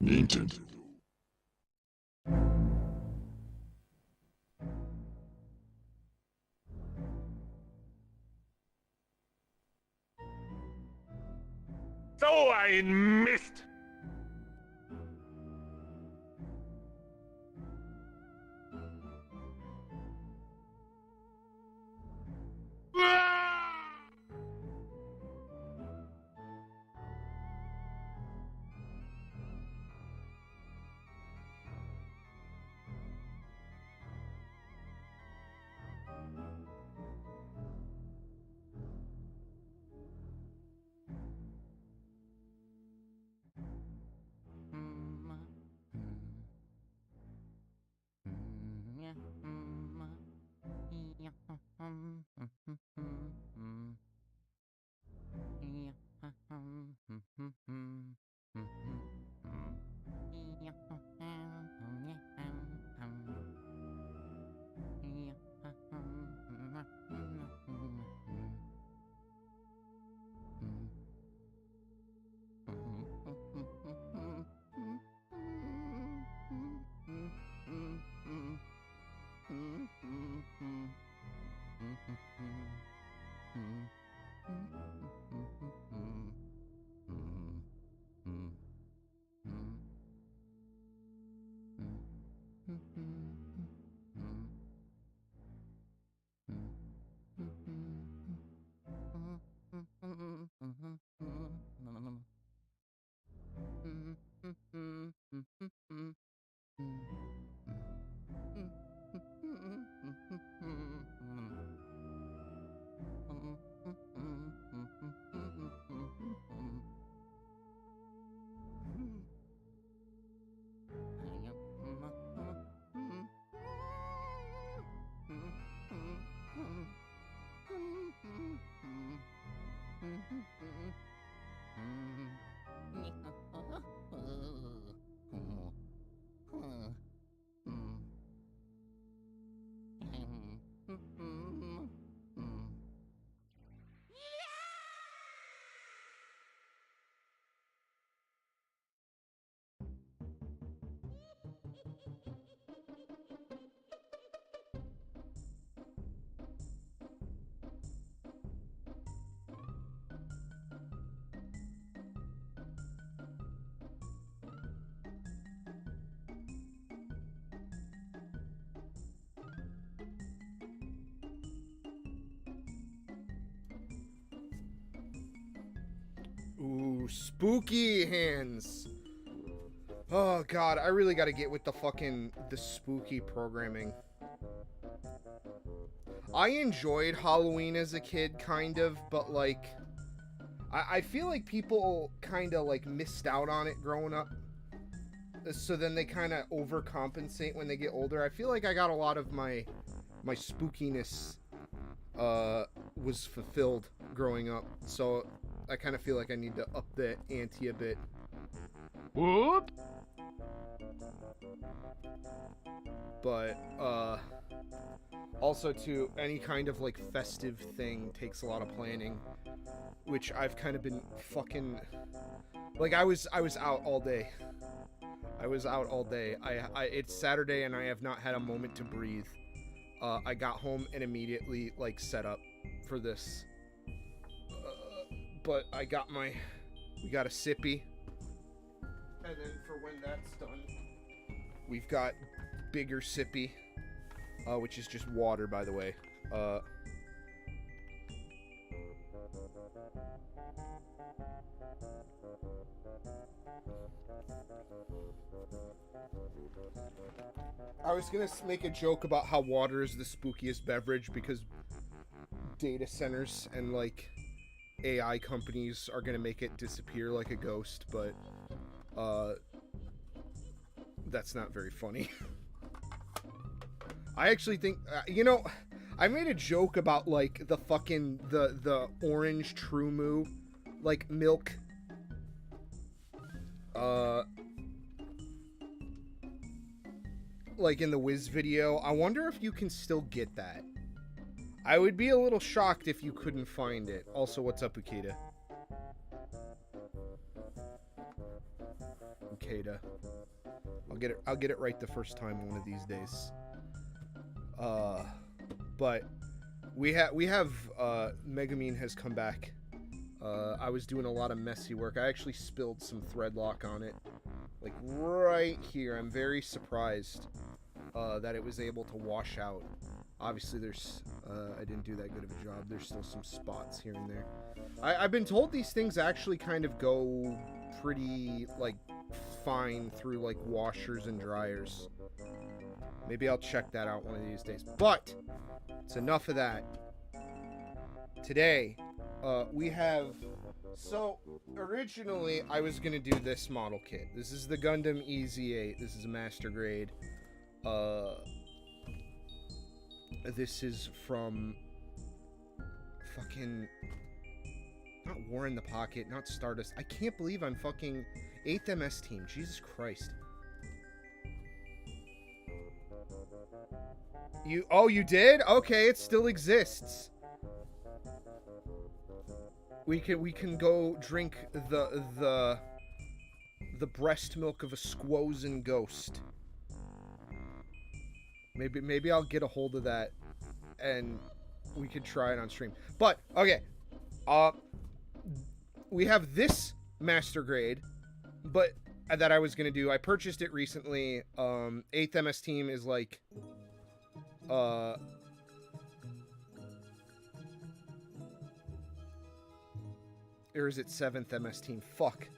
Ancient. So ein Mist! Ooh, spooky hands. Oh god, I really gotta get with the spooky programming. I enjoyed Halloween as a kid, kind of, but like, I feel like people kind of like missed out on it growing up. So then they kind of overcompensate when they get older. I feel like I got a lot of my spookiness was fulfilled growing up. So I kind of feel like I need to up the ante a bit. Whoop! But also too, any kind of like festive thing takes a lot of planning, which I've kind of been fucking like I was out all day. I was out all day. It's Saturday and I have not had a moment to breathe. I got home and immediately like set up for this. But we got a sippy. And then for when that's done, we've got bigger sippy, which is just water, by the way. I was gonna make a joke about how water is the spookiest beverage because data centers and like AI companies are gonna make it disappear like a ghost, but that's not very funny. I actually think I made a joke about like the fucking the orange True Moo like milk like in the Wiz video. I wonder if you can still get that. I would be a little shocked if you couldn't find it. Also, what's up, Ukita? cicada. I'll get it right the first time one of these days. But we have Megamine has come back. I was doing a lot of messy work. I actually spilled some threadlock on it, like right here. I'm very surprised that it was able to wash out. Obviously, there's I didn't do that good of a job. There's still some spots here and there. I've been told these things actually kind of go pretty like fine through like washers and dryers. Maybe I'll check that out one of these days. But it's enough of that. Today, we have... So, originally, I was going to do this model kit. This is the Gundam EZ-8. This is a master grade. This is from... fucking... Not War in the Pocket, not Stardust. I can't believe I'm fucking 8th MS team. Jesus Christ. Oh, you did? Okay, it still exists. We can go drink the breast milk of a Squozen ghost. Maybe I'll get a hold of that and we could try it on stream. But okay, we have this master grade, but that I was gonna do. I purchased it recently. 8th MS team is like or is it 7th MS team? Fuck.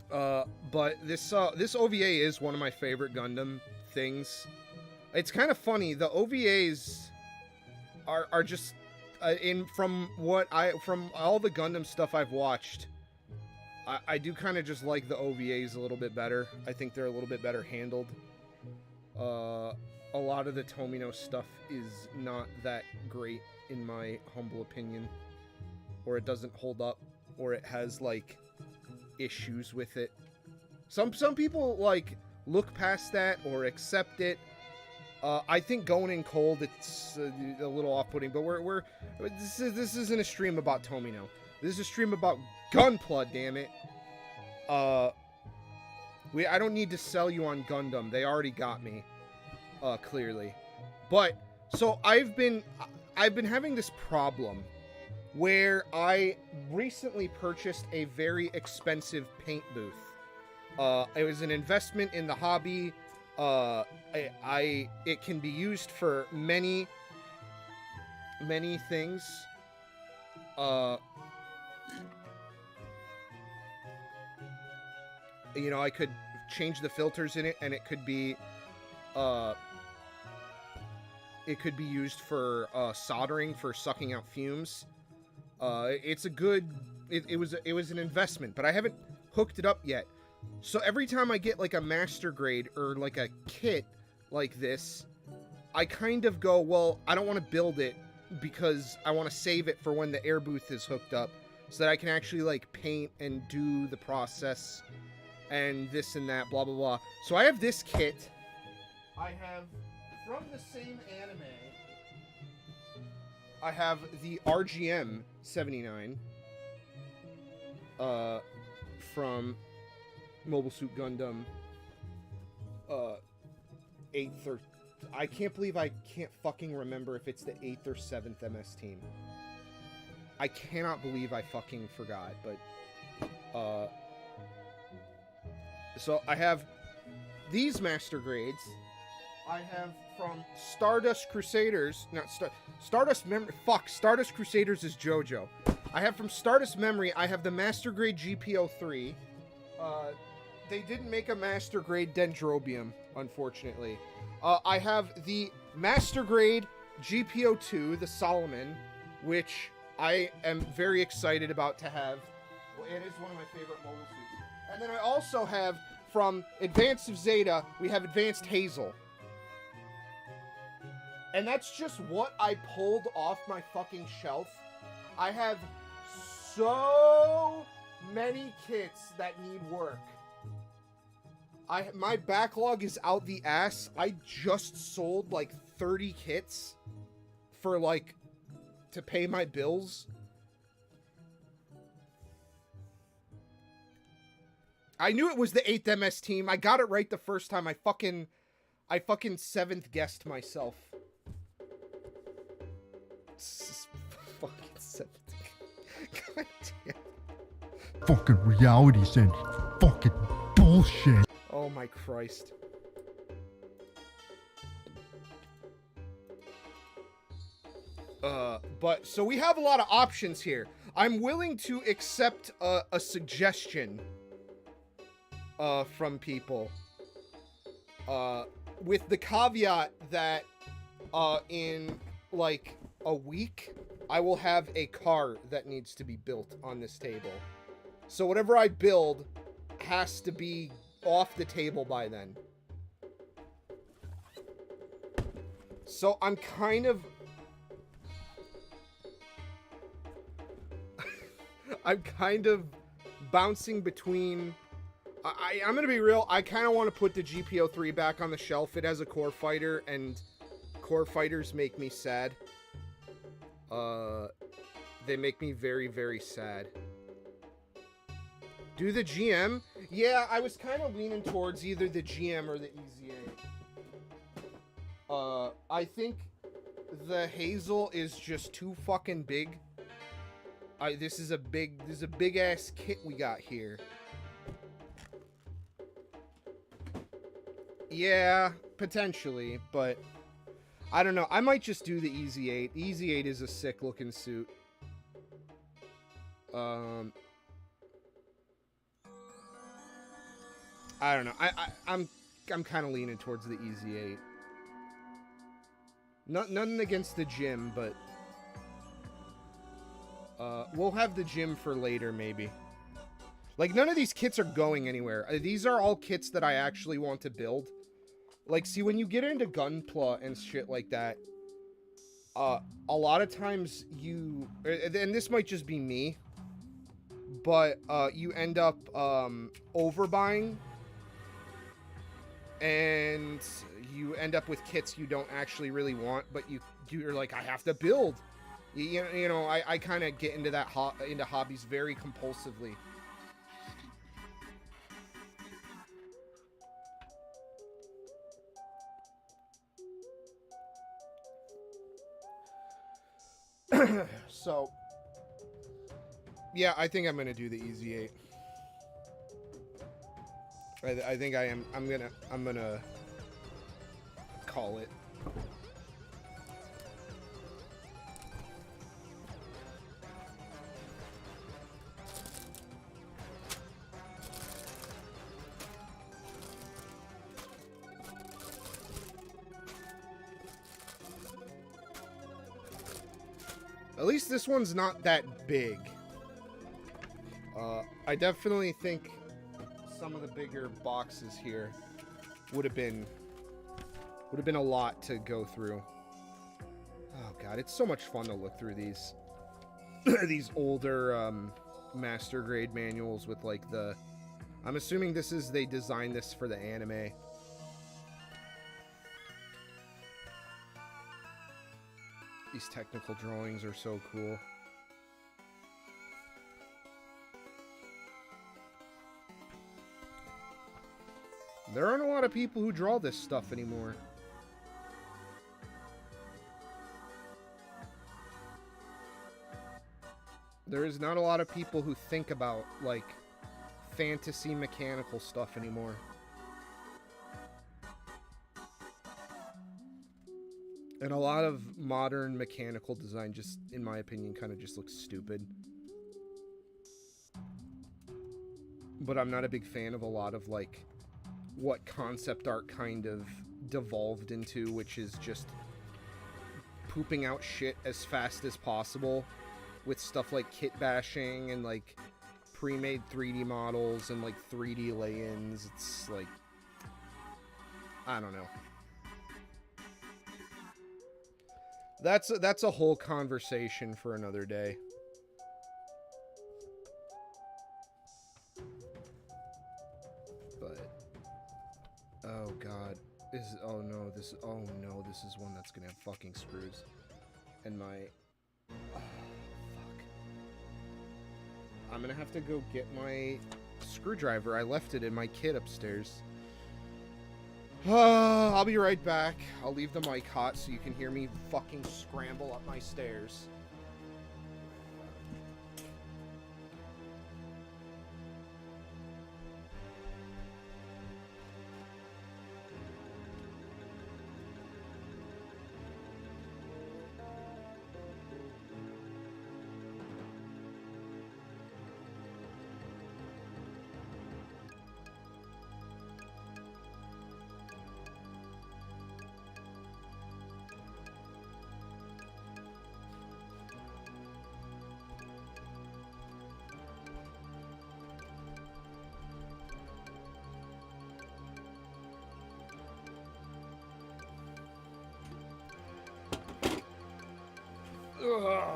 But this OVA is one of my favorite Gundam things. It's kind of funny. The OVAs are just from all the Gundam stuff I've watched. I do kind of just like the OVAs a little bit better. I think they're a little bit better handled. A lot of the Tomino stuff is not that great in my humble opinion, or it doesn't hold up, or it has like issues with it. Some people like look past that or accept it. I think going in cold, it's a little off-putting, but this isn't a stream about Tomino. This is a stream about Gunpla, damn it. I don't need to sell you on Gundam. They already got me, clearly. But so I've been having this problem where I recently purchased a very expensive paint booth. It was an investment in the hobby. It can be used for many things. You know, I could change the filters in it, and it could be used for soldering, for sucking out fumes. It's a good. It was an investment, but I haven't hooked it up yet. So every time I get like a master grade or like a kit like this, I kind of go, well, I don't want to build it because I want to save it for when the air booth is hooked up, so that I can actually like paint and do the process and this and that, blah blah blah. So I have this kit. I have from the same anime. I have the RGM 79 from Mobile Suit Gundam 8th or... I can't believe I can't fucking remember if it's the 8th or 7th MS team. I cannot believe I fucking forgot, but... So I have these master grades. I have from Stardust Crusaders... Not Stardust Memory... Fuck, Stardust Crusaders is JoJo. I have from Stardust Memory, I have the master grade GPO3. They didn't make a master grade Dendrobium, unfortunately. I have the master grade GPO2, the Solomon, which I am very excited about to have. Well, it is one of my favorite mobile suits. And then I also have, from Advanced of Zeta, we have Advanced Hazel. And that's just what I pulled off my fucking shelf. I have so many kits that need work. My backlog is out the ass. I just sold like 30 kits for like to pay my bills. I knew it was the 8th MS team. I got it right the first time. I fucking 7th guessed myself. Fucking 7th. God damn. Fucking reality sense. Fucking bullshit. Oh my Christ. But so we have a lot of options here. I'm willing to accept a suggestion from people. With the caveat that in like a week I will have a car that needs to be built on this table. So whatever I build has to be off the table by then. So I'm kind of bouncing between... I'm gonna be real, I kind of want to put the GPO-3 back on the shelf. It has a core fighter, and core fighters make me sad. They make me very, very sad. Do the GM? Yeah, I was kind of leaning towards either the GM or the EZA. I think the Hazel is just too fucking big. This is a big ass kit we got here. Yeah, potentially, but I don't know. I might just do the EZ8. The EZ8 is a sick looking suit. I don't know. I'm kind of leaning towards the EZ8. Nothing against the gym, but we'll have the gym for later, maybe. Like, none of these kits are going anywhere. These are all kits that I actually want to build. Like, see, when you get into Gunpla and shit like that, a lot of times you... And this might just be me, but you end up overbuying, and you end up with kits you don't actually really want, but you're like, I have to build. You know, I kind of get into that into hobbies very compulsively. So, yeah, I think I'm gonna do the EZ8. I think I am. I'm gonna call it. At least this one's not that big. I definitely think some of the bigger boxes here would have been a lot to go through. Oh god, it's so much fun to look through these these older master grade manuals with like the... I'm assuming they designed this for the anime. These technical drawings are so cool. There aren't a lot of people who draw this stuff anymore. There is not a lot of people who think about, like, fantasy mechanical stuff anymore. And a lot of modern mechanical design just, in my opinion, kind of just looks stupid. But I'm not a big fan of a lot of, like, what concept art kind of devolved into, which is just pooping out shit as fast as possible with stuff like kit bashing and, like, pre-made 3D models and, like, 3D lay-ins. It's, like, I don't know. That's a whole conversation for another day. But oh god, oh no, this is one that's gonna have fucking screws. And my fuck. I'm gonna have to go get my screwdriver. I left it in my kit upstairs. I'll be right back. I'll leave the mic hot so you can hear me fucking scramble up my stairs. Ugh.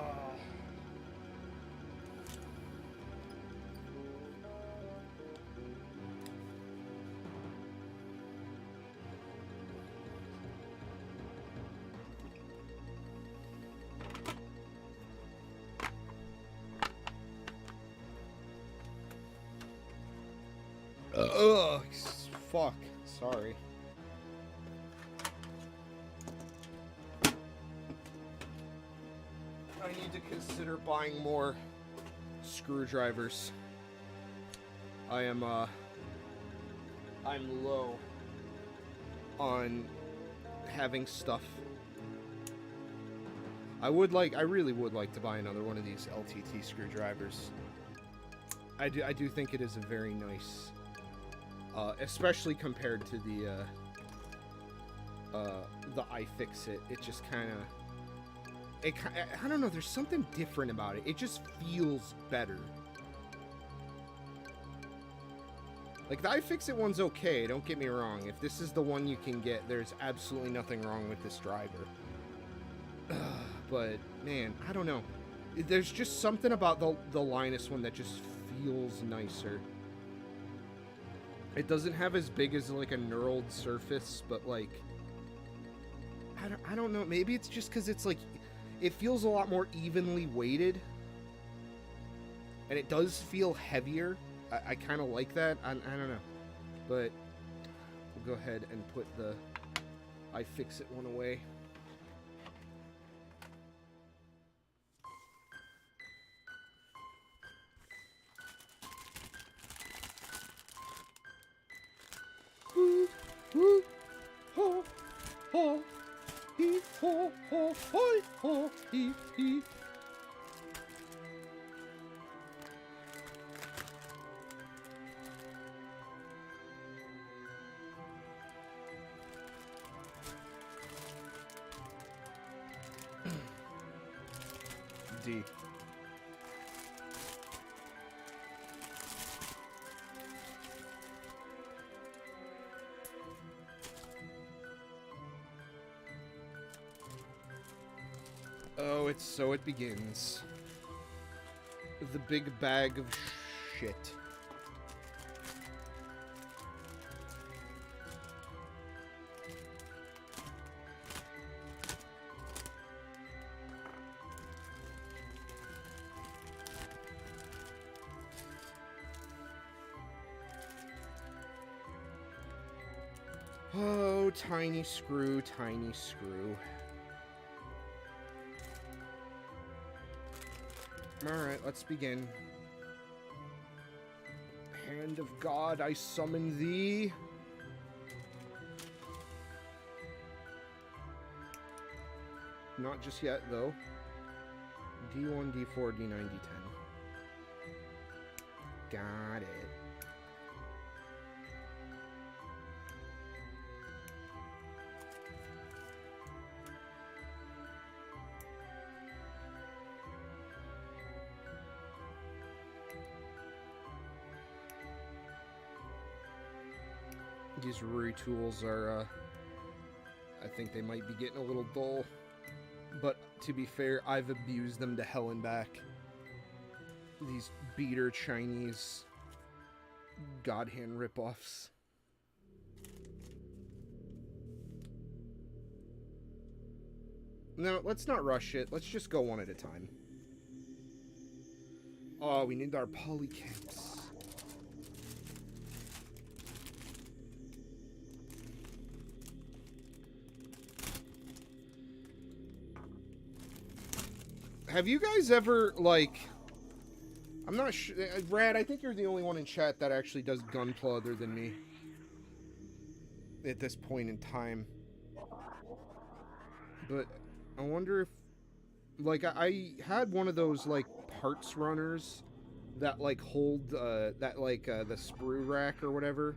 Ugh. Fuck. Sorry. I need to consider buying more screwdrivers. I'm low on having stuff. I really would like to buy another one of these LTT screwdrivers. I do think it is a very nice, especially compared to the iFixit. It just kind of, I don't know, there's something different about it. It just feels better. Like, the iFixit one's okay, don't get me wrong. If this is the one you can get, there's absolutely nothing wrong with this driver. But, man, I don't know. There's just something about the Linus one that just feels nicer. It doesn't have as big as, like, a knurled surface, but, like, I don't know. Maybe it's just because it's, like, it feels a lot more evenly weighted. And it does feel heavier. I kind of like that. I don't know. But we'll go ahead and put the iFixit one away. Woo, woo, ho, ho, hee, ho, ho, hoi, ho, hee, hee. D. Oh, so it begins. The big bag of shit. Oh, tiny screw, tiny screw. Alright, let's begin. Hand of God, I summon thee. Not just yet, though. D1, D4, D9, D10. Got it. These retools are, I think they might be getting a little dull. But, to be fair, I've abused them to hell and back. These beater Chinese God hand ripoffs. No, let's not rush it. Let's just go one at a time. Oh, we need our polycats. have you guys ever, like... I'm not sure... Rad, I think you're the only one in chat that actually does Gunpla other than me. At this point in time. But I wonder if... Like, I had one of those, like, parts runners that, like, hold, the sprue rack or whatever.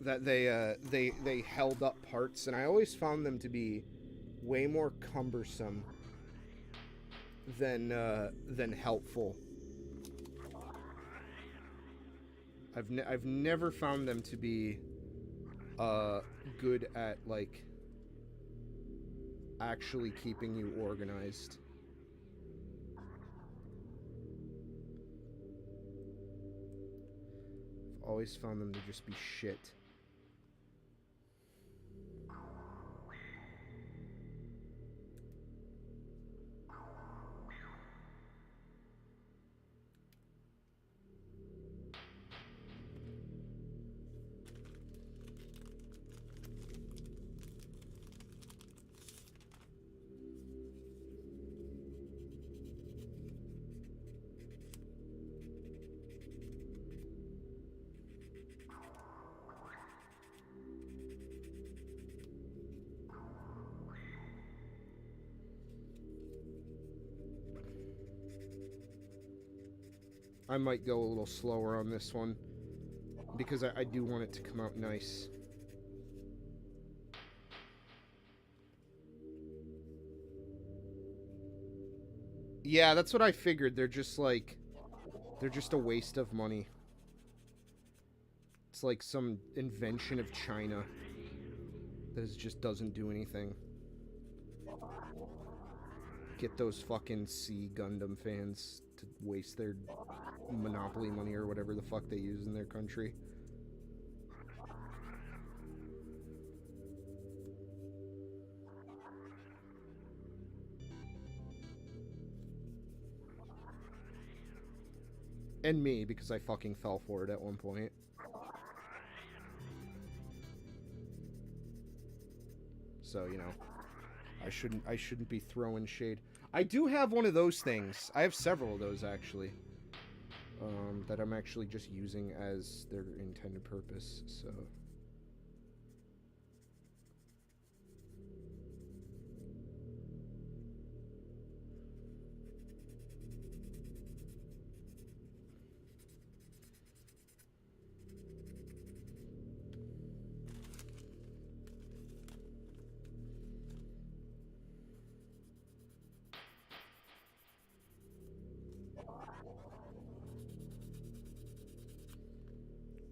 That they held up parts, and I always found them to be way more cumbersome than helpful. I've never found them to be good at, like, actually keeping you organized. I've always found them to just be shit. I might go a little slower on this one, because I do want it to come out nice. Yeah, that's what I figured. They're just like... They're just a waste of money. It's like some invention of China that just doesn't do anything. Get those fucking C Gundam fans to waste their Monopoly money or whatever the fuck they use in their country. And me, because I fucking fell for it at one point. So, you know, I shouldn't be throwing shade. I do have one of those things. I have several of those, actually. That I'm actually just using as their intended purpose, so...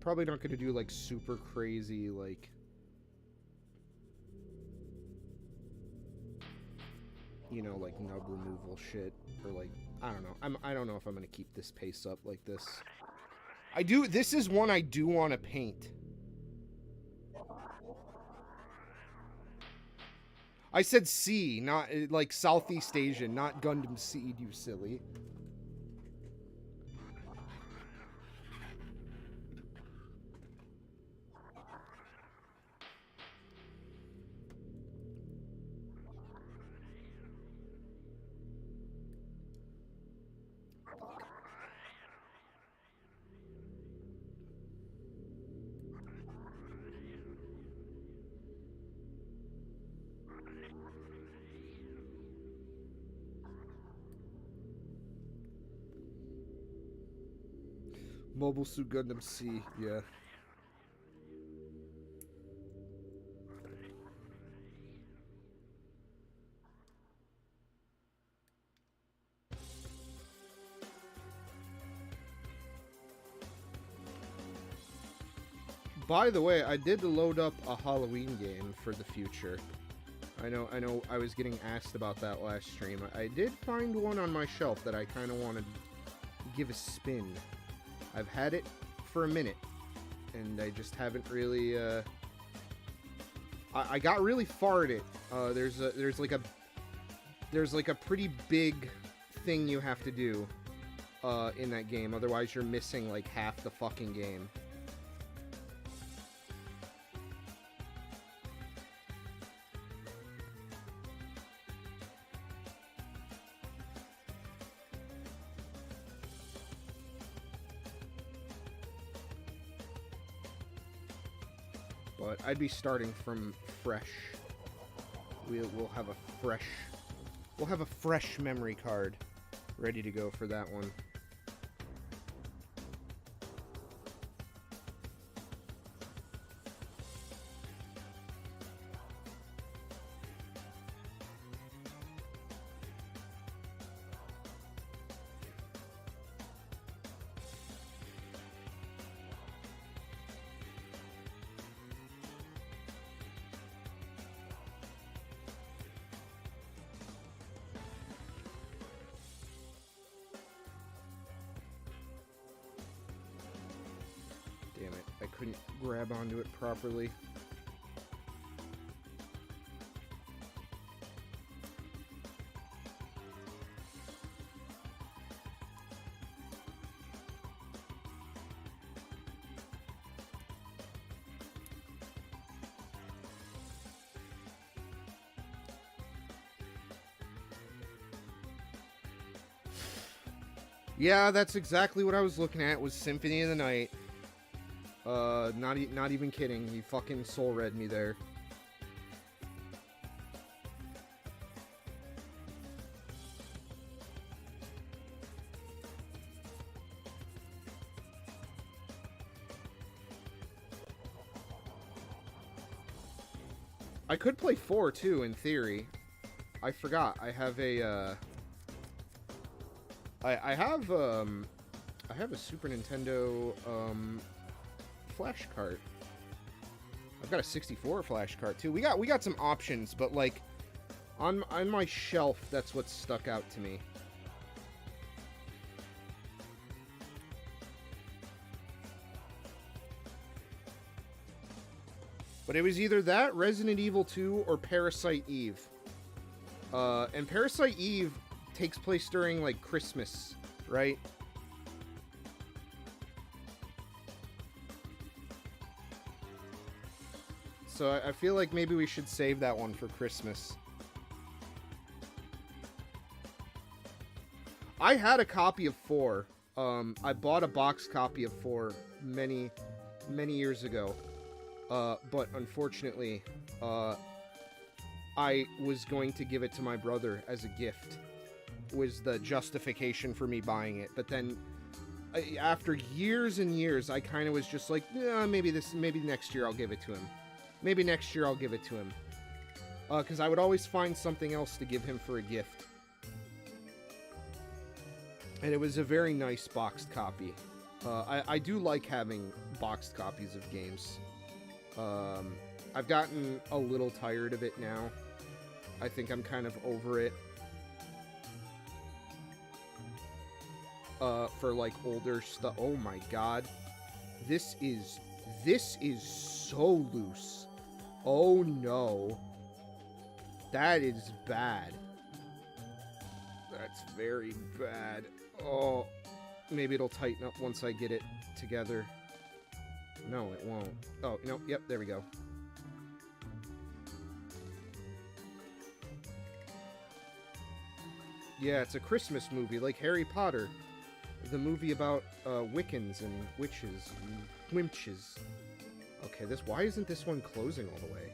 Probably not gonna do, like, super crazy, like... You know, like, nub removal shit. Or, like, I don't know. I don't know if I'm gonna keep this pace up like this. This is one I do want to paint. I said C, not, like, Southeast Asian, not Gundam Seed, you silly. Mobile Suit Gundam C, yeah. By the way, I did load up a Halloween game for the future. I know I was getting asked about that last stream. I did find one on my shelf that I kind of wanted to give a spin. I've had it for a minute, and I just haven't really, I got really far at it. There's like a pretty big thing you have to do, in that game. Otherwise, you're missing, like, half the fucking game. But I'd be starting from fresh. We'll have a fresh memory card ready to go for that one. Damn it, I couldn't grab onto it properly. Yeah, that's exactly what I was looking at, was Symphony of the Night. Not even kidding. He fucking soul read me there. I could play 4 too, in theory. I forgot. I have a I have a Super Nintendo flash cart. I've got a 64 flash cart too. We got some options, but like on my shelf, that's what stuck out to me. But it was either that, Resident Evil 2, or Parasite Eve. And Parasite Eve takes place during like Christmas, right? So I feel like maybe we should save that one for Christmas. I had a copy of 4. I bought a box copy of 4 many years ago. But unfortunately, I was going to give it to my brother as a gift. Was the justification for me buying it. But then, after years and years, I kind of was just like, yeah, maybe next year I'll give it to him. Maybe next year I'll give it to him. Because I would always find something else to give him for a gift. And it was a very nice boxed copy. I do like having boxed copies of games. I've gotten a little tired of it now. I think I'm kind of over it. For like older stuff. Oh my god. This is so loose. Oh no. That is bad. That's very bad. Oh, maybe it'll tighten up once I get it together. No, it won't. Oh, no, yep, there we go. Yeah, it's a Christmas movie, like Harry Potter. The movie about Wiccans and witches and wimches. Okay, why isn't this one closing all the way?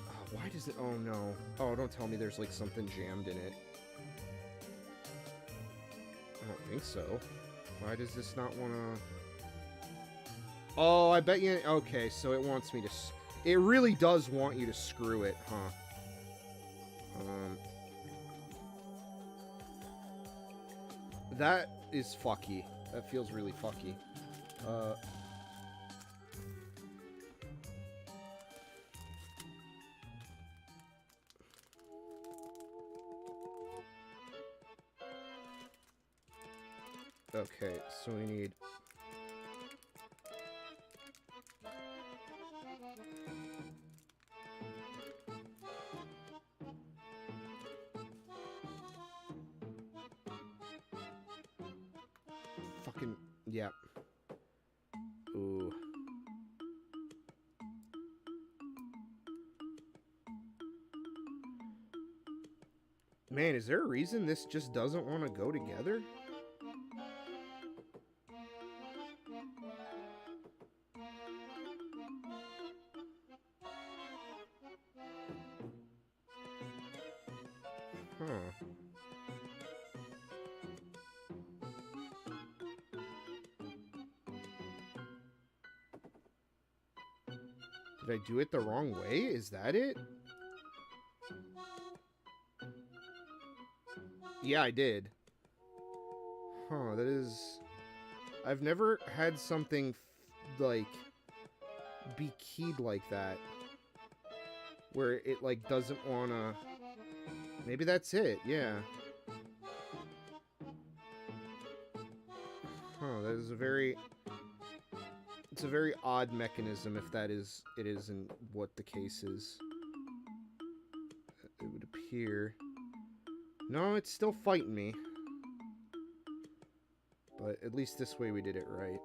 Oh, why does it... Oh, no. Oh, don't tell me there's, like, something jammed in it. I don't think so. Why does this not want to... Oh, I bet you... Okay, so it wants me to... It really does want you to screw it, huh? That is fucky. That feels really fucky. Okay, so we need... Fucking... Yeah. Ooh. Man, is there a reason this just doesn't want to go together? Huh. Did I do it the wrong way? Is that it? Yeah, I did. Huh, that is... I've never had something, like, be keyed like that. Where it, like, doesn't wanna... Maybe that's it, yeah. Huh, that is a very... It's a very odd mechanism if that is... It isn't what the case is. It would appear... No, it's still fighting me. But at least this way we did it right.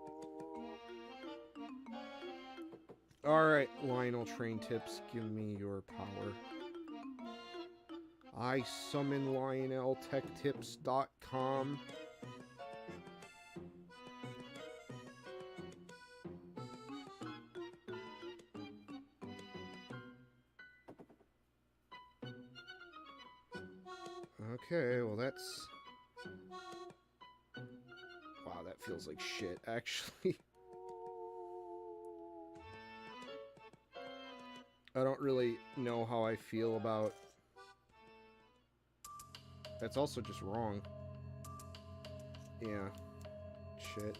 Alright, Lionel Train Tips, give me your power. I summon LionelTechTips.com. Okay, well that's... Wow, that feels like shit, actually. I don't really know how I feel about... That's also just wrong. Yeah. Shit.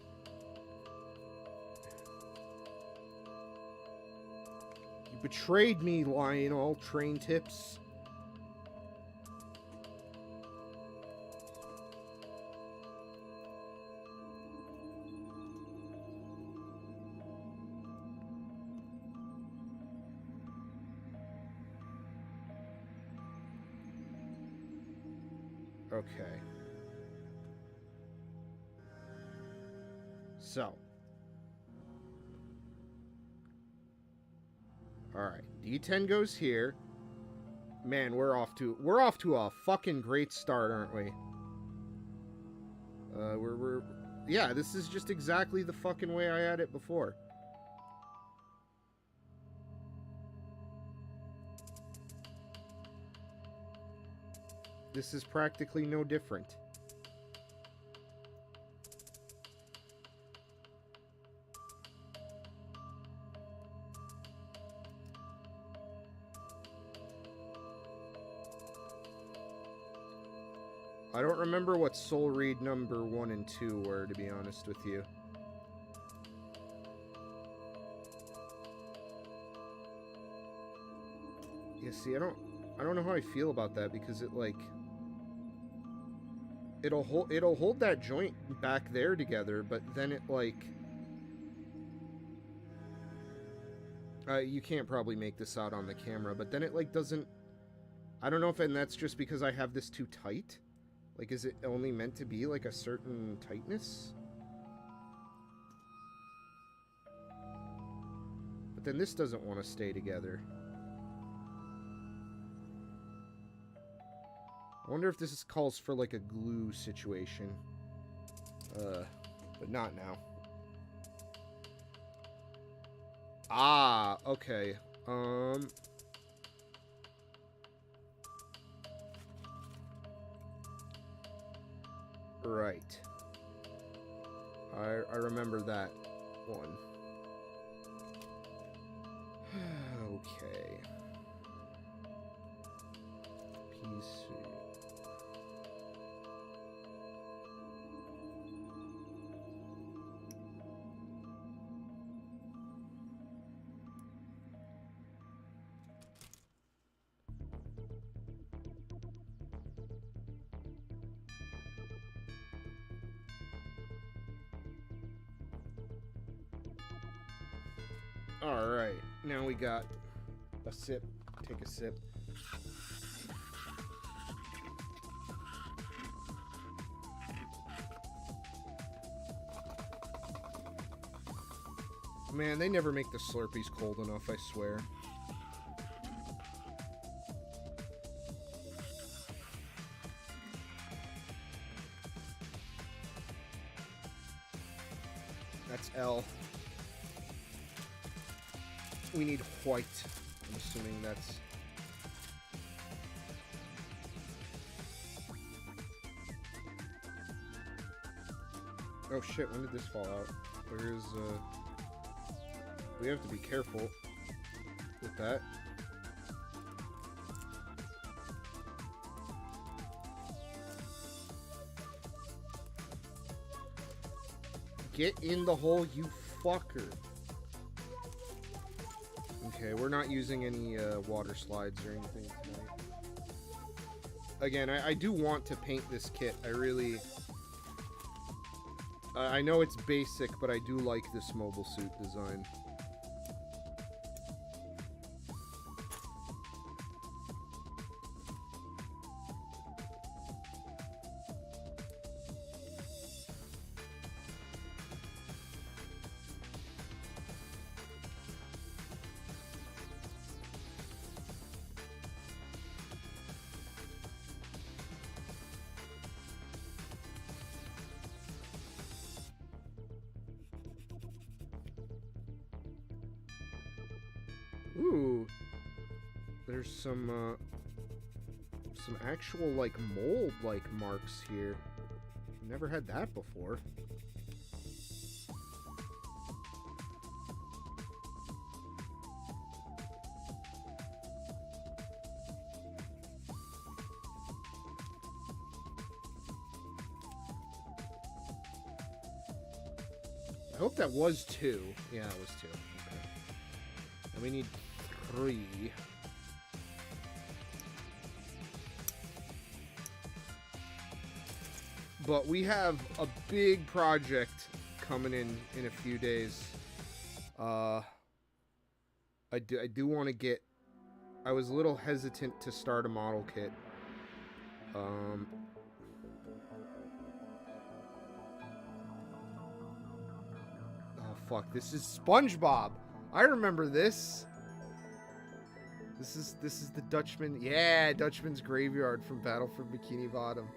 You betrayed me, Lionel Train Tips. Okay. So. Alright. D10 goes here. Man, we're off to a fucking great start, aren't we? Yeah, this is just exactly the fucking way I had it before. This is practically no different. I don't remember what Soul Read number 1 and 2 were, to be honest with you. Yeah, see, I don't know how I feel about that, because it, like... It'll hold that joint back there together, but then it, like... you can't probably make this out on the camera, but then it, like, doesn't... I don't know if that's just because I have this too tight. Like, is it only meant to be, like, a certain tightness? But then this doesn't want to stay together. I wonder if this calls for, like, a glue situation. But not now. Ah, okay. Right. I remember that one. Okay. PC. Alright, now we got a sip. Take a sip. Man, they never make the Slurpees cold enough, I swear. That's L. We need white. I'm assuming that's... Oh shit, when did this fall out? Where's, we have to be careful with that. Get in the hole, you fucker. Okay, we're not using any water slides or anything tonight. Again, I do want to paint this kit. I really... I know it's basic, but I do like this mobile suit design. Ooh, there's some actual, like, mold-like marks here. Never had that before. I hope that was 2. Yeah, it was 2. Okay. And we need 3. But we have a big project coming in a few days. I do want to get... I was a little hesitant to start a model kit. Oh fuck, this is SpongeBob. I remember this. This is the Dutchman. Yeah, Dutchman's Graveyard from Battle for Bikini Bottom.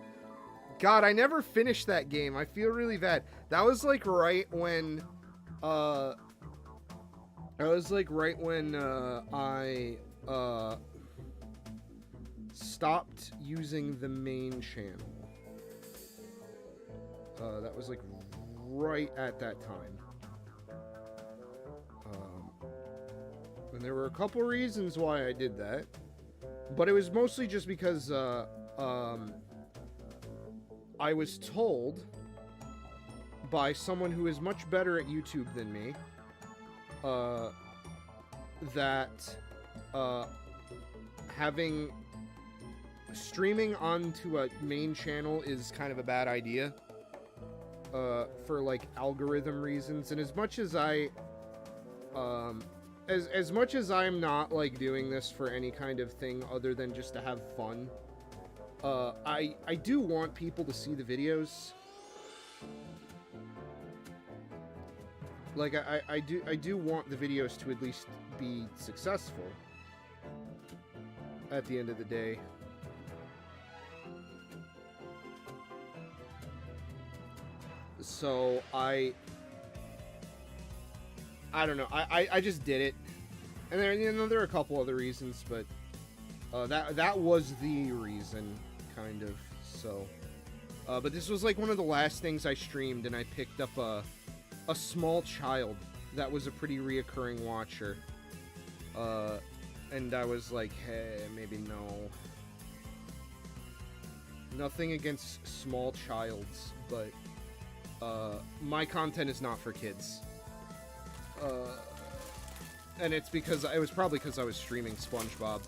God, I never finished that game. I feel really bad. That was like right when I stopped using the main channel. That was like right at that time. And there were a couple reasons why I did that, but it was mostly just because I was told by someone who is much better at YouTube than me that streaming onto a main channel is kind of a bad idea for like algorithm reasons. And as much as as much as I'm not like doing this for any kind of thing other than just to have fun, I do want people to see the videos. Like I do want the videos to at least be successful at the end of the day. So I don't know. I just did it, and there are a couple other reasons, but that was the reason, kind of. So, but this was like one of the last things I streamed, and I picked up a small child that was a pretty reoccurring watcher, and I was like, hey, maybe no. Nothing against small childs, but my content is not for kids. And it's because it was probably because I was streaming SpongeBob.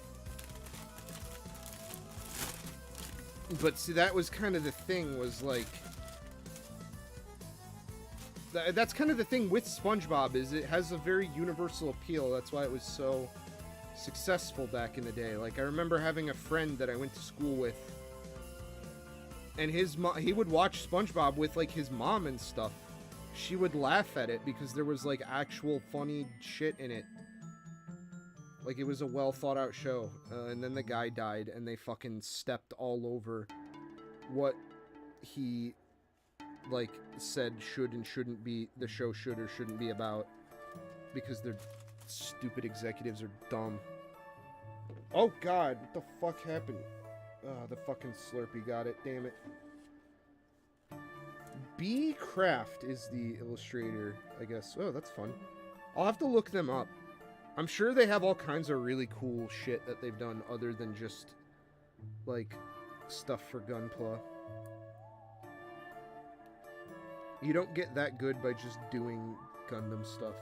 But see, that was kind of the thing, was like, that's kind of the thing with SpongeBob, is it has a very universal appeal. That's why it was so successful back in the day. Like, I remember having a friend that I went to school with, and he would watch SpongeBob with like his mom and stuff. She would laugh at it because there was like actual funny shit in it. Like, it was a well thought out show. And then the guy died, and they fucking stepped all over what he like said should and shouldn't be, the show should or shouldn't be about, because their stupid executives are dumb. Oh god, what the fuck happened? Oh, the fucking Slurpee got it, damn it. B Craft is the illustrator, I guess. Oh, that's fun. I'll have to look them up. I'm sure they have all kinds of really cool shit that they've done other than just, like, stuff for Gunpla. You don't get that good by just doing Gundam stuff.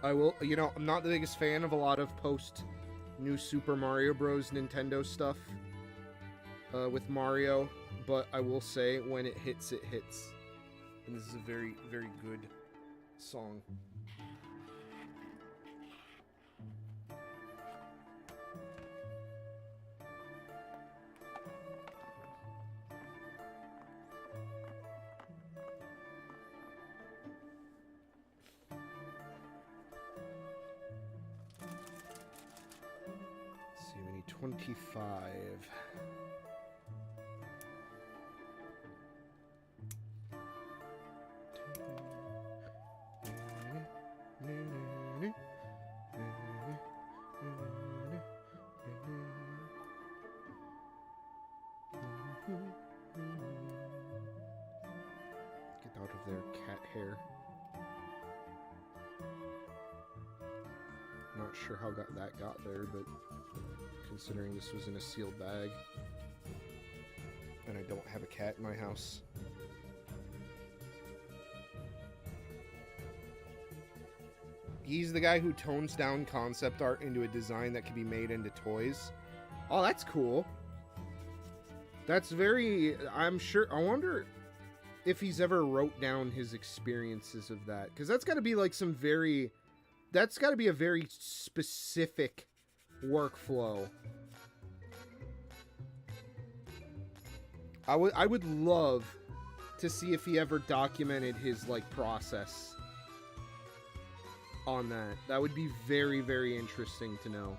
I will, you know, I'm not the biggest fan of a lot of post New Super Mario Bros. Nintendo stuff with Mario, but I will say when it hits, it hits. And this is a very, very good song. Let's see, we need 25. Get out of their cat hair. Not sure how that got there, but considering this was in a sealed bag and I don't have a cat in my house. He's the guy who tones down concept art into a design that can be made into toys. Oh, that's cool. That's very... I'm sure... I wonder if he's ever wrote down his experiences of that. Because that's got to be like some very... That's got to be a very specific workflow. I would love to see if he ever documented his, like, process on that. That would be very, very interesting to know.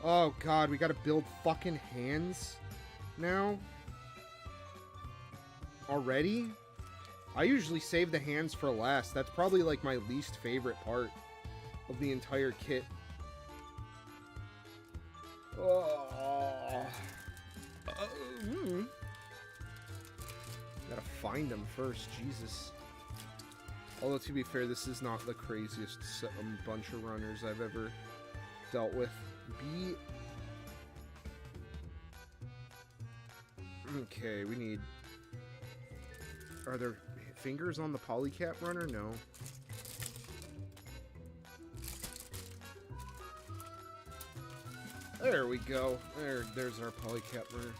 Oh god, we gotta build fucking hands now? Already? I usually save the hands for last. That's probably like my least favorite part of the entire kit. Oh. Gotta find them first, Jesus. Although, to be fair, this is not the craziest bunch of runners I've ever dealt with. Okay, we need... Are there fingers on the polycap runner? No. There we go. There's our polycap runner.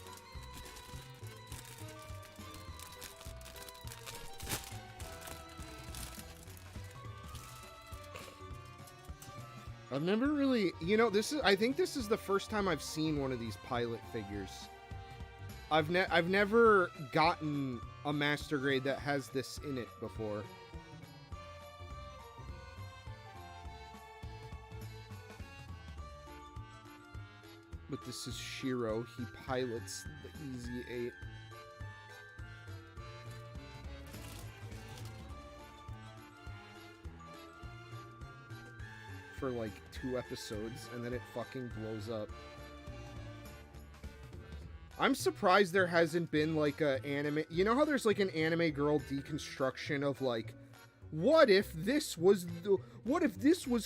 I've never really, you know, I think this is the first time I've seen one of these pilot figures. I've never gotten a master grade that has this in it before. But this is Shiro. He pilots the Easy 8. For like 2 episodes, and then it fucking blows up. I'm surprised there hasn't been like a anime... You know how there's like an anime girl deconstruction of like, what if this was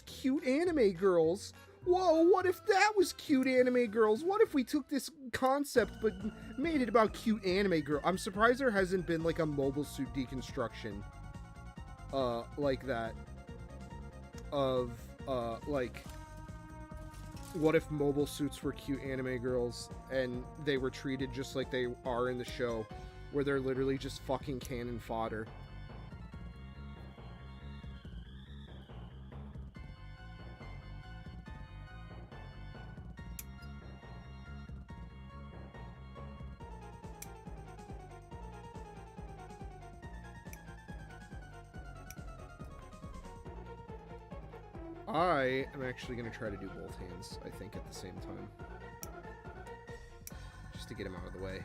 cute anime girls? Whoa, what if that was cute anime girls? What if we took this concept but made it about cute anime girl? I'm surprised there hasn't been like a mobile suit deconstruction like that of like, what if mobile suits were cute anime girls and they were treated just like they are in the show, where they're literally just fucking cannon fodder. I am actually going to try to do both hands, I think, at the same time. Just to get him out of the way.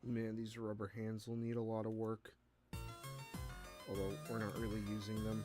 Man, these rubber hands will need a lot of work. Although, we're not really using them.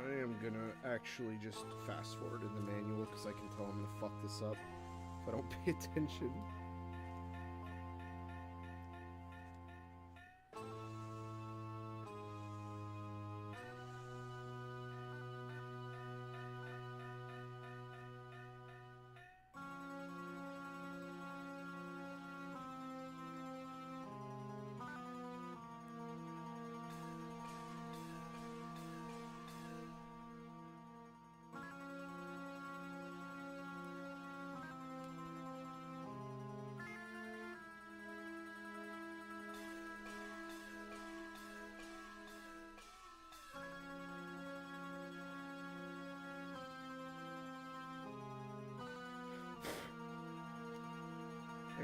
I am gonna actually just fast forward in the manual because I can tell I'm gonna fuck this up if I don't pay attention.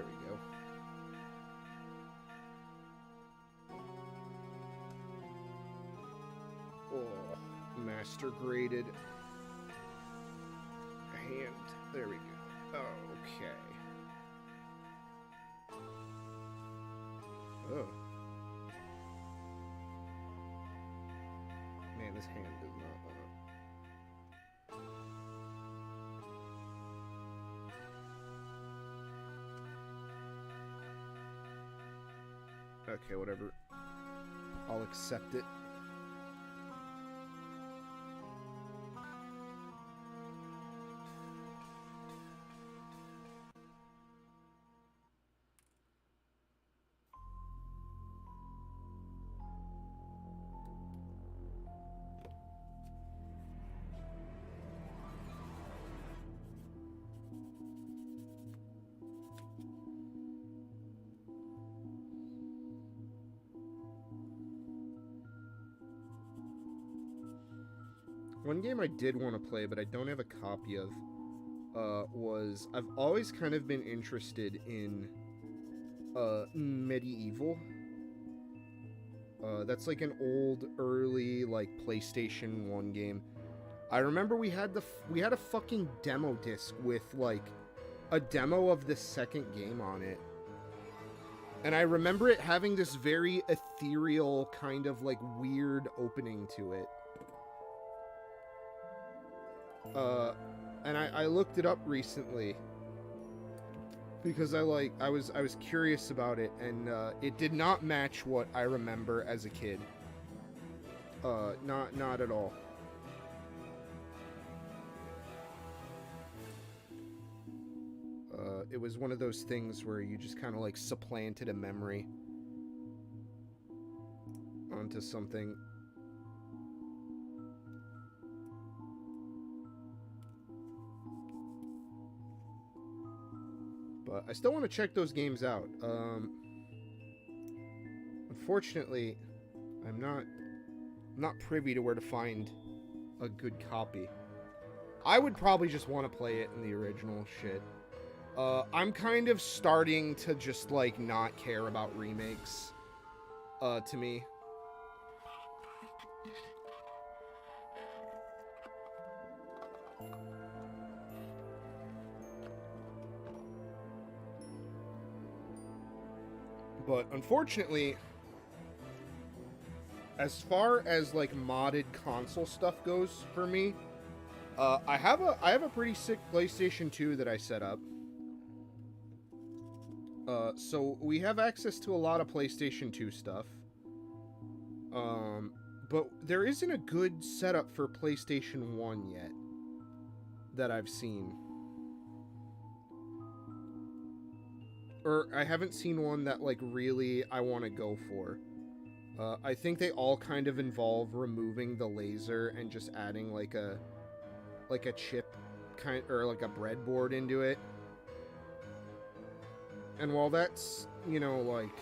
There we go. Oh, master graded hand. There we go. Okay. Oh. Man, this hand does not want to. Okay, whatever. I'll accept it. One game I did want to play, but I don't have a copy of, was... I've always kind of been interested in Medieval. That's like an old, early, like, PlayStation 1 game. I remember we had a fucking demo disc with, like, a demo of the second game on it. And I remember it having this very ethereal, kind of, like, weird opening to it. And I looked it up recently because I was curious about it, and it did not match what I remember as a kid. Not at all. It was one of those things where you just kind of like supplanted a memory onto something. But I still want to check those games out. Unfortunately, I'm not privy to where to find a good copy. I would probably just want to play it in the original shit. I'm kind of starting to just, like, not care about remakes, to me. But unfortunately, as far as like modded console stuff goes for me, I have a pretty sick PlayStation 2 that I set up. So we have access to a lot of PlayStation 2 stuff. But there isn't a good setup for PlayStation 1 yet that I've seen. Or I haven't seen one that, like, really I want to go for. I think they all kind of involve removing the laser and just adding, like a chip, or like a breadboard into it. And while that's, you know, like...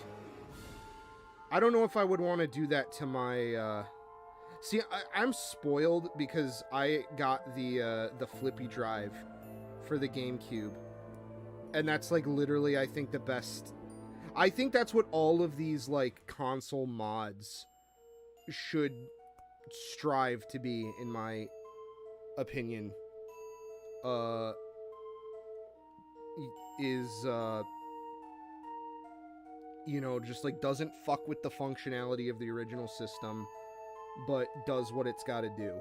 I don't know if I would want to do that to my, See, I'm spoiled because I got the flippy drive for the GameCube. And that's, like, literally, I think, the best... I think that's what all of these, like, console mods should strive to be, in my opinion. You know, just, like, doesn't fuck with the functionality of the original system, but does what it's gotta do.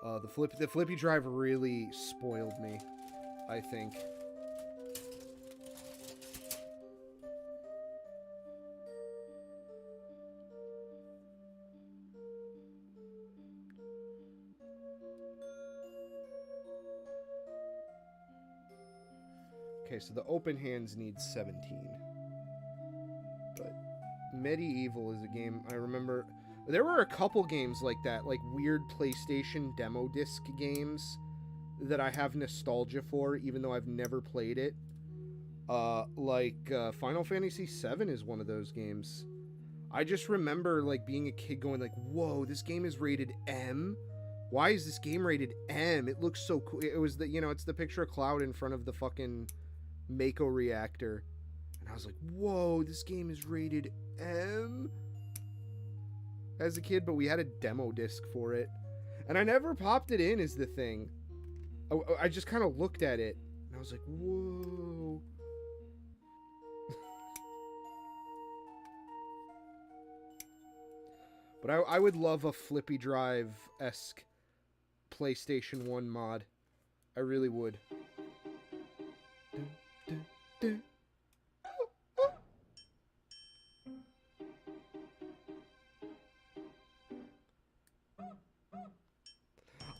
The flippy drive really spoiled me, I think. Okay, so the open hands needs 17. But Medieval is a game I remember... There were a couple games like that, like weird PlayStation demo disc games that I have nostalgia for, even though I've never played it. Final Fantasy VII is one of those games. I just remember, like, being a kid going like, whoa, this game is rated M? Why is this game rated M? It looks so cool. It was the, you know, it's the picture of Cloud in front of the fucking... Mako reactor. And I was like, whoa, this game is rated M as a kid, but we had a demo disc for it. And I never popped it in, is the thing. I just kind of looked at it, and I was like, whoa. But I would love a Flippy Drive-esque PlayStation 1 mod. I really would.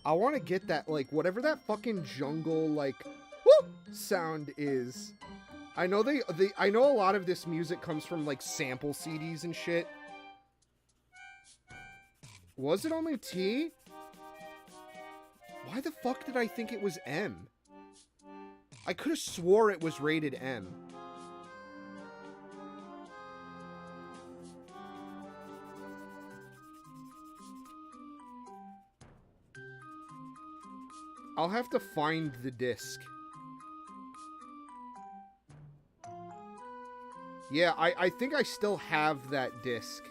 I want to get that, like, whatever that fucking jungle, like, whoop sound is. I know I know a lot of this music comes from, like, sample CDs and shit. Was it only T? Why the fuck did I think it was M? I could have swore it was rated M. I'll have to find the disc. Yeah, I think I still have that disc.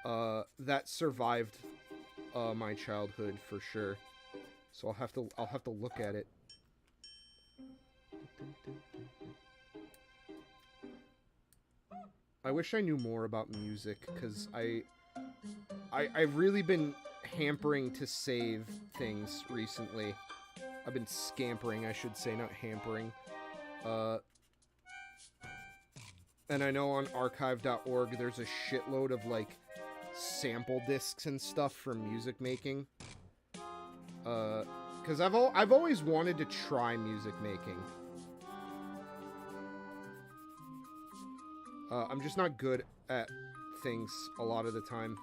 That survived my childhood for sure. So I'll have to look at it. I wish I knew more about music, because I've really been hampering to save things recently. I've been scampering, I should say, not hampering. And I know on archive.org there's a shitload of, like, sample discs and stuff from music making. Because I've always wanted to try music making. I'm just not good at things a lot of the time.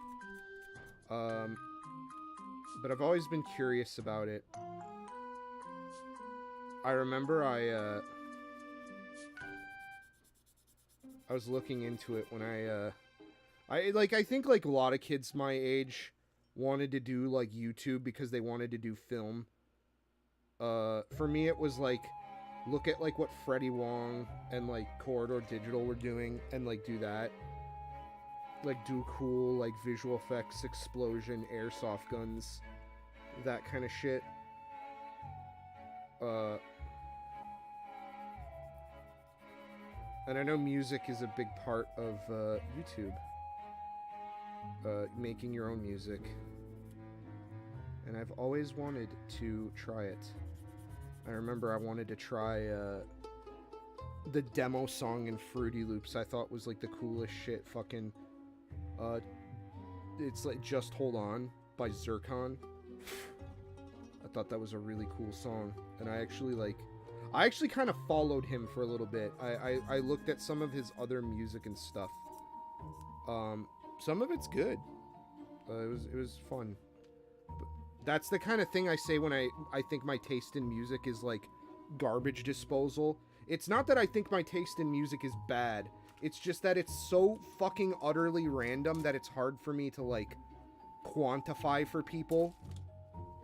But I've always been curious about it. I remember I was looking into it when I think like a lot of kids my age wanted to do like YouTube because they wanted to do film. For me it was like look at like what Freddie Wong and like Corridor Digital were doing and like do that. Like do cool like visual effects, explosion, airsoft guns, that kind of shit. And I know music is a big part of YouTube. Making your own music. And I've always wanted to try it. I remember I wanted to try the demo song in Fruity Loops. I thought was like the coolest shit. Fucking it's like Just Hold On by Zircon. I thought that was a really cool song. And I actually kind of followed him for a little bit. I looked at some of his other music and stuff. Some of it's good. It was fun. But that's the kind of thing I say when I think my taste in music is like garbage disposal. It's not that I think my taste in music is bad. It's just that it's so fucking utterly random that it's hard for me to like quantify for people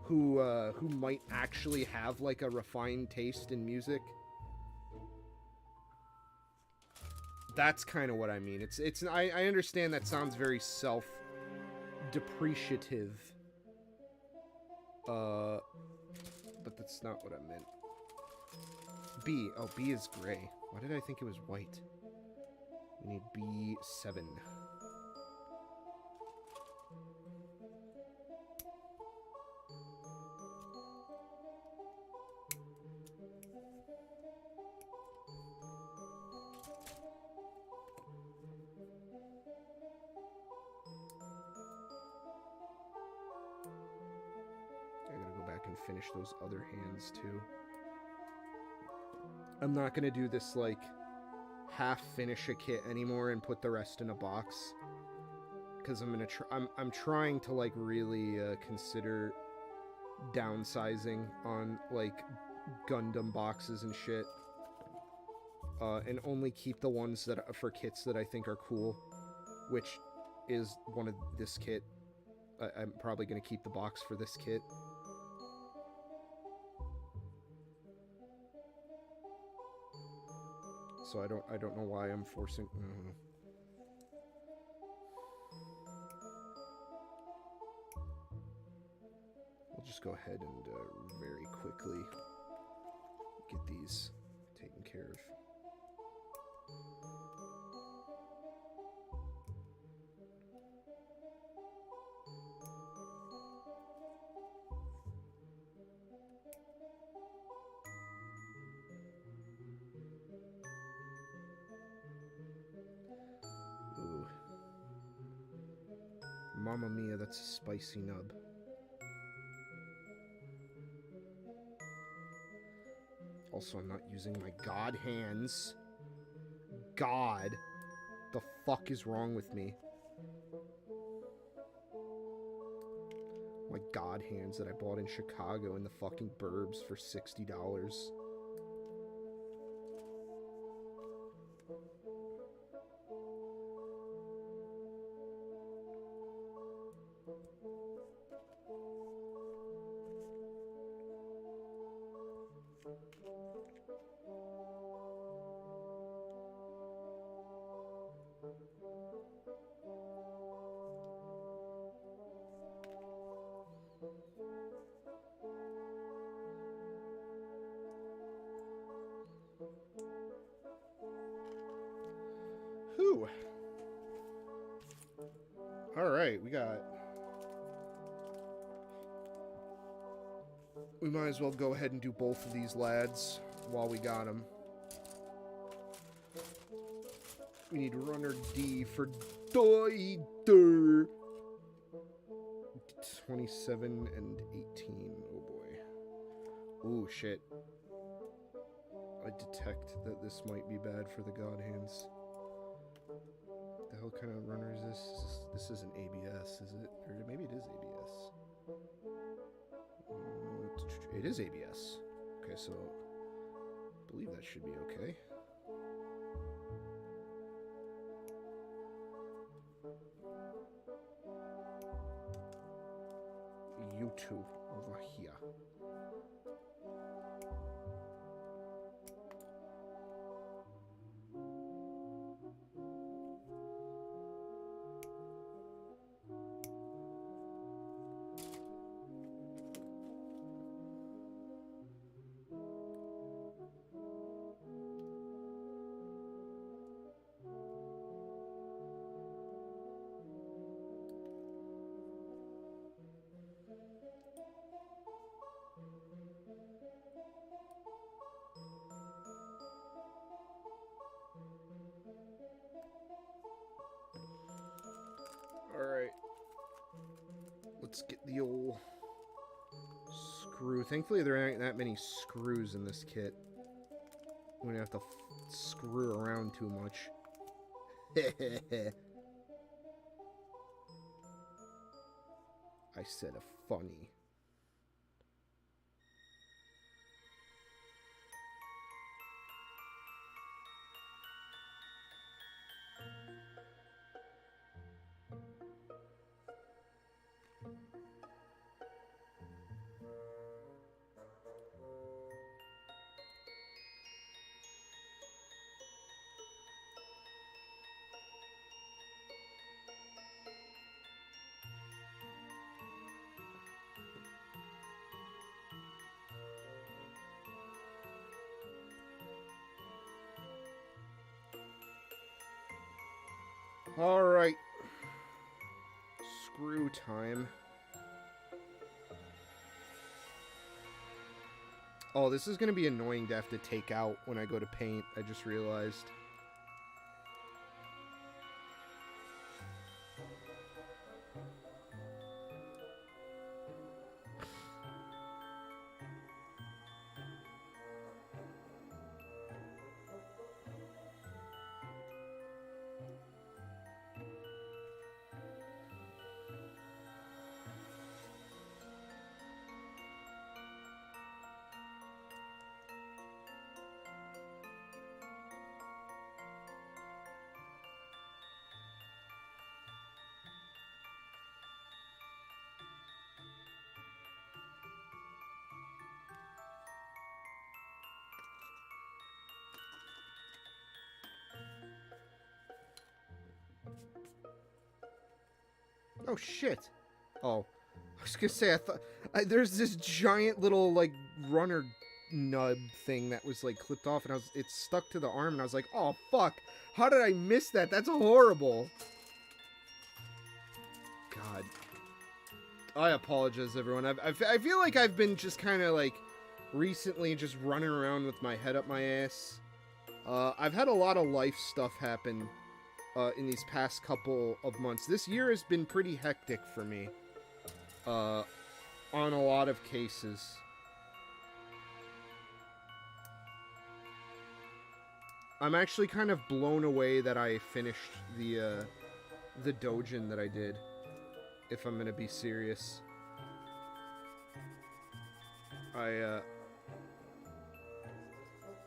who might actually have like a refined taste in music. That's kind of what I mean. I understand that sounds very self-depreciative. But that's not what I meant. B. Oh, B is gray. Why did I think it was white? We need B7. Finish those other hands too. I'm not gonna do this like half finish a kit anymore and put the rest in a box, because I'm trying to like really consider downsizing on like Gundam boxes and shit, and only keep the ones that for kits that I think are cool, which is one of this kit. I'm probably gonna keep the box for this kit. so I don't know why I'm forcing. We'll just go ahead and very quickly get these taken care of. Ooh. Mamma mia, that's a spicy nub. Also, I'm not using my god hands. God. The fuck is wrong with me? My god hands that I bought in Chicago in the fucking burbs for $60. Whew. Alright, we might as well go ahead and do both of these lads while we got them. We need runner D for Doider. 27 and 18. Oh boy. Oh shit. I detect that this might be bad for the god hands. The hell kind of runner is this? This isn't ABS, is it? Or maybe it is ABS. It is ABS. Okay, so I believe that should be okay. You two over here. Alright. Let's get the old screw. Thankfully, there aren't that many screws in this kit. We don't have to screw around too much. I said a funny. Alright. Screw time. Oh, this is going to be annoying to have to take out when I go to paint. I just realized. Oh, shit. Oh. I was gonna say, I thought... there's this giant little, like, runner nub thing that was, like, clipped off, and it stuck to the arm, and I was like, oh, fuck. How did I miss that? That's horrible. God. I apologize, everyone. I feel like I've been just kind of, like, recently just running around with my head up my ass. I've had a lot of life stuff happen in these past couple of months. This year has been pretty hectic for me on a lot of cases. I'm actually kind of blown away that I finished the doujin that I did, if I'm gonna be serious. I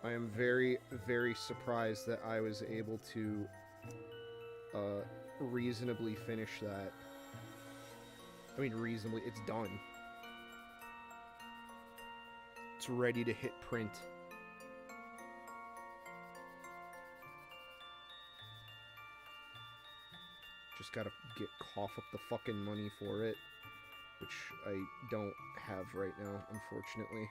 am very, very surprised that I was able to reasonably finish that. I mean, reasonably, it's done. It's ready to hit print. Just gotta cough up the fucking money for it, which I don't have right now, unfortunately.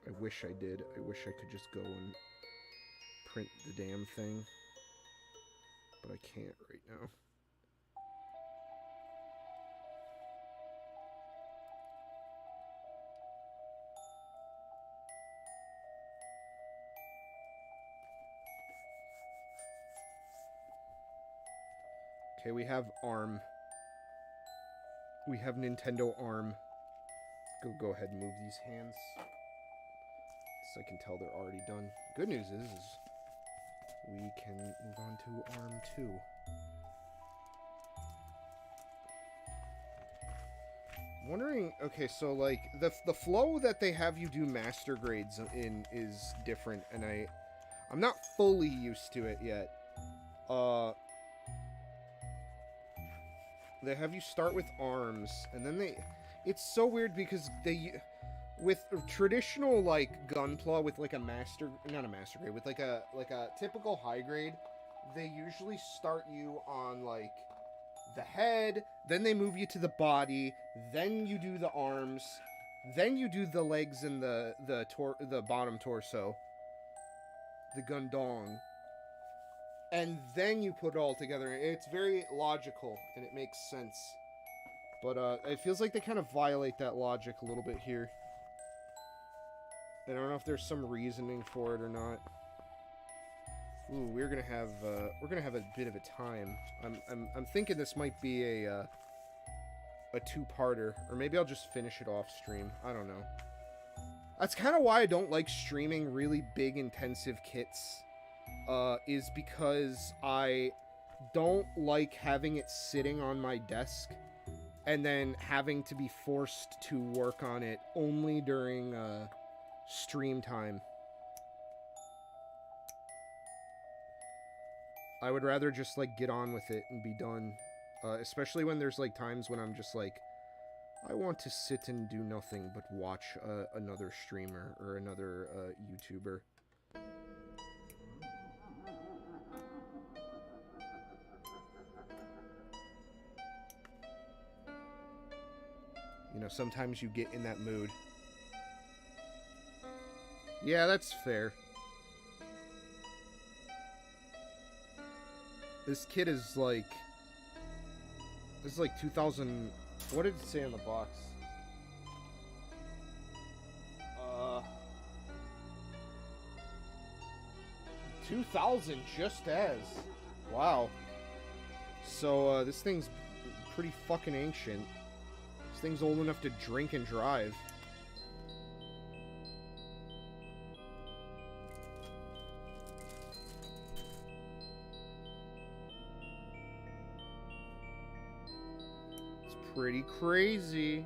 I wish I did. I wish I could just go and print the damn thing, but I can't right now. Okay, we have ARM. We have Nintendo ARM. Go ahead and move these hands, so I can tell they're already done. Good news is we can move on to ARM 2. Wondering, okay, so like the flow that they have you do master grades in is different, and I'm not fully used to it yet. They have you start with arms, and then it's so weird because with traditional like Gunpla with like not a master grade, with like a typical high grade, they usually start you on like the head, then they move you to the body, then you do the arms, then you do the legs and the bottom torso, the Gundong, and then you put it all together. It's very logical, and it makes sense. But it feels like they kind of violate that logic a little bit here. I don't know if there's some reasoning for it or not. Ooh, we're gonna have a bit of a time. I'm thinking this might be a two-parter, or maybe I'll just finish it off stream. I don't know. That's kind of why I don't like streaming really big, intensive kits. Is because I don't like having it sitting on my desk and then having to be forced to work on it only during stream time. I would rather just like get on with it and be done, especially when there's like times when I'm just like, I want to sit and do nothing but watch another streamer or another YouTuber. You know, sometimes you get in that mood. Yeah, that's fair. This kid is like... This is like 2000... What did it say on the box? 2000 just as. Wow. So, this thing's pretty fucking ancient. This thing's old enough to drink and drive. It's pretty crazy.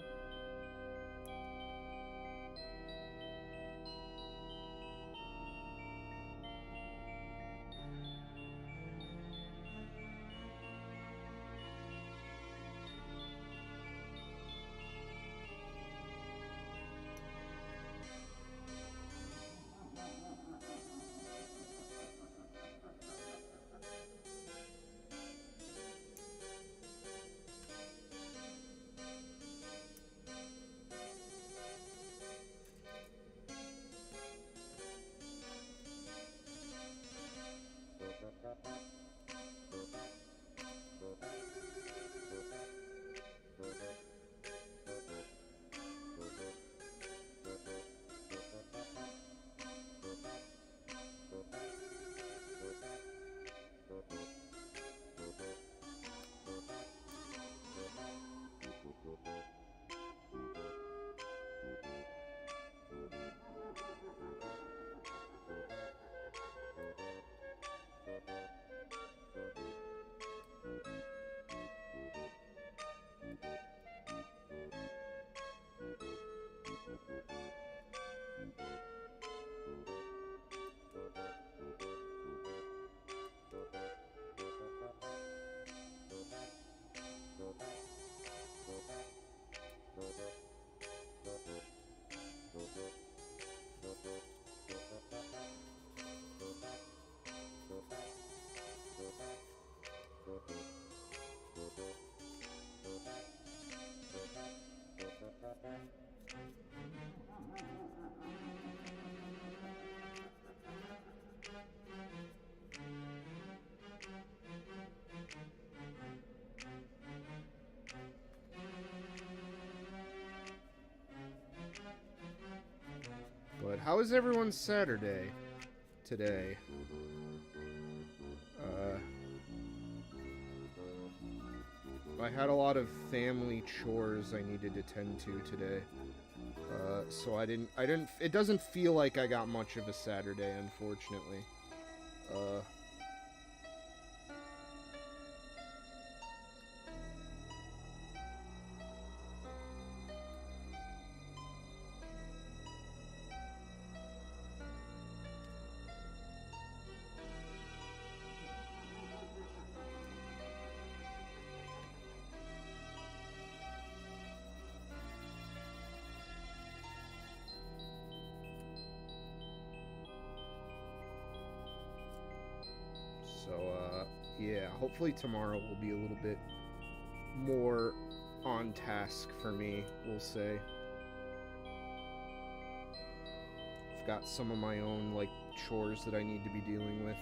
how is everyone's Saturday today? I had a lot of family chores I needed to tend to today. So it doesn't feel like I got much of a Saturday, unfortunately. Yeah, hopefully tomorrow will be a little bit more on task for me, we'll say. I've got some of my own, like, chores that I need to be dealing with.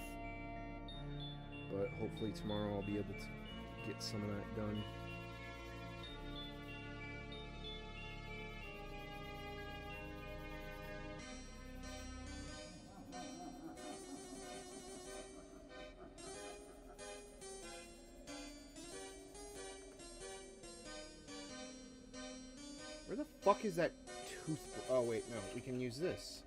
But hopefully tomorrow I'll be able to get some of that done. Where the fuck is that toothbrush? Oh, wait, no. We can use this.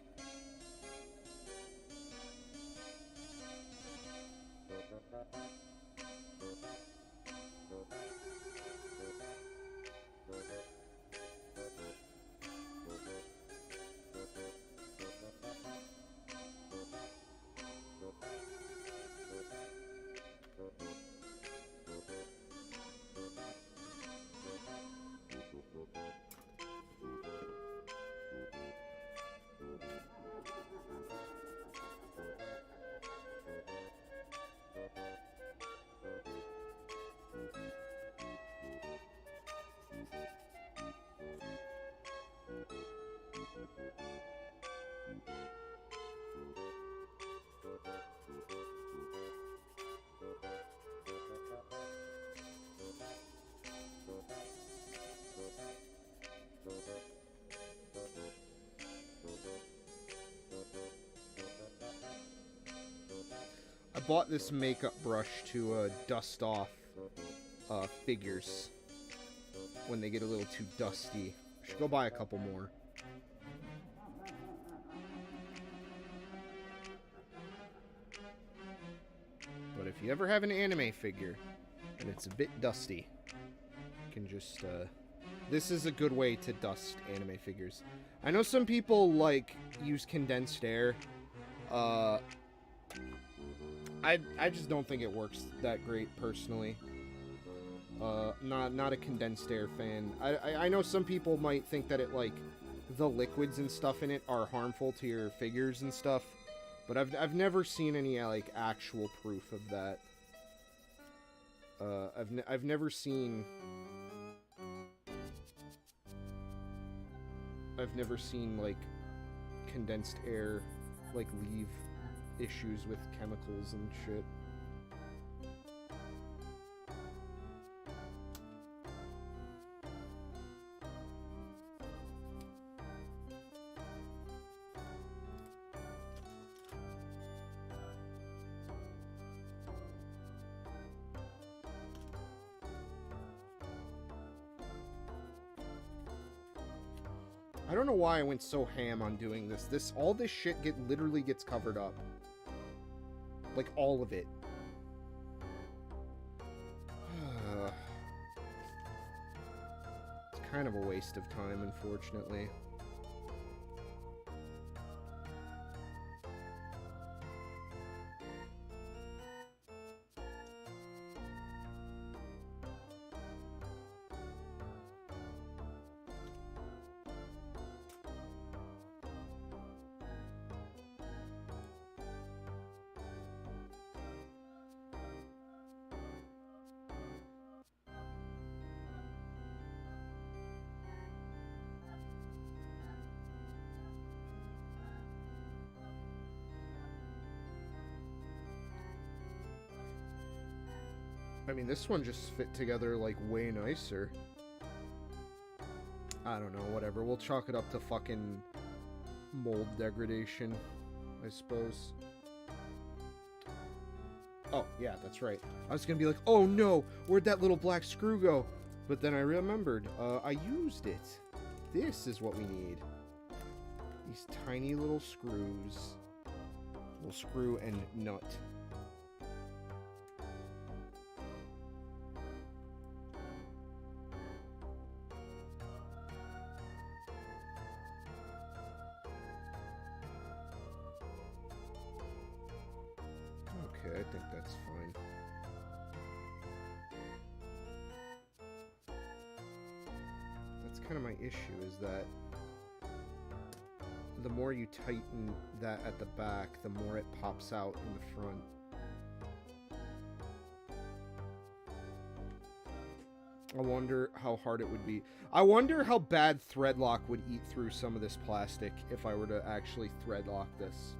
I bought this makeup brush to dust off figures when they get a little too dusty. I should go buy a couple more. But if you ever have an anime figure and it's a bit dusty, you can just this is a good way to dust anime figures. I know some people like use condensed air. I just don't think it works that great personally. Not a condensed air fan. I know some people might think that it, like, the liquids and stuff in it are harmful to your figures and stuff, but I've never seen any, like, actual proof of that. I've never seen like condensed air like leave issues with chemicals and shit. I don't know why I went so ham on doing this. All this shit literally gets covered up. Like, all of it. It's kind of a waste of time, unfortunately. I mean, this one just fit together, like, way nicer. I don't know, whatever. We'll chalk it up to fucking mold degradation, I suppose. Oh, yeah, that's right. I was gonna be like, oh no, where'd that little black screw go? But then I remembered, I used it. This is what we need. These tiny little screws. Little screw and nut. Okay, I think that's fine. That's kind of my issue, is that the more you tighten that at the back, the more it pops out in the front. I wonder how hard it would be. I wonder how bad thread lock would eat through some of this plastic if I were to actually thread lock this.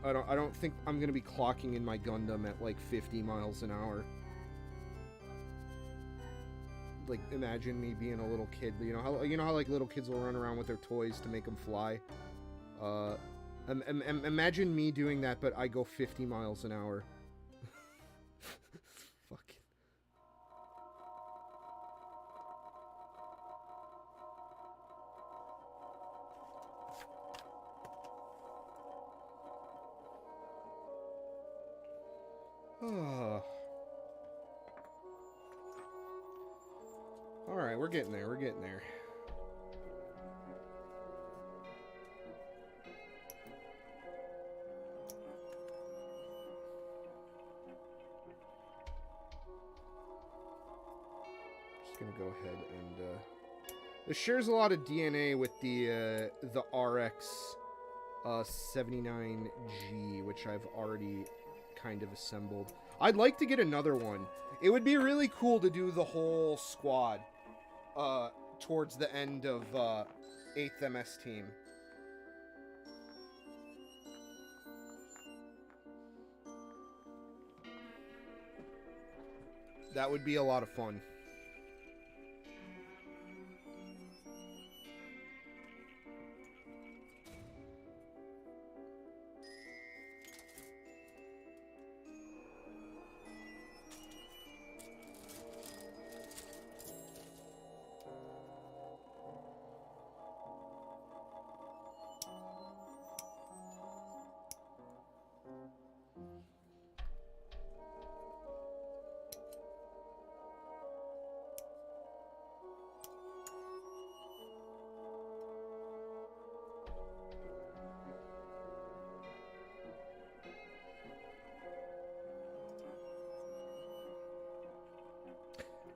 I don't think I'm gonna be clocking in my Gundam at like 50 miles an hour. Like, imagine me being a little kid. You know how like little kids will run around with their toys to make them fly. Imagine me doing that, but I go 50 miles an hour. Fuck. Alright, we're getting there, we're getting there. Just gonna go ahead and, this shares a lot of DNA with the RX 79G, which I've already kind of assembled. I'd like to get another one. It would be really cool to do the whole squad towards the end of 8th MS team. That would be a lot of fun.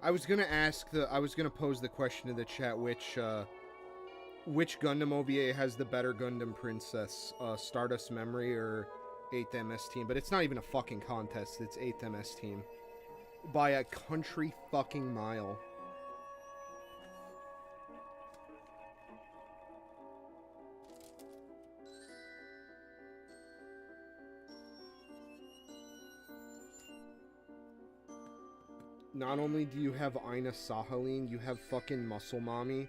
I was gonna pose the question to the chat, which Gundam OVA has the better Gundam princess, Stardust Memory or 8th MS team? But it's not even a fucking contest, it's 8th MS team. By a country fucking mile. Not only do you have Aina Sahaline, you have fucking Muscle Mommy,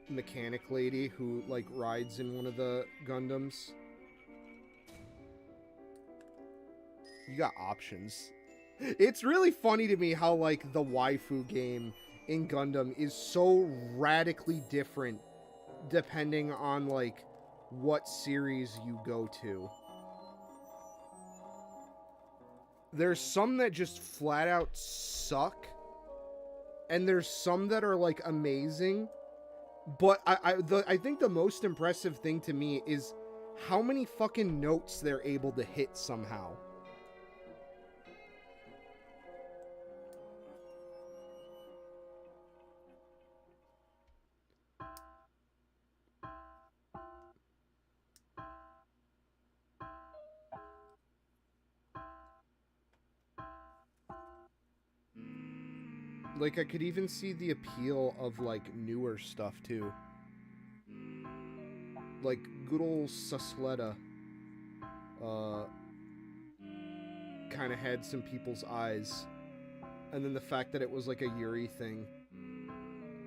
mechanic lady who, like, rides in one of the Gundams. You got options. It's really funny to me how, like, the waifu game in Gundam is so radically different depending on, like, what series you go to. There's some that just flat out suck, and there's some that are, like, amazing. But I think the most impressive thing to me is how many fucking notes they're able to hit somehow. Like, I could even see the appeal of, like, newer stuff, too. Like, good old Sasleta, kind of had some people's eyes. And then the fact that it was, like, a Yuri thing,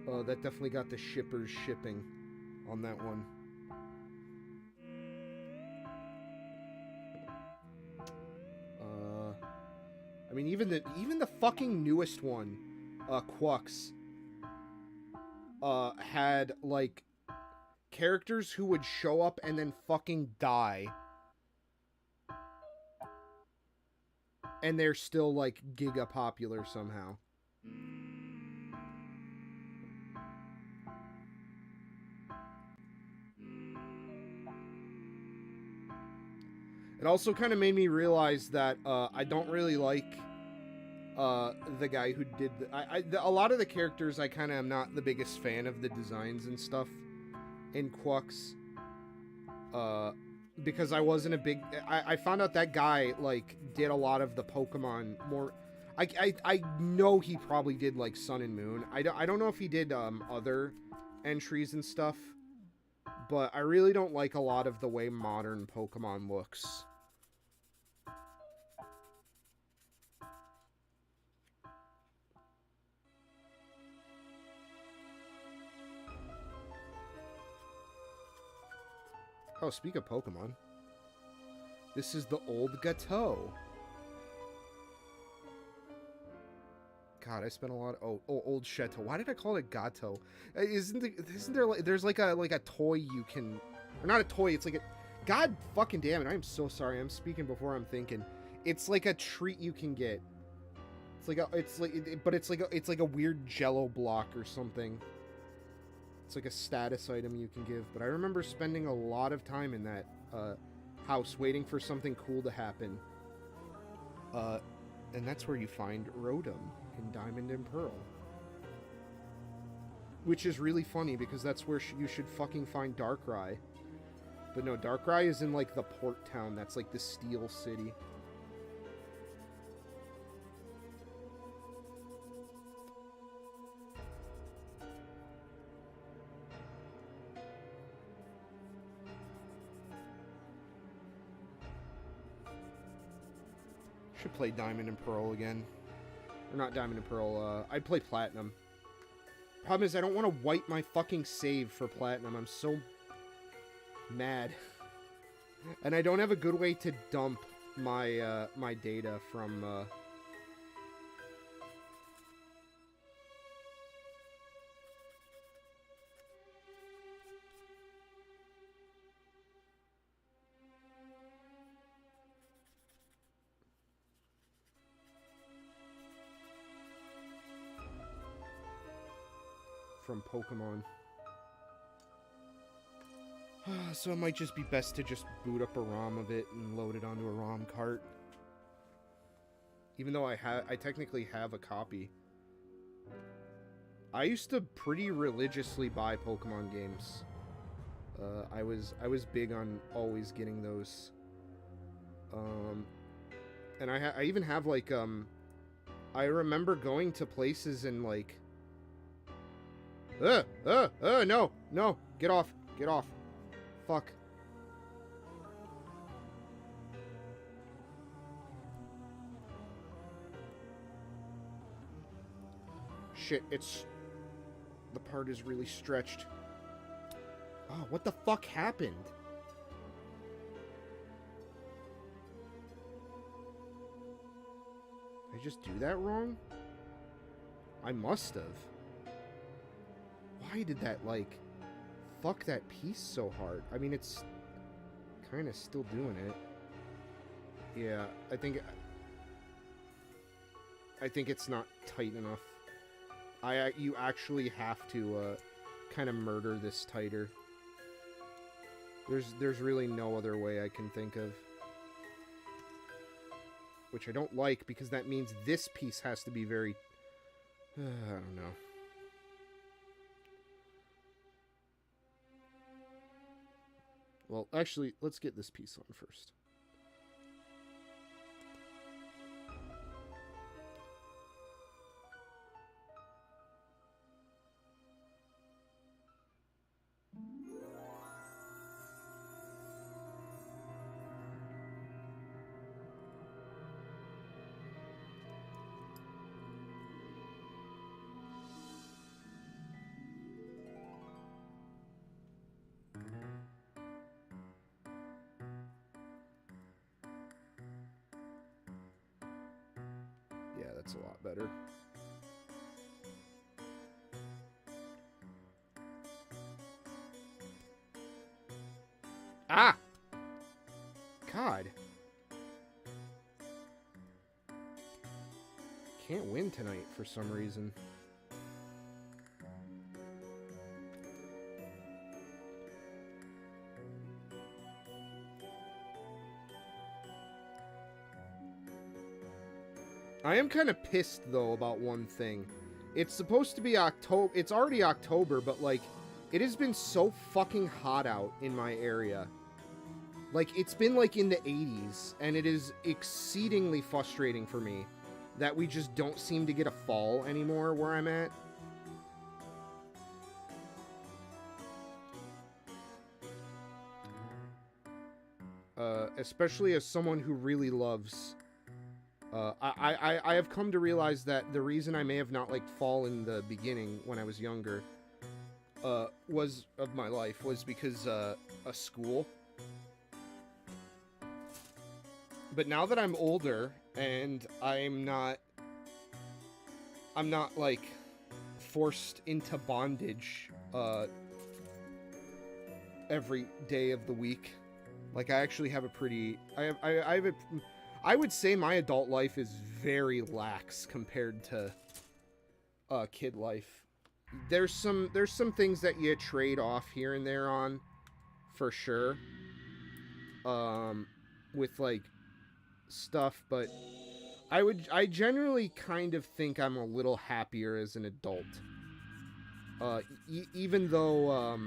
that definitely got the shippers shipping. on that one. I mean, even the fucking newest one, Quux, had like characters who would show up and then fucking die, and they're still like giga popular somehow. It also kind of made me realize that I don't really like the guy who did a lot of the characters. I kind of am not the biggest fan of the designs and stuff in Quux. Because I wasn't a big... I found out that guy, like, did a lot of the Pokemon more... I know he probably did, like, Sun and Moon. I don't know if he did other entries and stuff. But I really don't like a lot of the way modern Pokemon looks. Oh, speak of Pokemon. This is the old Gateau. God, I spent a lot of... Oh, old Chateau. Why did I call it Gateau? Isn't there like... There's like a toy you can... Or not a toy, it's like a... God fucking damn it, I am so sorry. I'm speaking before I'm thinking. It's like a treat you can get. It's like a... It's like a weird Jello block or something. It's like a status item you can give. But I remember spending a lot of time in that house waiting for something cool to happen. And that's where you find Rotom in Diamond and Pearl. Which is really funny because that's where you should fucking find Darkrai. But no, Darkrai is in like the port town. That's like the Steel City. Should play Diamond and Pearl again. Or not Diamond and Pearl, I'd play Platinum. Problem is, I don't want to wipe my fucking save for Platinum. I'm so mad. And I don't have a good way to dump my, my data from, from Pokemon. So it might just be best to just boot up a ROM of it and load it onto a ROM cart. Even though I technically have a copy. I used to pretty religiously buy Pokemon games. I was big on always getting those. And I even have like I remember going to places and like no, get off, fuck. Shit, the part is really stretched. Oh, what the fuck happened? Did I just do that wrong? I must have. Why did that, like, fuck that piece so hard? I mean, it's kind of still doing it. Yeah, I think it's not tight enough. You actually have to, kind of murder this tighter. There's really no other way I can think of. Which I don't like, because that means this piece has to be very... I don't know. Well, actually, let's get this piece on first. That's a lot better. Ah! God. Can't win tonight for some reason. I am kind of pissed, though, about one thing. It's supposed to be October. It's already October, but, like, it has been so fucking hot out in my area. Like, it's been, like, in the 80s, and it is exceedingly frustrating for me that we just don't seem to get a fall anymore where I'm at. Especially as someone who really loves... I have come to realize that the reason I may have not liked fall in the beginning when I was younger was because a school. But now that I'm older and I'm not like forced into bondage every day of the week. Like, I actually have a pretty I would say my adult life is very lax compared to kid life. There's some things that you trade off here and there on, for sure. With like stuff, but I generally kind of think I'm a little happier as an adult. Even though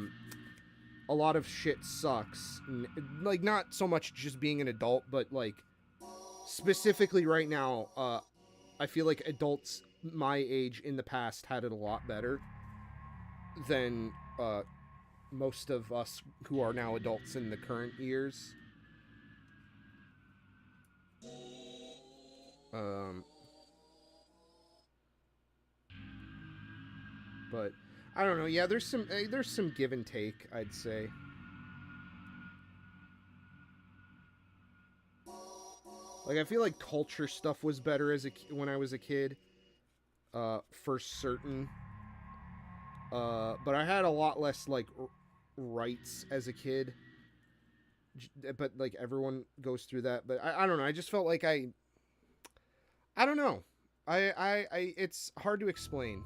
a lot of shit sucks. Like, not so much just being an adult, but like specifically right now, I feel like adults my age in the past had it a lot better than most of us who are now adults in the current years. But I don't know. Yeah, there's some give and take, I'd say. Like, I feel like culture stuff was better when I was a kid, for certain. But I had a lot less like rights as a kid. But like everyone goes through that. But I don't know. I just felt like I don't know. It's hard to explain.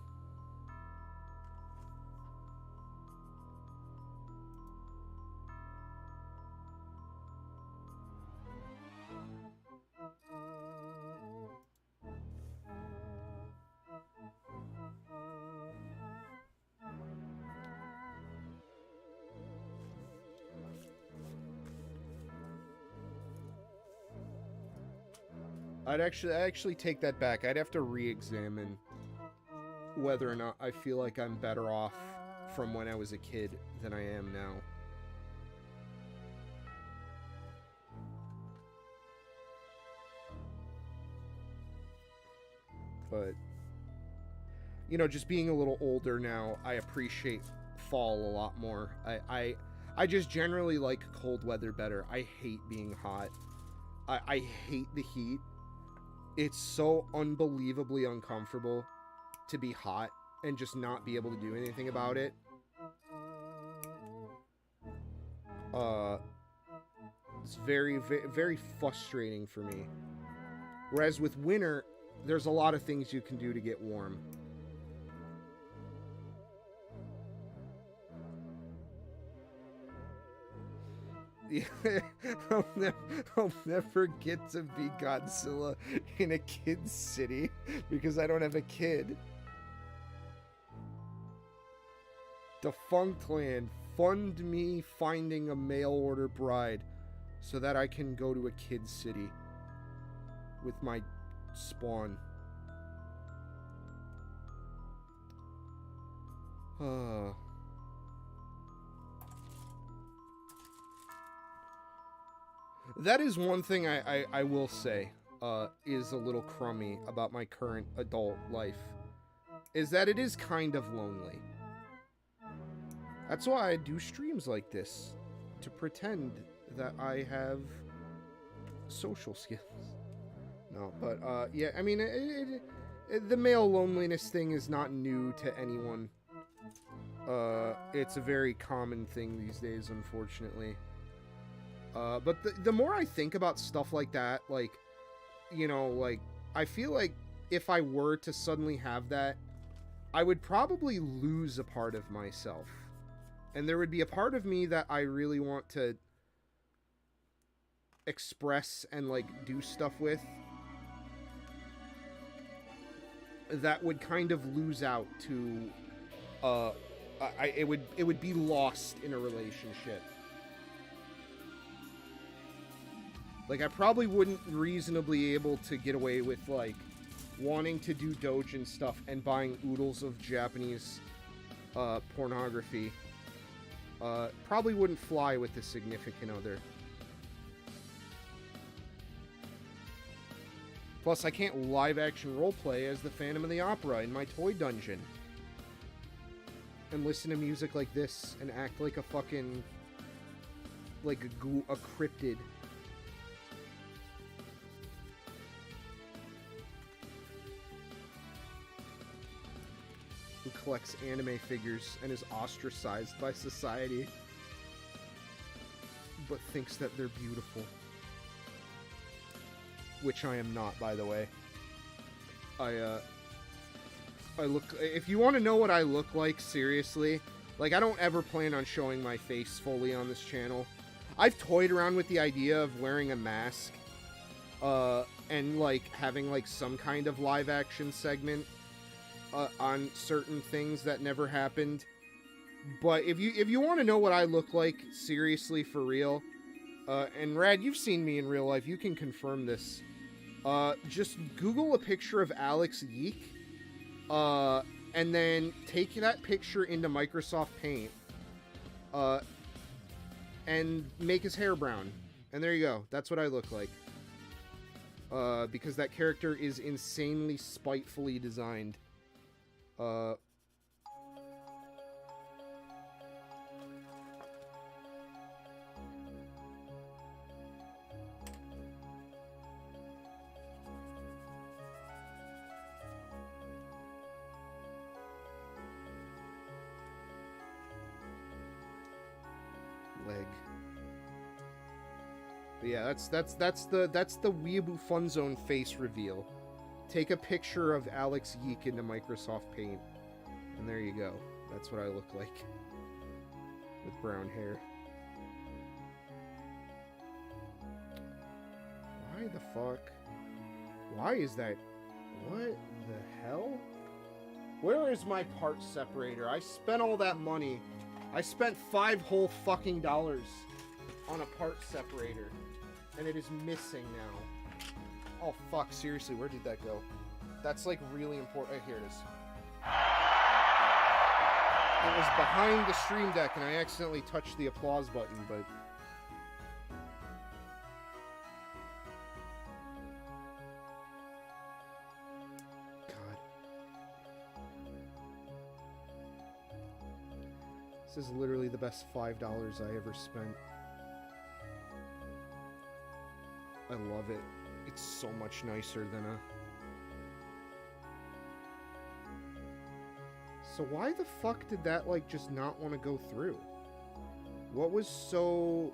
I'd actually take that back. I'd have to re-examine whether or not I feel like I'm better off from when I was a kid than I am now. But, you know, just being a little older now, I appreciate fall a lot more. I just generally like cold weather better. I hate being hot. I hate the heat. It's so unbelievably uncomfortable to be hot and just not be able to do anything about it. It's very, very, very frustrating for me. Whereas with winter, there's a lot of things you can do to get warm. I'll never get to be Godzilla in a kid's city because I don't have a kid. Defunct Land, fund me finding a mail order bride so that I can go to a kid's city with my spawn. That is one thing I will say is a little crummy about my current adult life, is that it is kind of lonely. That's why I do streams like this, to pretend that I have social skills. No, but yeah, I mean, the male loneliness thing is not new to anyone. It's a very common thing these days, unfortunately. But the more I think about stuff like that, like, you know, like, I feel like if I were to suddenly have that, I would probably lose a part of myself. And there would be a part of me that I really want to express and, like, do stuff with that would kind of lose out to, it would be lost in a relationship. Like, I probably wouldn't reasonably able to get away with, like, wanting to do doujin stuff and buying oodles of Japanese pornography. Probably wouldn't fly with a significant other. Plus, I can't live-action roleplay as the Phantom of the Opera in my toy dungeon. And listen to music like this and act like a fucking... like a cryptid. Who collects anime figures and is ostracized by society, but thinks that they're beautiful. Which I am not, by the way. I look... If you want to know what I look like, seriously, like, I don't ever plan on showing my face fully on this channel. I've toyed around with the idea of wearing a mask, and, like, having, like, some kind of live-action segment on certain things that never happened. But if you want to know what I look like, seriously, for real, and Rad, you've seen me in real life, you can confirm this. Just Google a picture of Alex Yeek, and then take that picture into Microsoft Paint, and make his hair brown. And there you go. That's what I look like. Because that character is insanely spitefully designed. Leg. But yeah, that's the WEEABOO-FUNZONE face reveal. Take a picture of Alex Yeek into Microsoft Paint, and there you go. That's what I look like with brown hair. Why the fuck? Why is that? What the hell? Where is my part separator? I spent all that money. I spent $5 whole fucking dollars on a part separator, and it is missing now. Oh fuck, seriously, where did that go? That's like really important. Oh, here it is. It was behind the stream deck and I accidentally touched the applause button, but... God. This is literally the best $5 I ever spent. I love it. It's so much nicer than a... So why the fuck did that, like, just not want to go through? What was so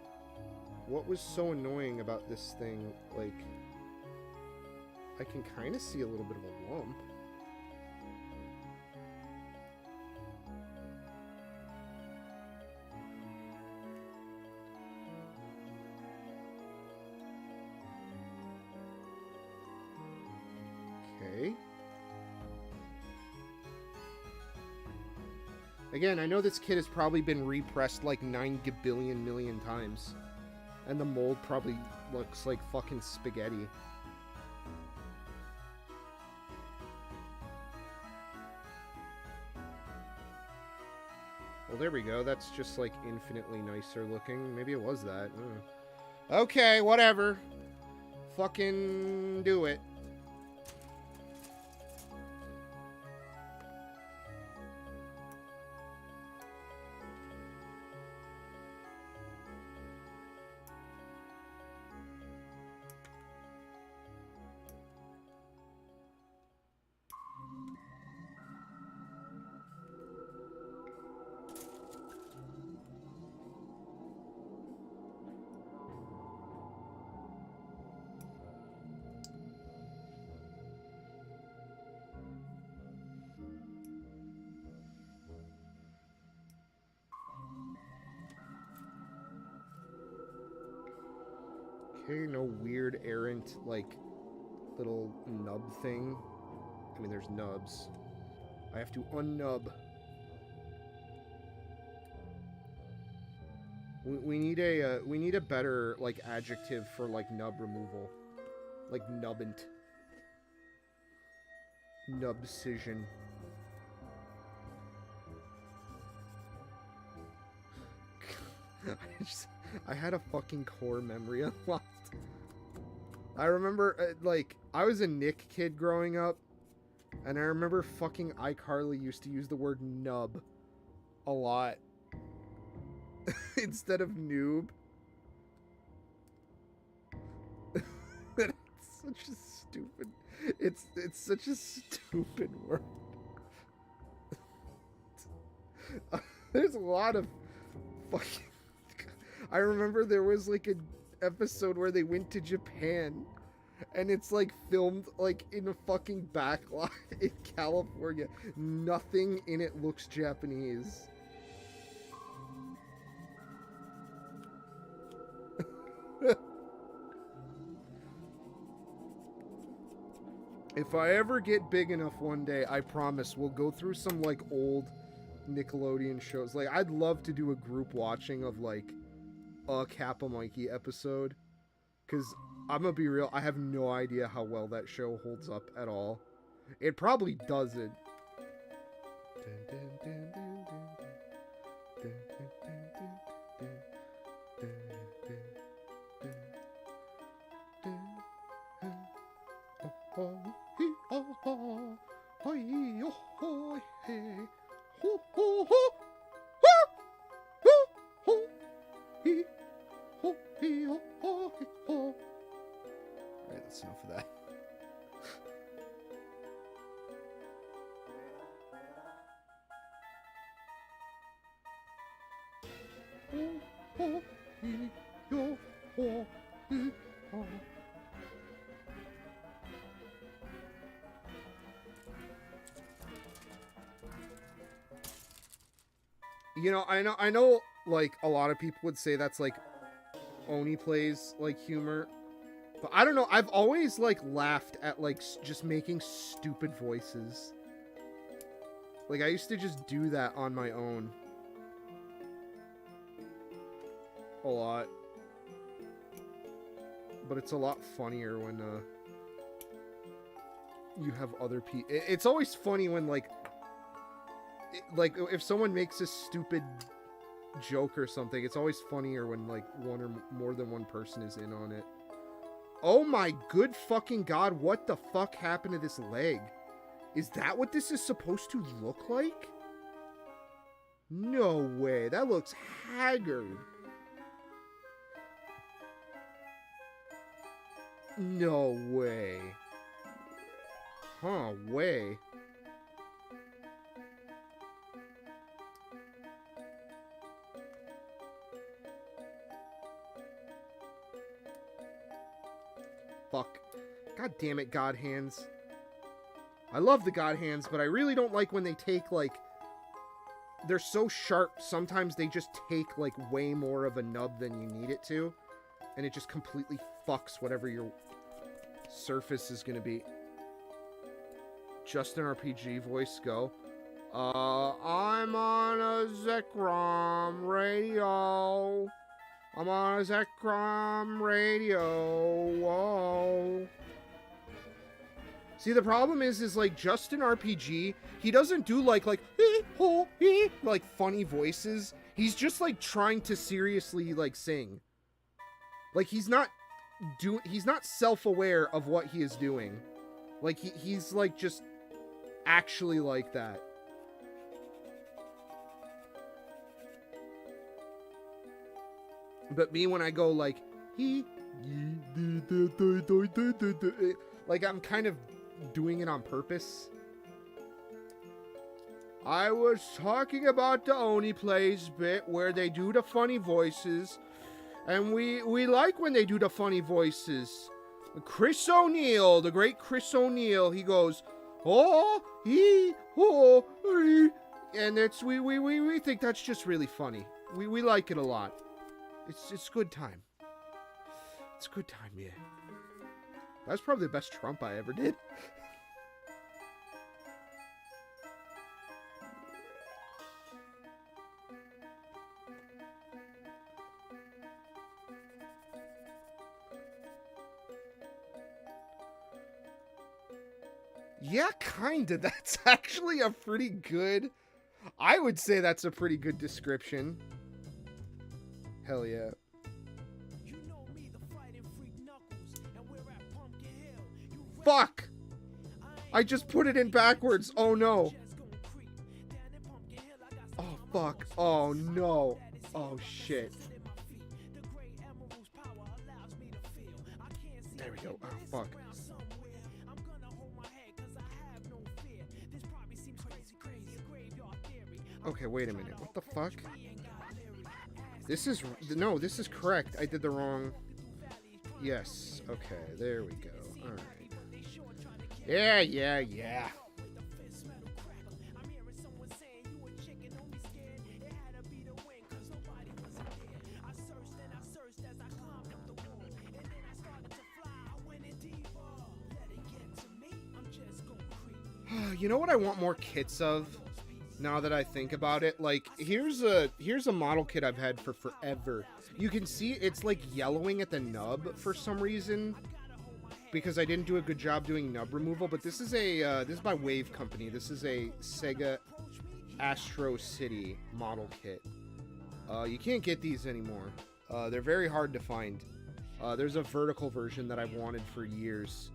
annoying about this thing? Like, I can kind of see a little bit of a lump. Okay. Again, I know this kit has probably been repressed like 9 gabillion million times. And the mold probably looks like fucking spaghetti. Well, there we go. That's just like infinitely nicer looking. Maybe it was that. Okay, whatever. Fucking do it. Okay, no weird errant, like, little nub thing. I mean, there's nubs. I have to unnub. We need a better, like, adjective for, like, nub removal. Like, nubbant. Nubcision. I had a fucking core memory unlocked. I remember, like, I was a Nick kid growing up, and I remember fucking iCarly used to use the word nub a lot instead of noob. It's such a stupid. It's such a stupid word. There's a lot of fucking. I remember there was like an episode where they went to Japan, and it's like filmed like in a fucking backlot in California. Nothing in it looks Japanese. If I ever get big enough one day, I promise we'll go through some like old Nickelodeon shows. Like, I'd love to do a group watching of like a Kappa Mikey episode, because I'm gonna be real, I have no idea how well that show holds up at all. It probably doesn't. Alright, that's enough of that. You know, I know, like, a lot of people would say that's, like, Oni plays, like, humor. But I don't know, I've always, like, laughed at, like, just making stupid voices. Like, I used to just do that on my own. A lot. But it's a lot funnier when, you have other people. It's always funny when, like, if someone makes a stupid joke or something, it's always funnier when, like, one or more than one person is in on it. Oh my good fucking god, what the fuck happened to this leg? Is that what this is supposed to look like? No way, that looks haggard. No way. Huh, way. Fuck. God damn it, God Hands. I love the God Hands, but I really don't like when they take, like... They're so sharp, sometimes they just take, like, way more of a nub than you need it to. And it just completely fucks whatever your surface is gonna be. Just an RPG voice, go. I'm on a Zekrom radio. I'm on a Zekrom radio. Whoa. See, the problem is like, just an RPG, he doesn't do like funny voices. He's just like trying to seriously like sing. Like, he's not self-aware of what he is doing. Like, he's like just actually like that. But me, when I go like, like, I'm kind of doing it on purpose. I was talking about the Oni Plays bit where they do the funny voices, and we like when they do the funny voices. Chris O'Neill, the great Chris O'Neill, he goes, oh, he, oh, he, and it's we think that's just really funny. We like it a lot. It's good time. It's a good time, yeah. That's probably the best Trump I ever did. Yeah, kinda. That's actually a pretty good... I would say that's a pretty good description. Hell yeah. Fuck! I just put it in backwards. Oh no. Oh fuck. Oh no. Oh shit. There we go. Oh fuck. Okay, wait a minute. What the fuck? This is... No, this is correct. I did the wrong... Yes. Okay, there we go. Alright. Yeah. You know what I want more kits of? Now that I think about it, like, here's a model kit I've had for forever. You can see it's like yellowing at the nub for some reason, because I didn't do a good job doing nub removal. But this is a this is by Wave Company. This is a Sega Astro City model kit. You can't get these anymore. They're very hard to find. There's a vertical version that I've wanted for years.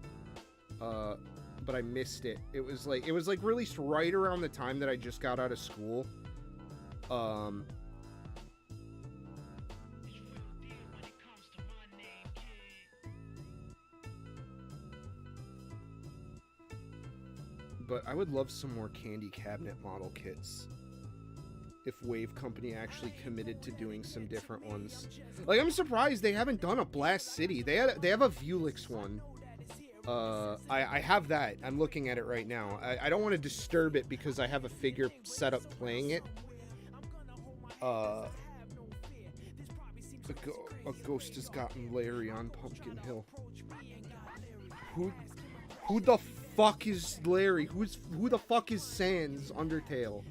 But I missed it. It was like released right around the time that I just got out of school. But I would love some more candy cabinet model kits. If Wave Company actually committed to doing some different ones. Like, I'm surprised they haven't done a Blast City. They have a Vulix one. I have that. I'm looking at it right now. I don't want to disturb it because I have a figure set up playing it. A ghost has gotten Larry on Pumpkin Hill. Who the fuck is Larry? Who the fuck is Sans Undertale?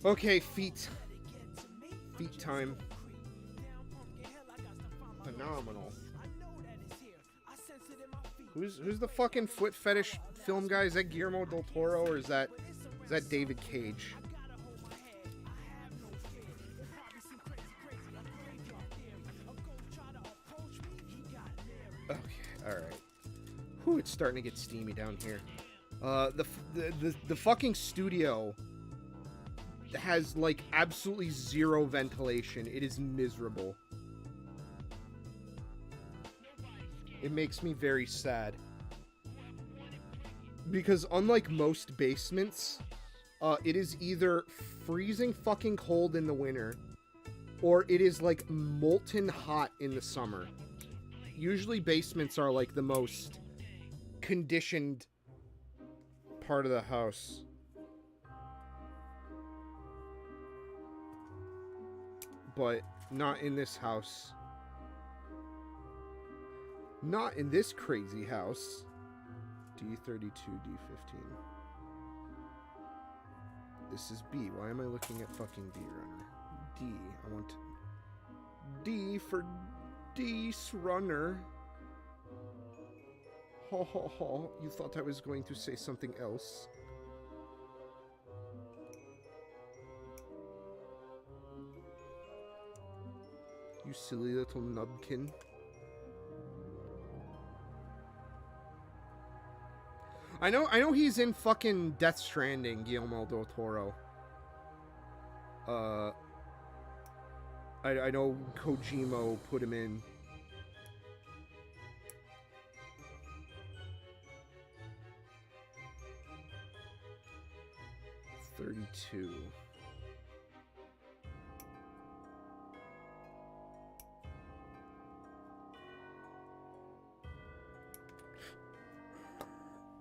Okay, feet time. Phenomenal. Who's the fucking foot fetish film guy? Is that Guillermo del Toro or is that David Cage? Okay, all right. Whew, it's starting to get steamy down here. The fucking studio has like absolutely zero ventilation. It is miserable. It makes me very sad. Because unlike most basements, it is either freezing fucking cold in the winter, or it is like molten hot in the summer. Usually basements are like the most conditioned part of the house. But not in this house. Not in this crazy house. D32, D15. This is B. Why am I looking at fucking D runner? D. I want D for D's runner. Ho ho ho. You thought I was going to say something else. You silly little nubkin. I know he's in fucking Death Stranding, Guillermo del Toro. I know Kojima put him in. $32.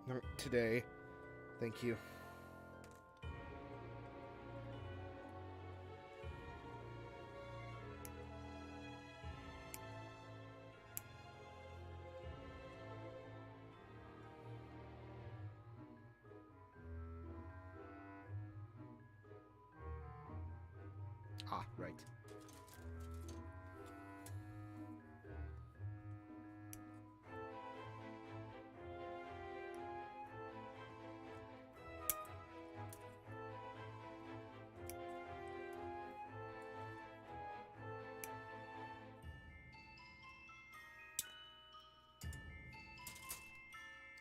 Not today. Thank you. Ah, right.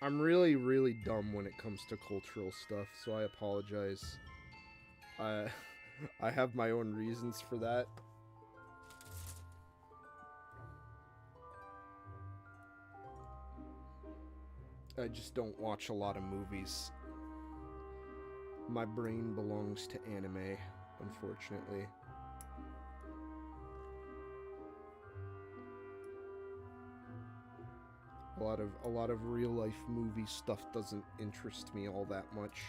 I'm really, really dumb when it comes to cultural stuff, so I apologize. I have my own reasons for that. I just don't watch a lot of movies. My brain belongs to anime, unfortunately. A lot of real life movie stuff doesn't interest me all that much.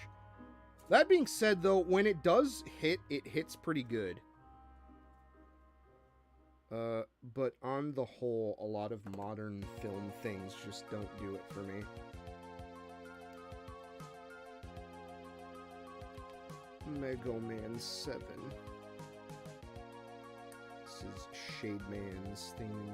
That being said, though, when it does hit, it hits pretty good. But on the whole, a lot of modern film things just don't do it for me. Mega Man 7. This is Shade Man's theme.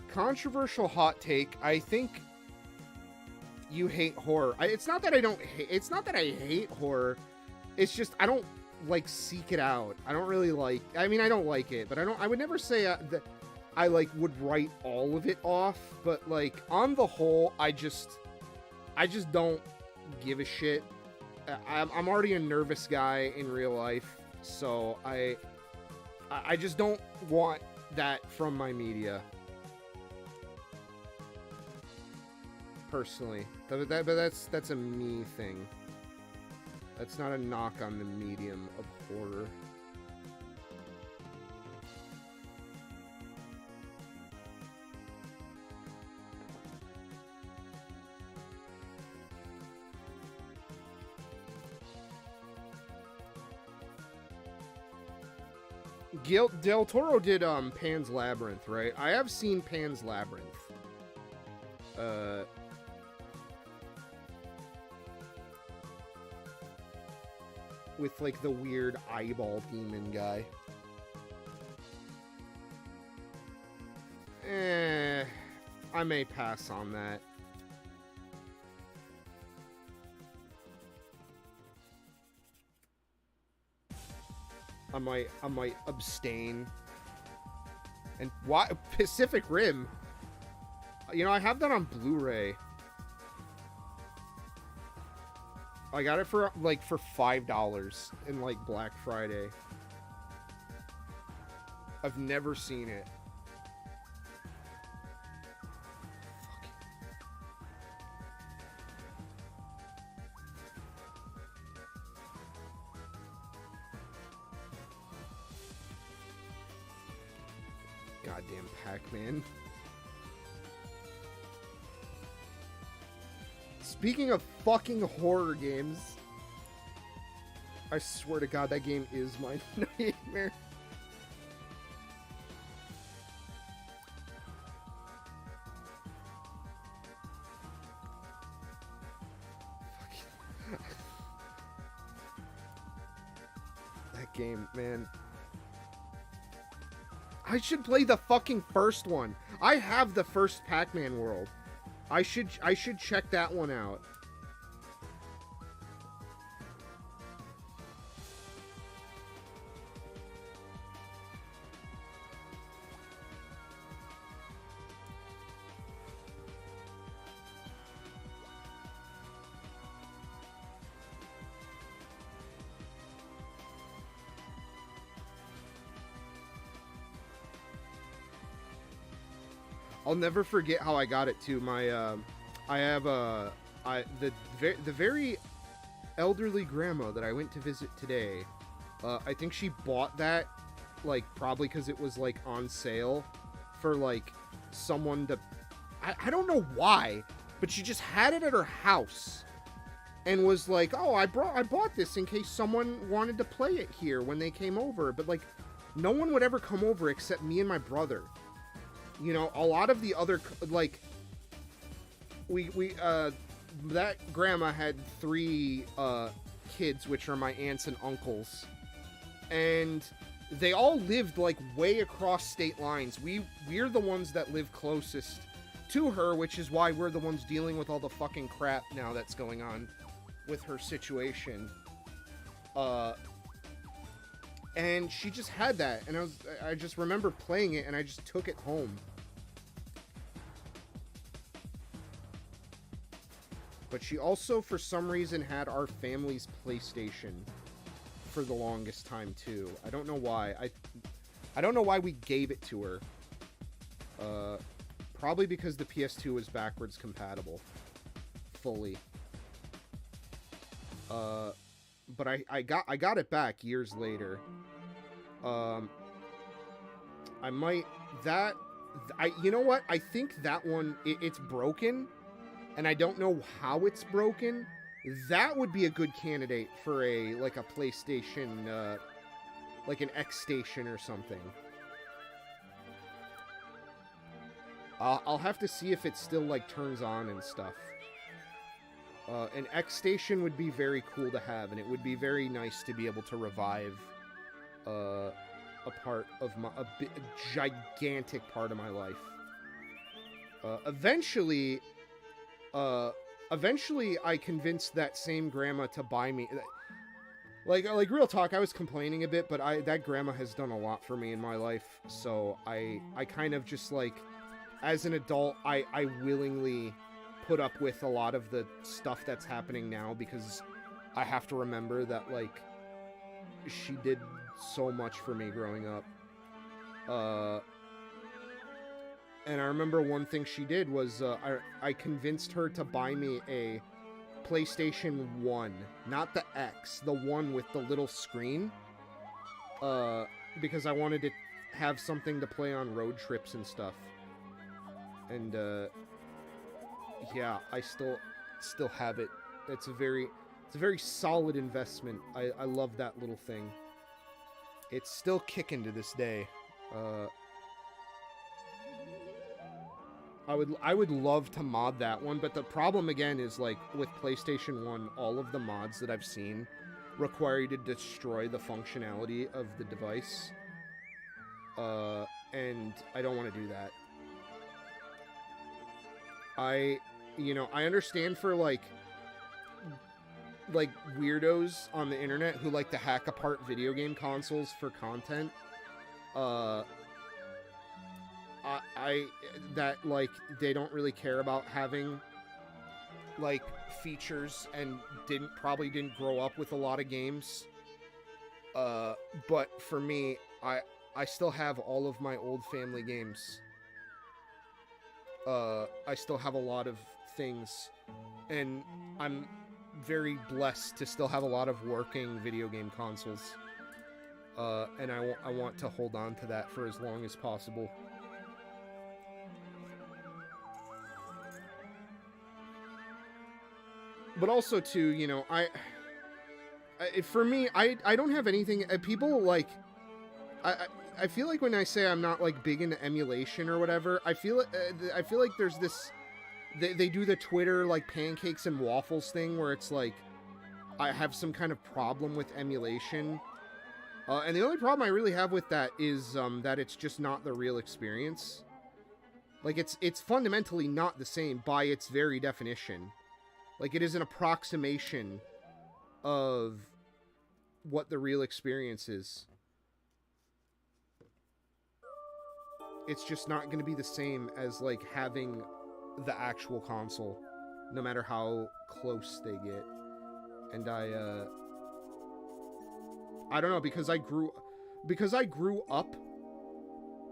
Controversial hot take. I think you hate horror. It's not that I don't hate. It's not that I hate horror. It's just I don't like seek it out. I don't really like. I mean, I don't like it, but I don't. I would never say that I like would write all of it off. But like on the whole, I just don't give a shit. I'm already a nervous guy in real life, so I just don't want that from my media. Personally, but that's a me thing. That's not a knock on the medium of horror. Del Toro did Pan's Labyrinth, right? I have seen Pan's Labyrinth. With like the weird eyeball demon guy. I may pass on that. I might abstain. And why Pacific Rim? You know, I have that on Blu-ray. I got it for like for $5 in like Black Friday. I've never seen it. Goddamn Pac-Man. Speaking of fucking horror games, I swear to God, that game is my nightmare. That game, man. I should play the fucking first one. I have the first Pac-Man world. I should check that one out. I'll never forget how I got it too. My I the very elderly grandma that I went to visit today, I think she bought that, like, probably because it was, like, on sale for, like, someone to... I don't know why, but she just had it at her house and was like, oh, I bought this in case someone wanted to play it here when they came over. But, like, no one would ever come over except me and my brother. You know, a lot of the other, like, that grandma had 3 kids, which are my aunts and uncles, and they all lived, like, way across state lines. We're the ones that live closest to her, which is why we're the ones dealing with all the fucking crap now that's going on with her situation. And she just had that, and I just remember playing it, and I just took it home. But she also, for some reason, had our family's PlayStation for the longest time, too. I don't know why. I don't know why we gave it to her. Probably because the PS2 was backwards compatible. Fully. But I got it back years later. You know what? I think that one, it's broken, and I don't know how it's broken. That would be a good candidate for a PlayStation, like an X Station or something. I'll have to see if it still, like, turns on and stuff. An X Station would be very cool to have, and it would be very nice to be able to revive a part of a gigantic part of my life. Eventually, I convinced that same grandma to buy me... Like real talk, I was complaining a bit, but that grandma has done a lot for me in my life, so I kind of just, like... As an adult, I willingly put up with a lot of the stuff that's happening now, because I have to remember that, like, she did so much for me growing up. And I remember one thing she did was, I convinced her to buy me a PlayStation 1. Not the X, the one with the little screen. Because I wanted to have something to play on road trips and stuff. And, yeah, I still have it. It's a very solid investment. I love that little thing. It's still kicking to this day. I would love to mod that one, but the problem again is, like, with PlayStation 1, all of the mods that I've seen require you to destroy the functionality of the device. And I don't want to do that. I understand for, like weirdos on the internet who like to hack apart video game consoles for content. That, like, they don't really care about having, like, features and probably didn't grow up with a lot of games. But for me, I still have all of my old family games. I still have a lot of things, and I'm very blessed to still have a lot of working video game consoles. And I want to hold on to that for as long as possible. But also, too, you know, for me, I don't have anything... people, like... I feel like when I say I'm not, like, big into emulation or whatever, I feel like there's this... They do the Twitter, like, pancakes and waffles thing where it's like, I have some kind of problem with emulation. And the only problem I really have with that is that it's just not the real experience. Like, it's fundamentally not the same by its very definition. Like, it is an approximation of what the real experience is. It's just not going to be the same as, like, having the actual console, no matter how close they get. And I don't know, because I grew up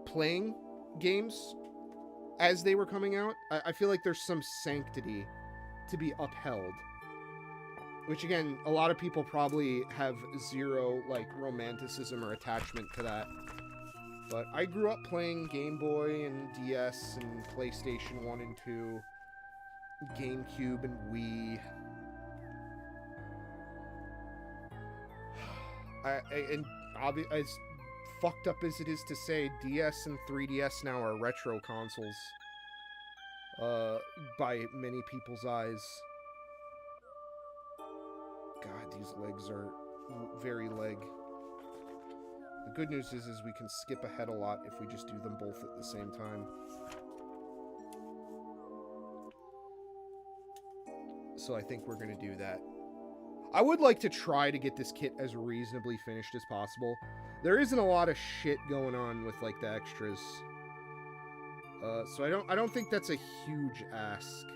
playing games as they were coming out. I feel like there's some sanctity to be upheld. Which, again, a lot of people probably have zero, like, romanticism or attachment to that. But I grew up playing Game Boy and DS and PlayStation 1 and 2, GameCube and Wii. As fucked up as it is to say, DS and 3DS now are retro consoles. By many people's eyes. God, these legs are very leg. The good news is we can skip ahead a lot if we just do them both at the same time. So I think we're going to do that. I would like to try to get this kit as reasonably finished as possible. There isn't a lot of shit going on with, like, the extras. So I don't think that's a huge ask.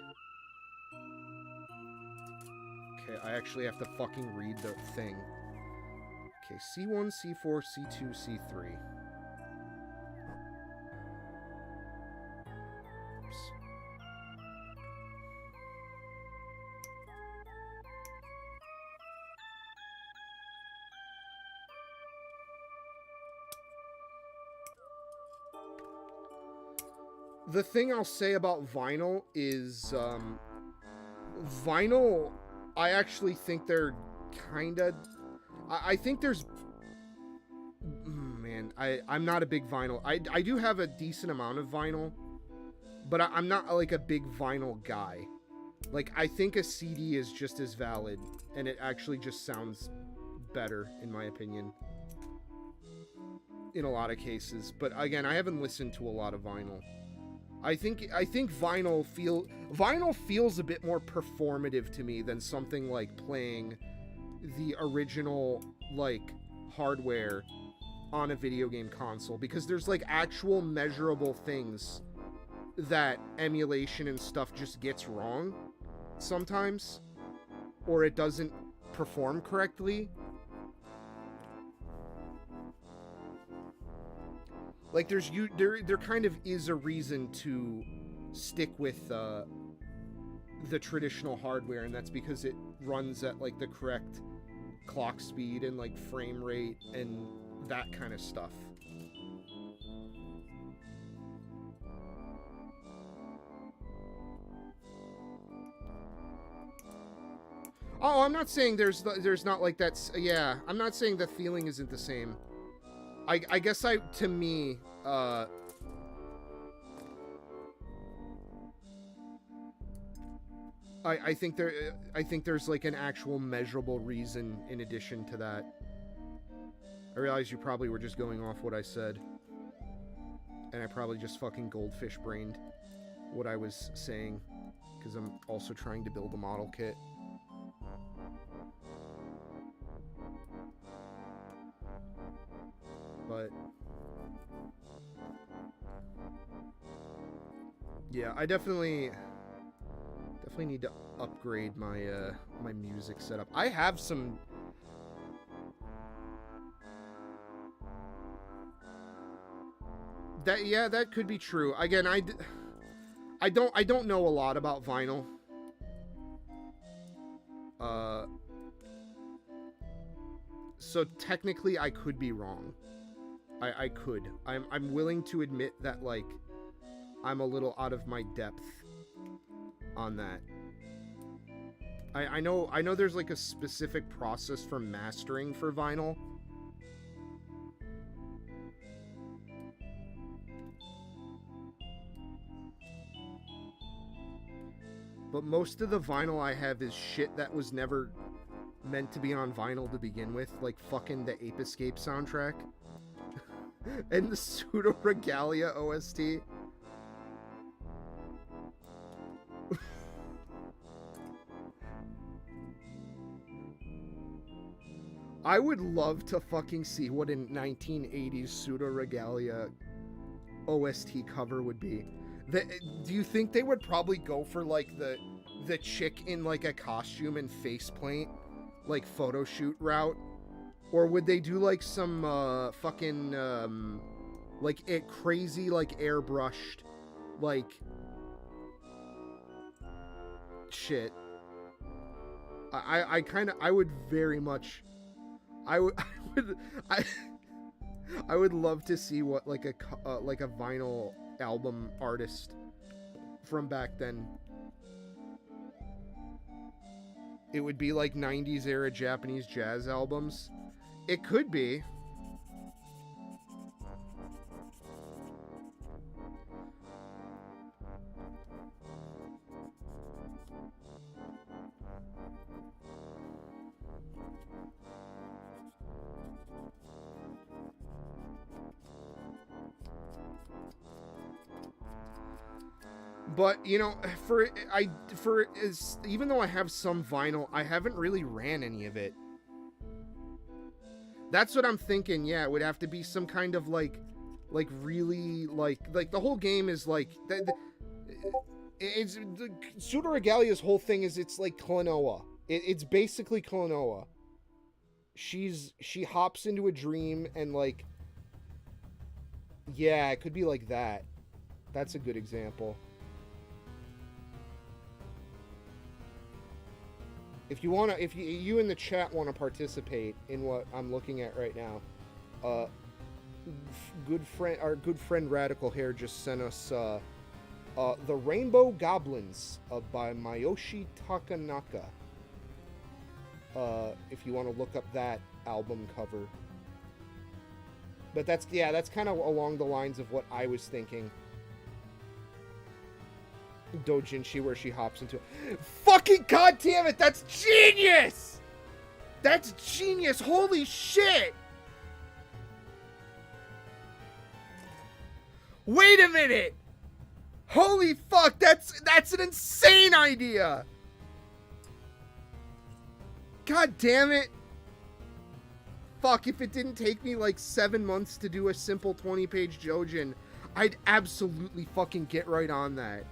Okay, I actually have to fucking read the thing. Okay, C1, C4, C2, C3. Oops. The thing I'll say about vinyl is, vinyl, I actually think they're kinda... I think there's... Man, I'm not a big vinyl. I do have a decent amount of vinyl, but I'm not, like, a big vinyl guy. Like, I think a CD is just as valid, and it actually just sounds better, in my opinion. In a lot of cases. But, again, I haven't listened to a lot of vinyl. I think vinyl feels a bit more performative to me than something like playing the original, like, hardware on a video game console, because there's, like, actual measurable things that emulation and stuff just gets wrong sometimes, or it doesn't perform correctly. Like, there kind of is a reason to stick with the traditional hardware, and that's because it runs at, like, the correct clock speed and, like, frame rate and that kind of stuff. Oh, I'm not saying there's not, like, that's... Yeah, I'm not saying the feeling isn't the same. I guess to me, I think there's, like, an actual measurable reason in addition to that. I realize you probably were just going off what I said, and I probably just fucking goldfish brained what I was saying, because I'm also trying to build a model kit. But yeah, I definitely need to upgrade my my music setup. I have some that could be true. Again, I don't know a lot about vinyl. So technically I could be wrong. I could. I'm willing to admit that, like, I'm a little out of my depth on that. I know there's, like, a specific process for mastering for vinyl. But most of the vinyl I have is shit that was never meant to be on vinyl to begin with, like fucking the Ape Escape soundtrack. And the Pseudo Regalia OST. I would love to fucking see what a 1980s Pseudo Regalia OST cover would be. Do you think they would probably go for, like, the chick in, like, a costume and facepaint, like, photo shoot route? Or would they do, like, some fucking like, crazy, like, airbrushed, like, shit. I would very much, I would love to see what like a vinyl album artist from back then. It would be like 90s era Japanese jazz albums. It could be. But, you know, even though I have some vinyl, I haven't really ran any of it. That's what I'm thinking. Yeah, it would have to be some kind of really the whole game is like it's Pseudo Regalia's whole thing is it's like Klonoa. It's basically Klonoa. She hops into a dream and like, yeah, it could be like that. That's a good example. If you in the chat want to participate in what I'm looking at right now, our good friend Radical Hair just sent us The Rainbow Goblins by Mayoshi Takanaka. If you want to look up that album cover. But that's kind of along the lines of what I was thinking. Dojinshi, where she hops into fucking goddamn it, that's genius! That's genius, holy shit! Wait a minute! Holy fuck, that's an insane idea! God damn it! Fuck, if it didn't take me like 7 months to do a simple 20-page Joujin, I'd absolutely fucking get right on that.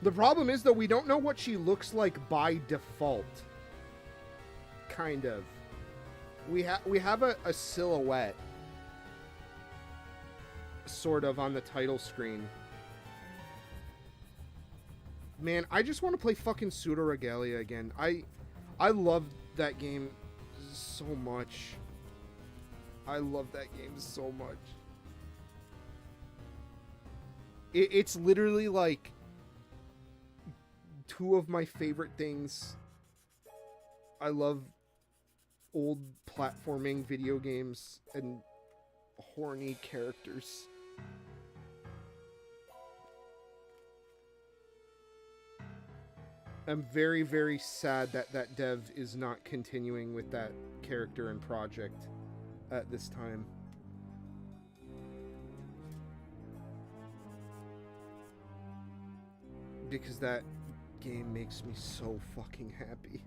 The problem is, though, we don't know what she looks like by default. Kind of. We have a silhouette. Sort of on the title screen. Man, I just want to play fucking Pseudo Regalia again. I love that game so much. I love that game so much. It's literally like two of my favorite things. I love old platforming video games and horny characters. I'm very, very sad that that dev is not continuing with that character and project at this time. Because that game makes me so fucking happy.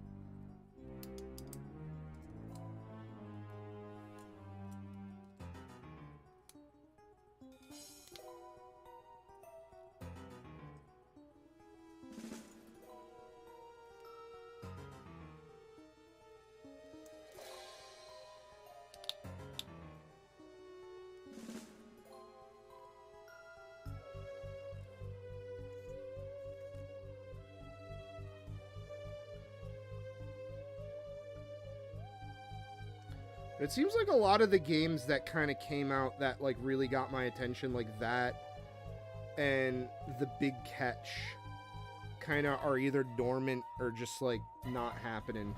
It seems like a lot of the games that kind of came out that like really got my attention, like that and The Big Catch, kind of are either dormant or just like not happening.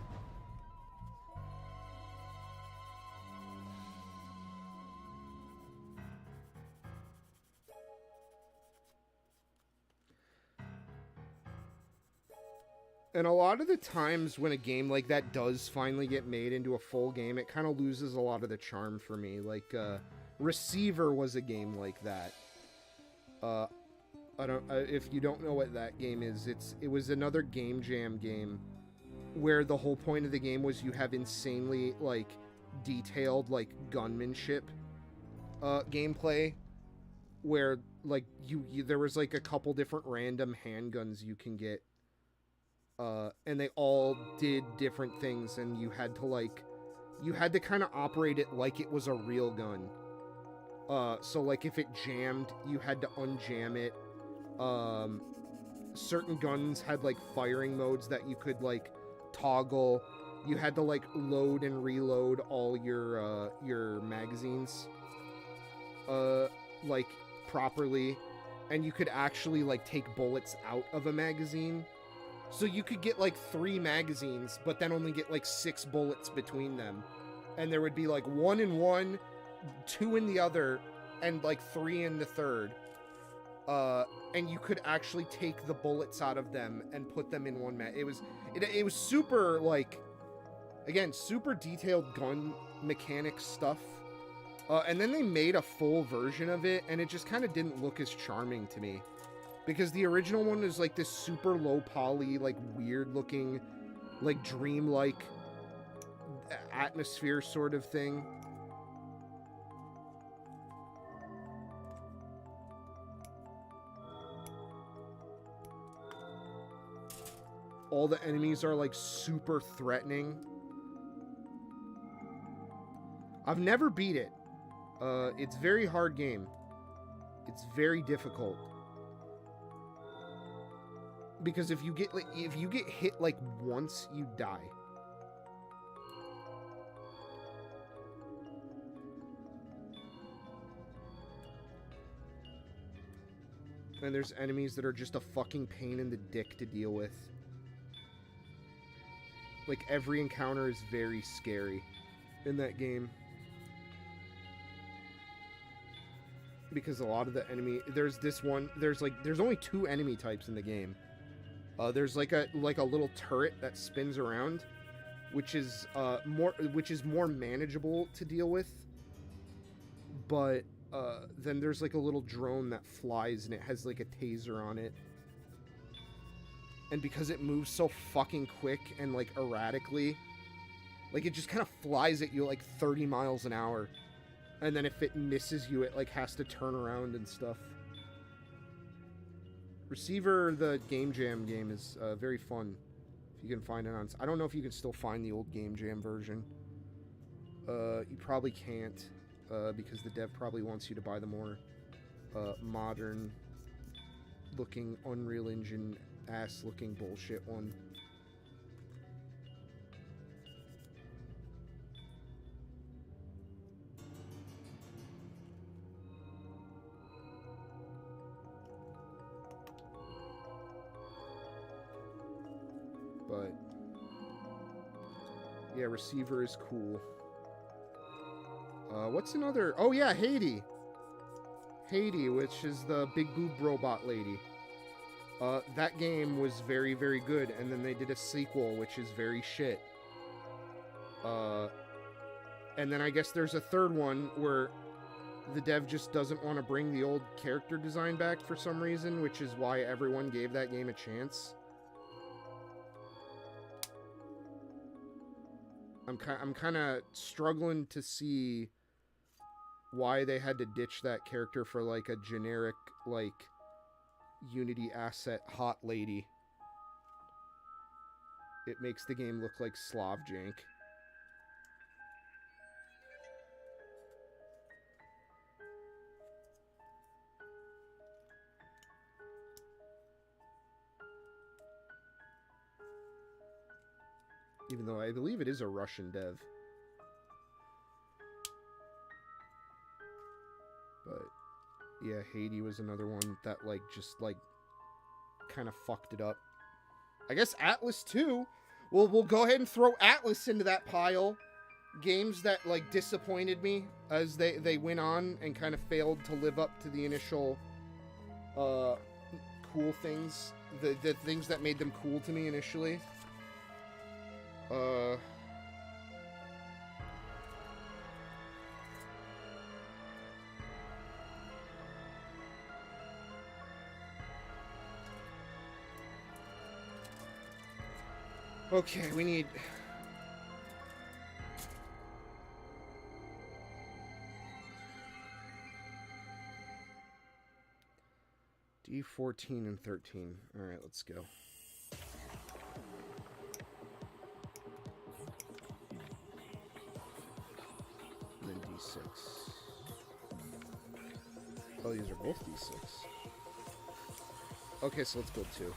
And a lot of the times when a game like that does finally get made into a full game, it kind of loses a lot of the charm for me. Like, Receiver was a game like that. If you don't know what that game is, it was another Game Jam game where the whole point of the game was you have insanely, like, detailed, like, gunmanship gameplay where, like, there was, like, a couple different random handguns you can get. and they all did different things, and you had to kind of operate it like it was a real gun. So like if it jammed, you had to unjam it. Certain guns had like firing modes that you could like toggle. You had to like load and reload all your magazines like properly, and you could actually like take bullets out of a magazine. So you could get like 3 magazines, but then only get like 6 bullets between them. And there would be like 1 in one, 2 in the other, and like 3 in the third. And you could actually take the bullets out of them and put them in one mag. It was super like, again, super detailed gun mechanic stuff. And then they made a full version of it, and it just kind of didn't look as charming to me. Because the original one is like this super low poly, like weird looking, like dreamlike atmosphere sort of thing. All the enemies are like super threatening. I've never beat it. It's a very hard game. It's very difficult. Because if you get hit like once, you die. And there's enemies that are just a fucking pain in the dick to deal with. Like every encounter is very scary in that game. Because a lot of the enemy, there's only 2 enemy types in the game. There's like a little turret that spins around, which is more manageable to deal with. But then there's like a little drone that flies, and it has like a taser on it. And because it moves so fucking quick and like erratically, like it just kind of flies at you like 30 miles an hour. And then if it misses you, it like has to turn around and stuff. Receiver, the Game Jam game, is very fun. If you can find it on... I don't know if you can still find the old Game Jam version. You probably can't, because the dev probably wants you to buy the more modern-looking Unreal Engine-ass-looking bullshit one. But yeah, Receiver is cool. What's another? Oh yeah, Haiti, which is the big boob robot lady. That game was very, very good, and then they did a sequel, which is very shit. And then I guess there's a third one where the dev just doesn't want to bring the old character design back for some reason, which is why everyone gave that game a chance. I'm kind of struggling to see why they had to ditch that character for like a generic like Unity asset hot lady. It makes the game look like Slav jank. Even though I believe it is a Russian dev. But yeah, Haiti was another one that like just like kind of fucked it up. I guess Atlas too. We'll go ahead and throw Atlas into that pile. Games that like disappointed me as they went on and kind of failed to live up to the initial cool things, the things that made them cool to me initially. Okay, we need... D14 and 13. Alright, let's go. D6. Oh, these are both D6. Okay, so let's build 2.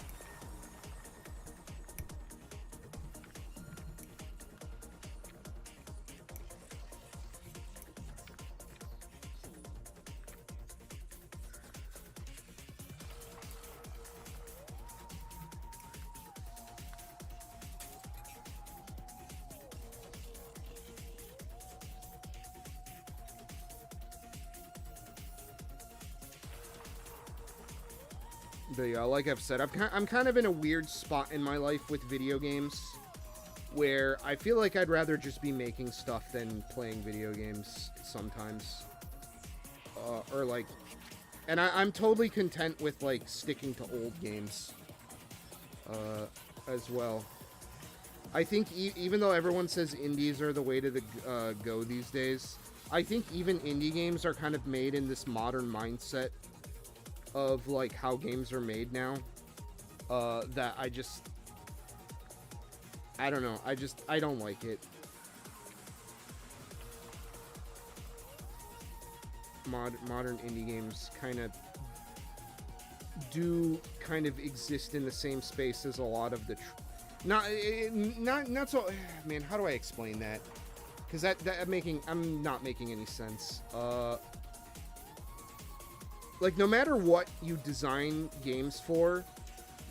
But yeah, like I've said, I'm kind of in a weird spot in my life with video games where I feel like I'd rather just be making stuff than playing video games sometimes. Or like, and I'm totally content with like sticking to old games as well. I think even though everyone says indies are the way to go these days, I think even indie games are kind of made in this modern mindset of like how games are made now, that I don't know, I don't like it. Modern indie games kind of do kind of exist in the same space as a lot of the not so, man, how do I explain that? Because I'm not making any sense. Like, no matter what you design games for,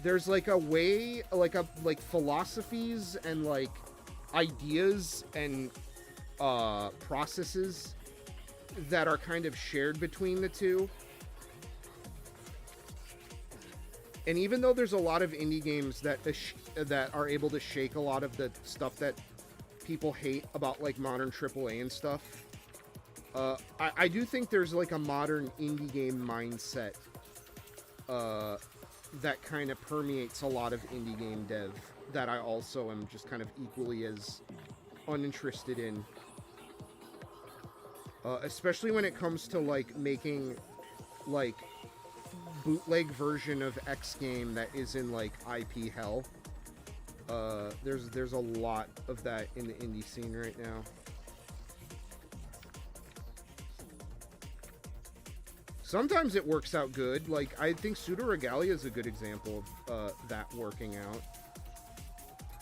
there's like a way, like philosophies and like ideas and processes that are kind of shared between the two. And even though there's a lot of indie games that are able to shake a lot of the stuff that people hate about like modern AAA and stuff, I do think there's like a modern indie game mindset that kind of permeates a lot of indie game dev that I also am just kind of equally as uninterested in. Especially when it comes to like making like bootleg version of X game that is in like IP hell. There's a lot of that in the indie scene right now. Sometimes it works out good. Like, I think Pseudo Regalia is a good example of that working out.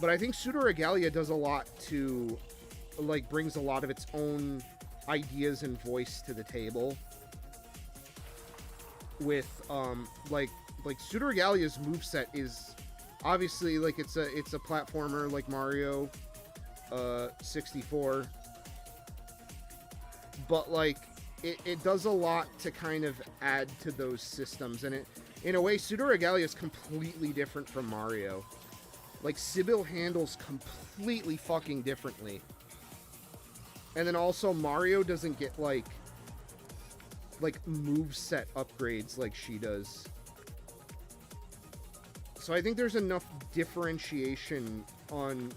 But I think Pseudo Regalia does a lot to, like, brings a lot of its own ideas and voice to the table. With, like Pseudo Regalia's moveset is obviously, like, it's a platformer like Mario 64. But, like, it does a lot to kind of add to those systems, and in a way, Pseudo Regalia is completely different from Mario. Like, Sybil handles completely fucking differently. And then also, Mario doesn't get, like moveset upgrades like she does. So I think there's enough differentiation on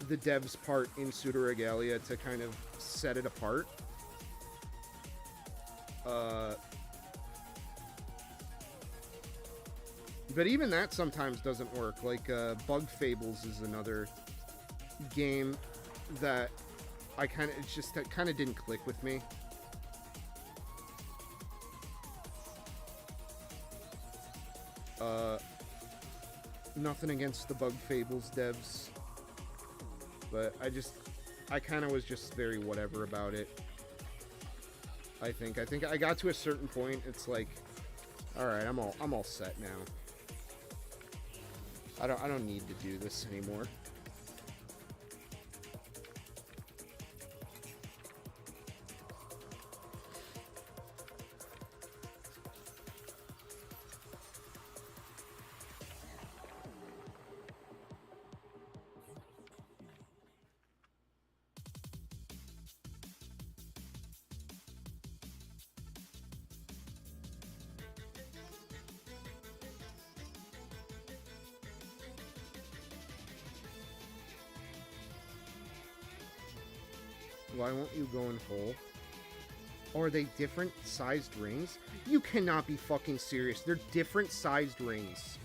the dev's part in Pseudo Regalia to kind of set it apart. But even that sometimes doesn't work. Like, Bug Fables is another game that that kind of didn't click with me. Nothing against the Bug Fables devs, but I kind of was just very whatever about it. I think I got to a certain point. It's like, all right, I'm all set now. I don't need to do this anymore. Why won't you go in whole? Or are they different sized rings? You cannot be fucking serious. They're different sized rings.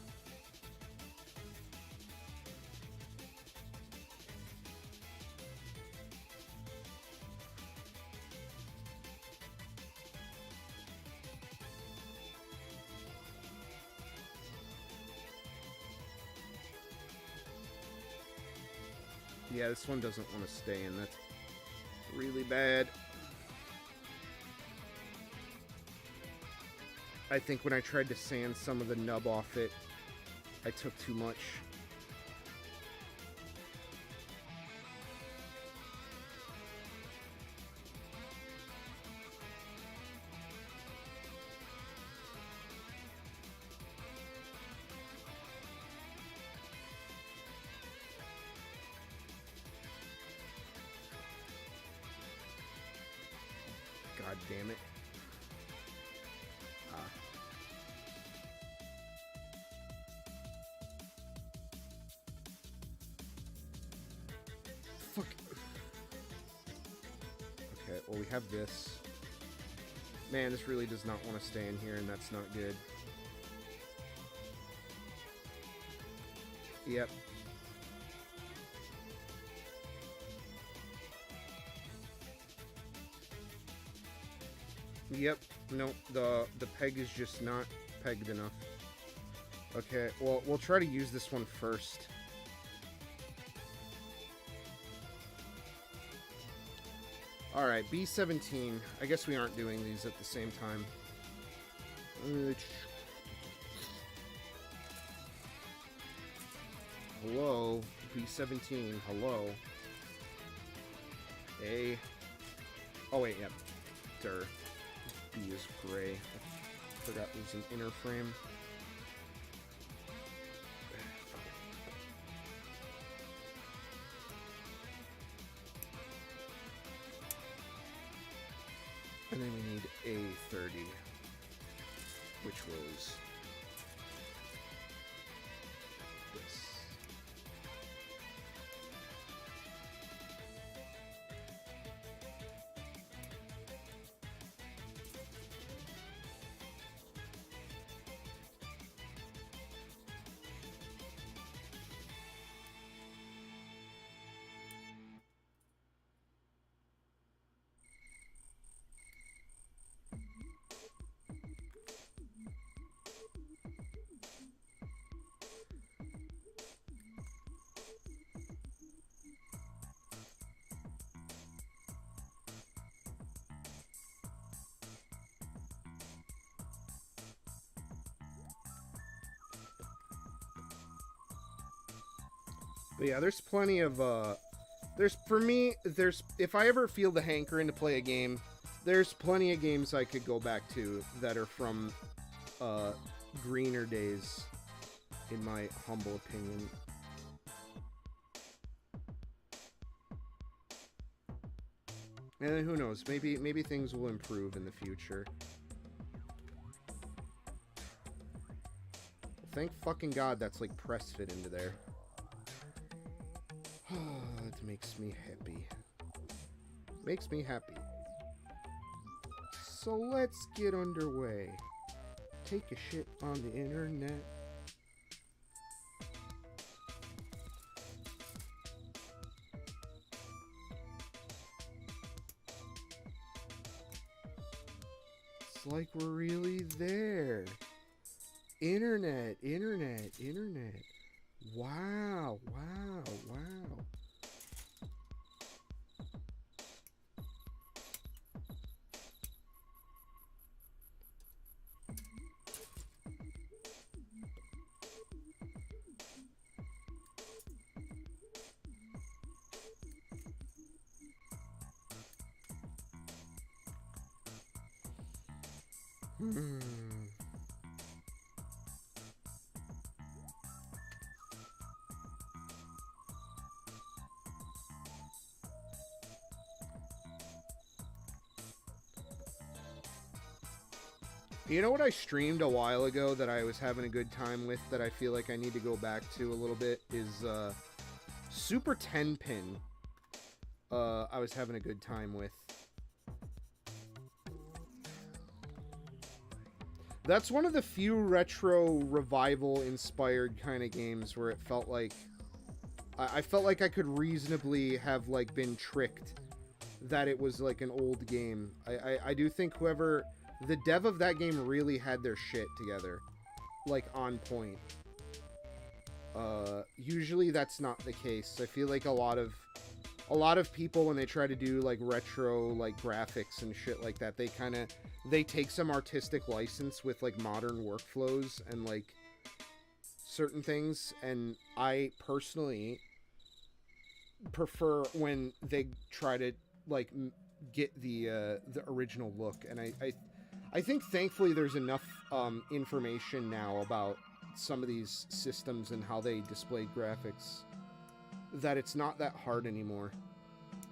Yeah, this one doesn't want to stay in. That's really bad. I think when I tried to sand some of the nub off it, I took too much. God damn it. Fuck. Okay, well, we have this. Man, this really does not want to stay in here, and that's not good. Yep. Yep. No, the peg is just not pegged enough. Okay, well, we'll try to use this one first. Alright, B17. I guess we aren't doing these at the same time. Hello? B17, hello? A. Oh, wait, yep. Dur. B is gray. I forgot there's an inner frame. And then we need A30, which was this. But yeah, there's plenty of, for me, if I ever feel the hankering to play a game, there's plenty of games I could go back to that are from, greener days, in my humble opinion. And who knows, maybe things will improve in the future. Thank fucking God that's like press fit into there. It makes me happy. Makes me happy. So let's get underway. Take a shit on the internet. It's like we're really there. Internet, internet, internet. Wow, wow, wow. You know what I streamed a while ago that I was having a good time with that I feel like I need to go back to a little bit is Super 10 Pin. I was having a good time with. That's one of the few retro revival inspired kind of games where it felt like I felt like I could reasonably have like been tricked that it was like an old game. I do think whoever the dev of that game really had their shit together, like on point. Usually that's not the case. I feel like a lot of people, when they try to do like retro like graphics and shit like that, they take some artistic license with like modern workflows and like certain things, and I personally prefer when they try to like get the original look. And I think thankfully there's enough information now about some of these systems and how they display graphics that it's not that hard anymore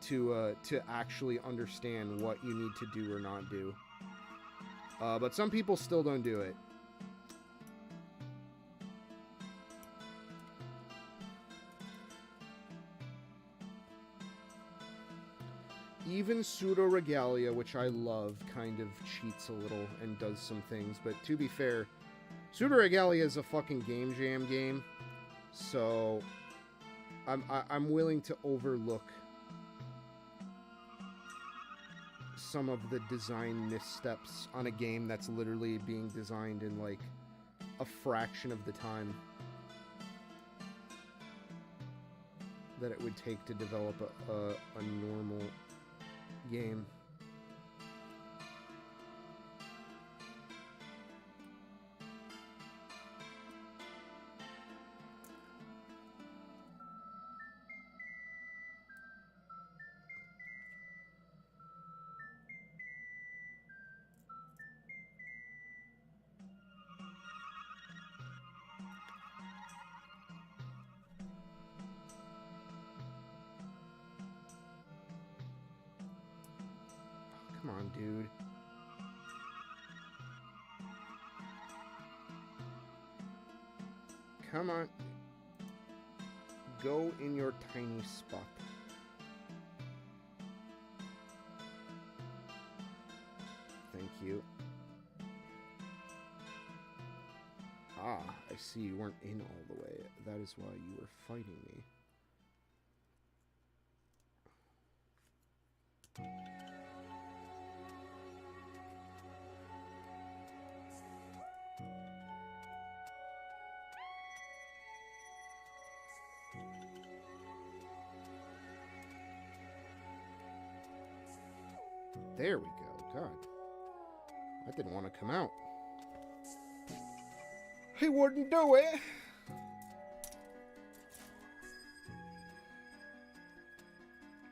to actually understand what you need to do or not do. But some people still don't do it. Even Pseudo-Regalia, which I love, kind of cheats a little and does some things. But to be fair, Pseudo-Regalia is a fucking Game Jam game, so I'm willing to overlook some of the design missteps on a game that's literally being designed in like a fraction of the time that it would take to develop a normal game. Come on, dude. Come on. Go in your tiny spot. Thank you. Ah, I see you weren't in all the way. That is why you were fighting me. There we go. God. I didn't want to come out. He wouldn't do it.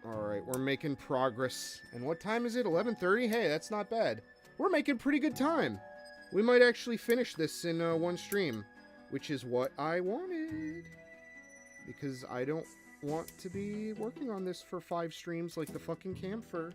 Alright, we're making progress. And what time is it? 11:30? Hey, that's not bad. We're making pretty good time. We might actually finish this in one stream, which is what I wanted. Because I don't want to be working on this for 5 streams like the fucking camphor.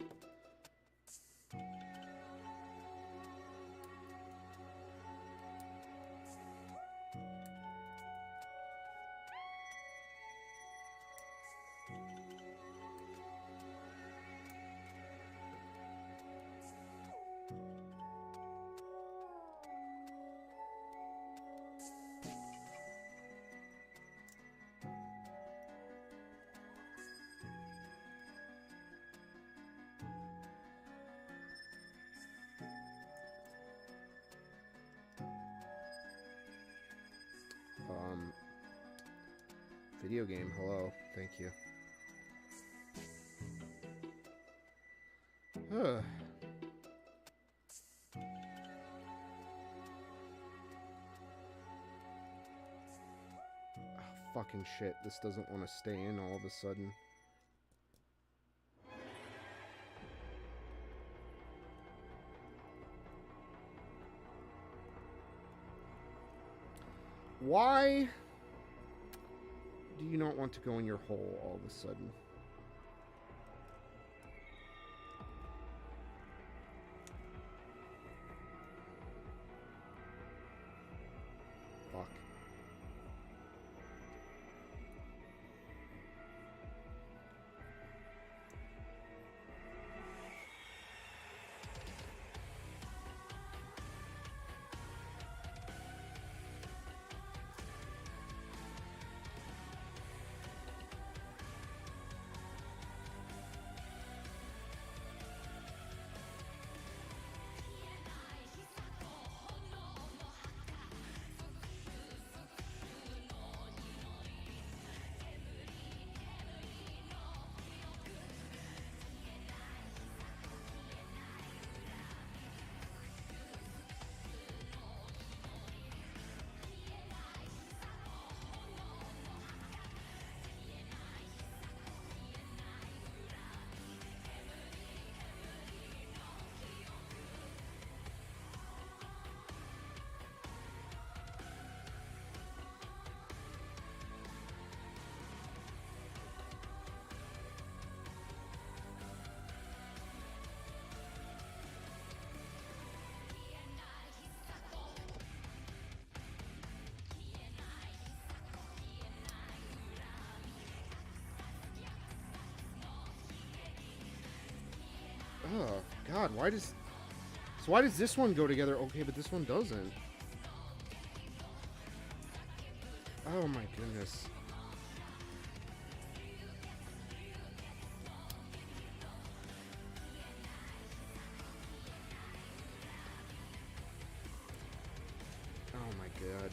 Video game, hello. Thank you. Ugh. Oh, fucking shit. This doesn't want to stay in all of a sudden. Why do you not want to go in your hole all of a sudden? Fuck. Oh, God, why does... So why does this one go together? Okay, but this one doesn't. Oh, my goodness. Oh, my God.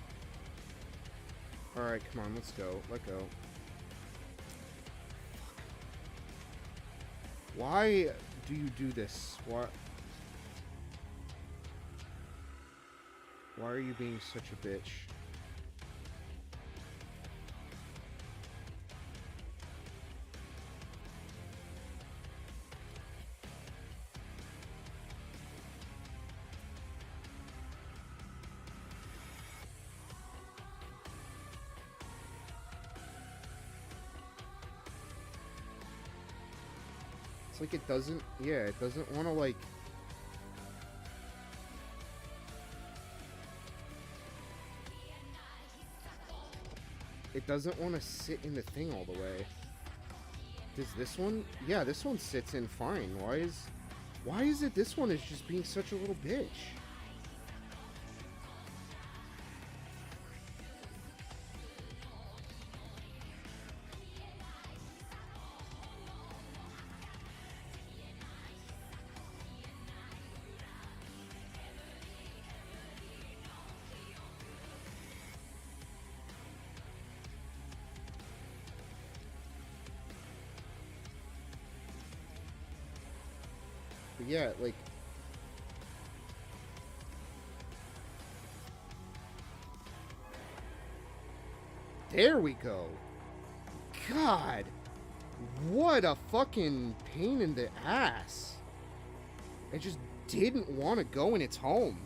Alright, come on, let's go. Let go. Why do you do this? Why are you being such a bitch? It's like it doesn't, yeah, it doesn't want to, like... It doesn't want to sit in the thing all the way. Does this one? Yeah, this one sits in fine. Why is it this one is just being such a little bitch? But yeah, like... There we go. God. What a fucking pain in the ass. It just didn't want to go in its home.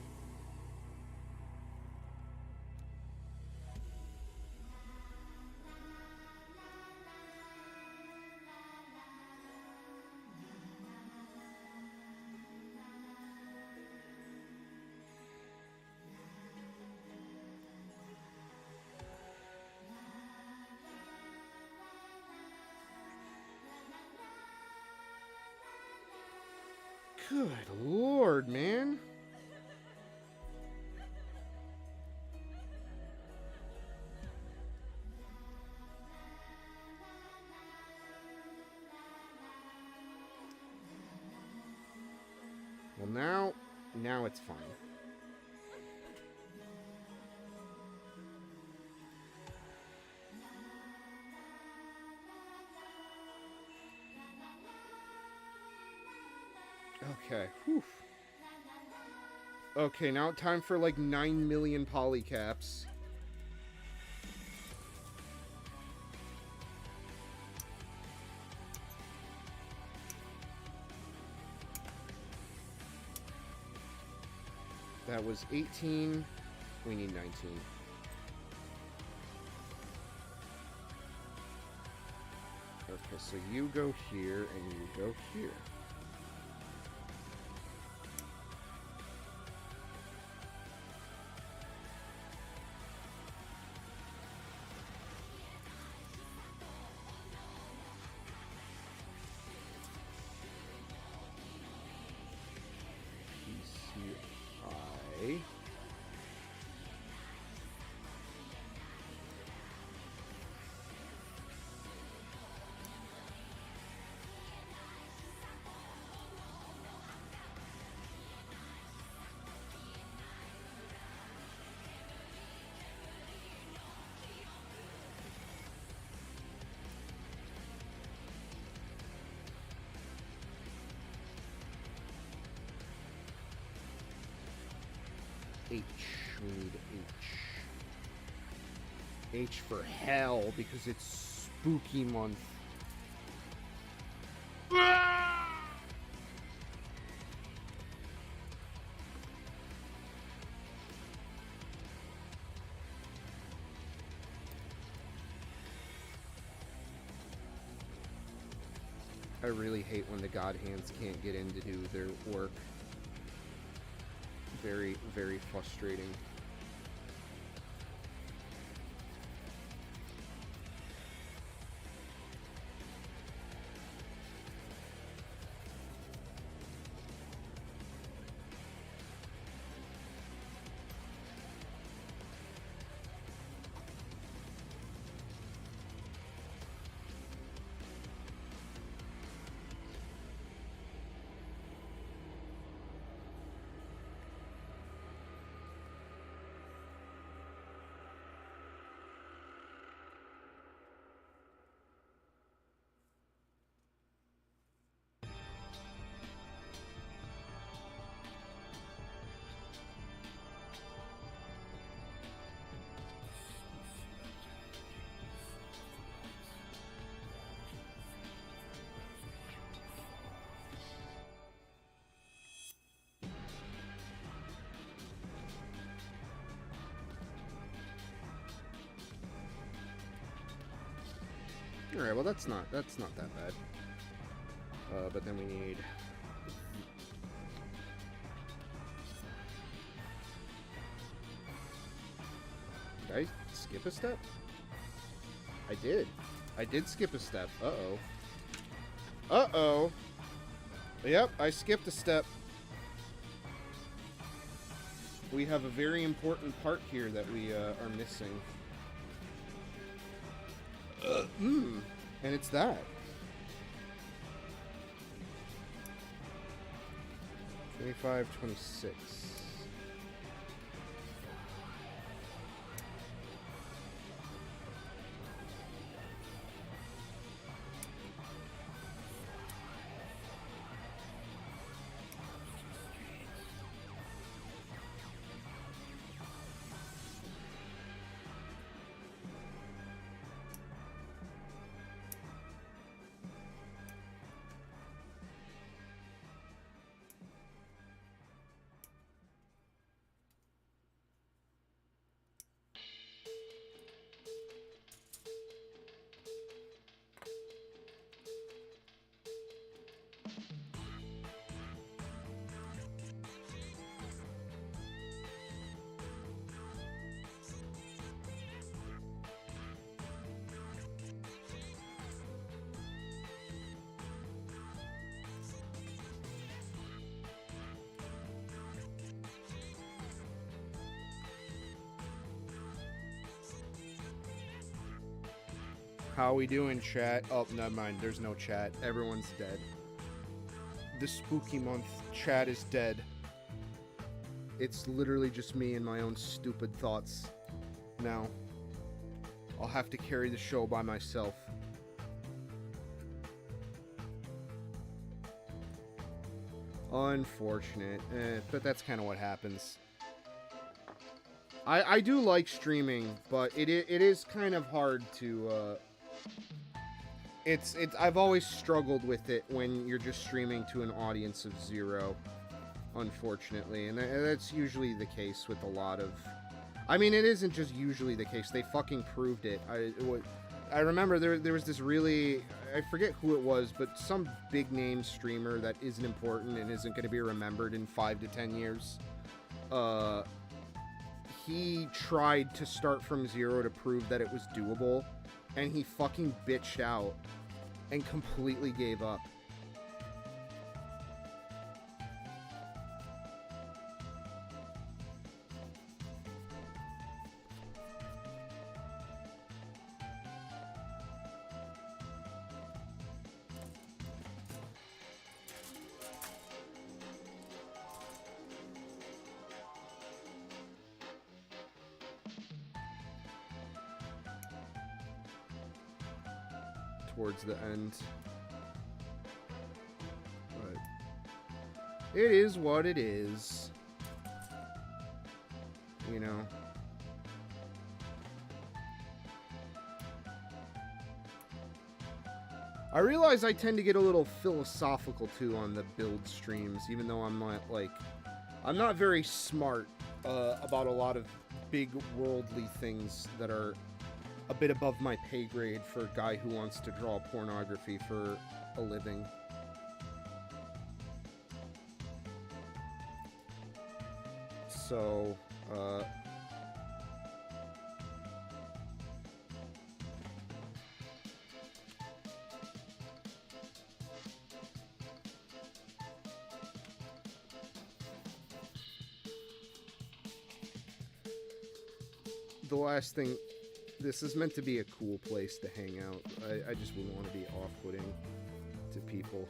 Good lord, man. Well, now it's fine. Okay. Whew. Okay, now time for like 9 million polycaps. That was 18. We need 19. Okay, so you go here and you go here. PCI. H. We need H. H for hell, because it's spooky month. I really hate when the God Hands can't get in to do their work. Very, very frustrating. Alright, well that's not that bad. But then we need... Did I skip a step? I did. I did skip a step. Uh-oh. Uh-oh. Yep, I skipped a step. We have a very important part here that we are missing. And it's that. 25, 26. How we doing, chat? Oh, never mind. There's no chat. Everyone's dead. This spooky month, chat is dead. It's literally just me and my own stupid thoughts. Now, I'll have to carry the show by myself. Unfortunate. But that's kind of what happens. I do like streaming, but it is kind of hard to... I've always struggled with it when you're just streaming to an audience of 0, unfortunately, and that's usually the case with a lot of... I mean, it isn't just usually the case, they fucking proved it. I remember there was this really... I forget who it was, but some big-name streamer that isn't important and isn't going to be remembered in 5 to 10 years. He tried to start from 0 to prove that it was doable, and he fucking bitched out and completely gave up. Towards the end. But it is what it is. You know. I realize I tend to get a little philosophical too on the build streams, even though I'm not like... I'm not very smart about a lot of big worldly things that are a bit above my pay grade for a guy who wants to draw pornography for a living. So, the last thing... This is meant to be a cool place to hang out. I just wouldn't want to be off-putting to people.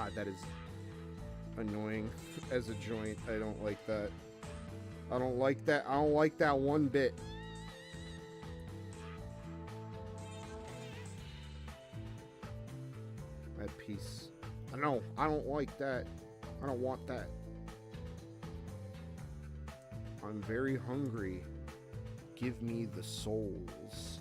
God, that is annoying as a joint. I don't like that. I don't like that. I don't like that one bit. That piece. I don't like that. I don't want that. I'm very hungry. Give me the souls.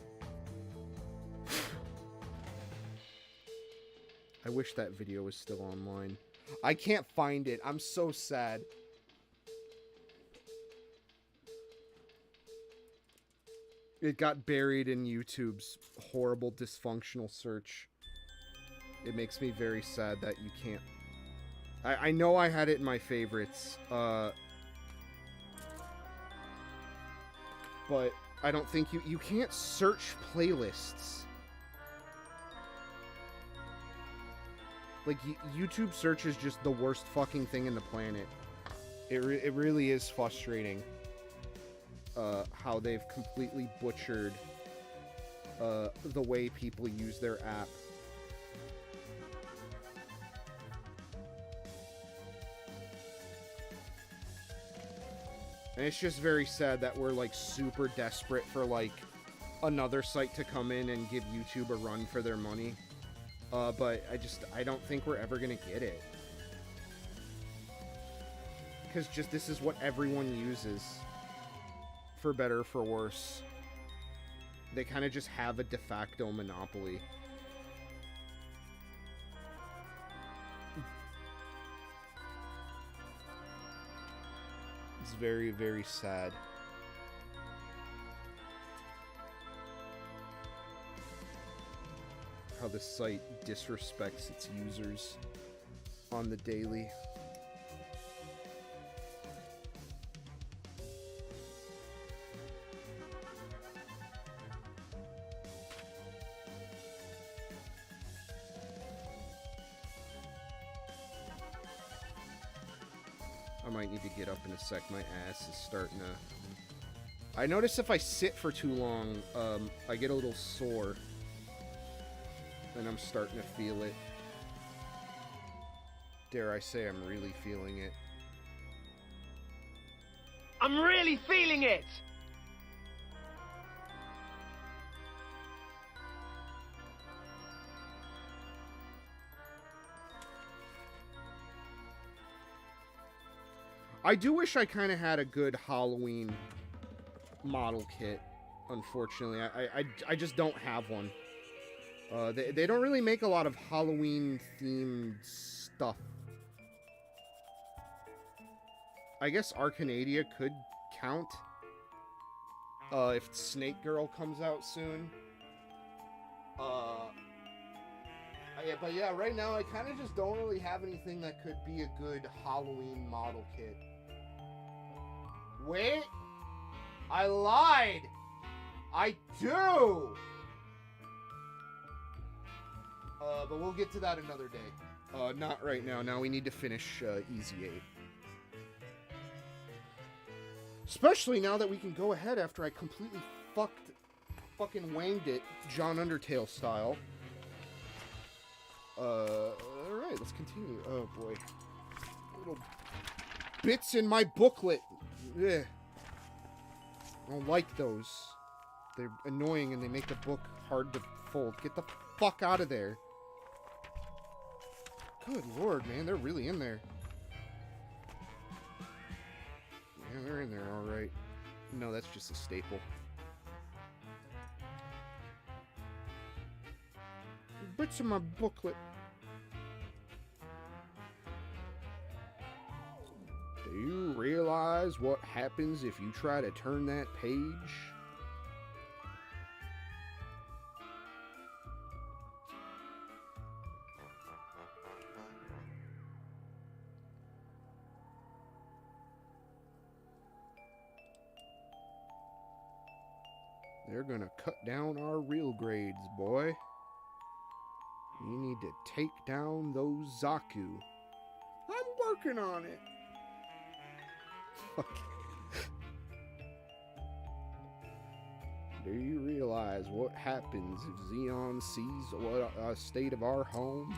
I wish that video was still online. I can't find it. I'm so sad. It got buried in YouTube's horrible dysfunctional search. It makes me very sad that you can't... I know I had it in my favorites, but I don't think you can't search playlists. Like, YouTube search is just the worst fucking thing in the planet. It really is frustrating how they've completely butchered the way people use their app. And it's just very sad that we're, like, super desperate for, like, another site to come in and give YouTube a run for their money. But I don't think we're ever gonna get it. Because this is what everyone uses. For better or for worse. They kind of just have a de facto monopoly. It's very, very sad. How the site disrespects its users on the daily. I might need to get up in a sec. My ass is starting to... I notice if I sit for too long, I get a little sore. And I'm starting to feel it. Dare I say I'm really feeling it. I'm really feeling it! I do wish I kind of had a good Halloween model kit. Unfortunately, I just don't have one. They don't really make a lot of Halloween-themed stuff. I guess Arcanadia could count. If Snake Girl comes out soon. Yeah, but yeah, right now I kind of just don't really have anything that could be a good Halloween model kit. Wait! I lied! I do! But we'll get to that another day. Not right now. Now we need to finish Easy 8. Especially now that we can go ahead after I completely fucking wanged it, John Undertale style. Alright, let's continue. Oh boy. Little bits in my booklet. Ugh. I don't like those. They're annoying and they make the book hard to fold. Get the fuck out of there. Good lord, man, they're really in there. Yeah, they're in there, alright. No, that's just a staple. Bits of my booklet. Do you realize what happens if you try to turn that page? They're gonna cut down our real grades, boy. You need to take down those Zaku. I'm working on it. Fuck. Do you realize what happens if Xeon sees what a state of our home?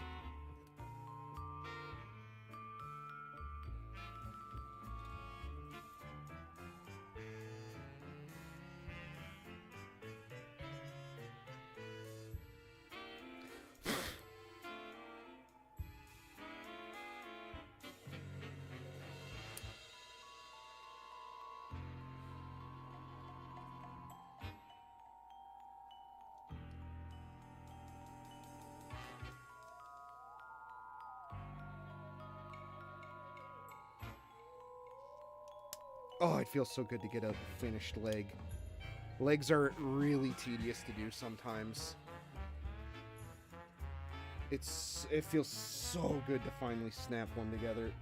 Oh, it feels so good to get a finished leg. Legs are really tedious to do sometimes. It feels so good to finally snap one together.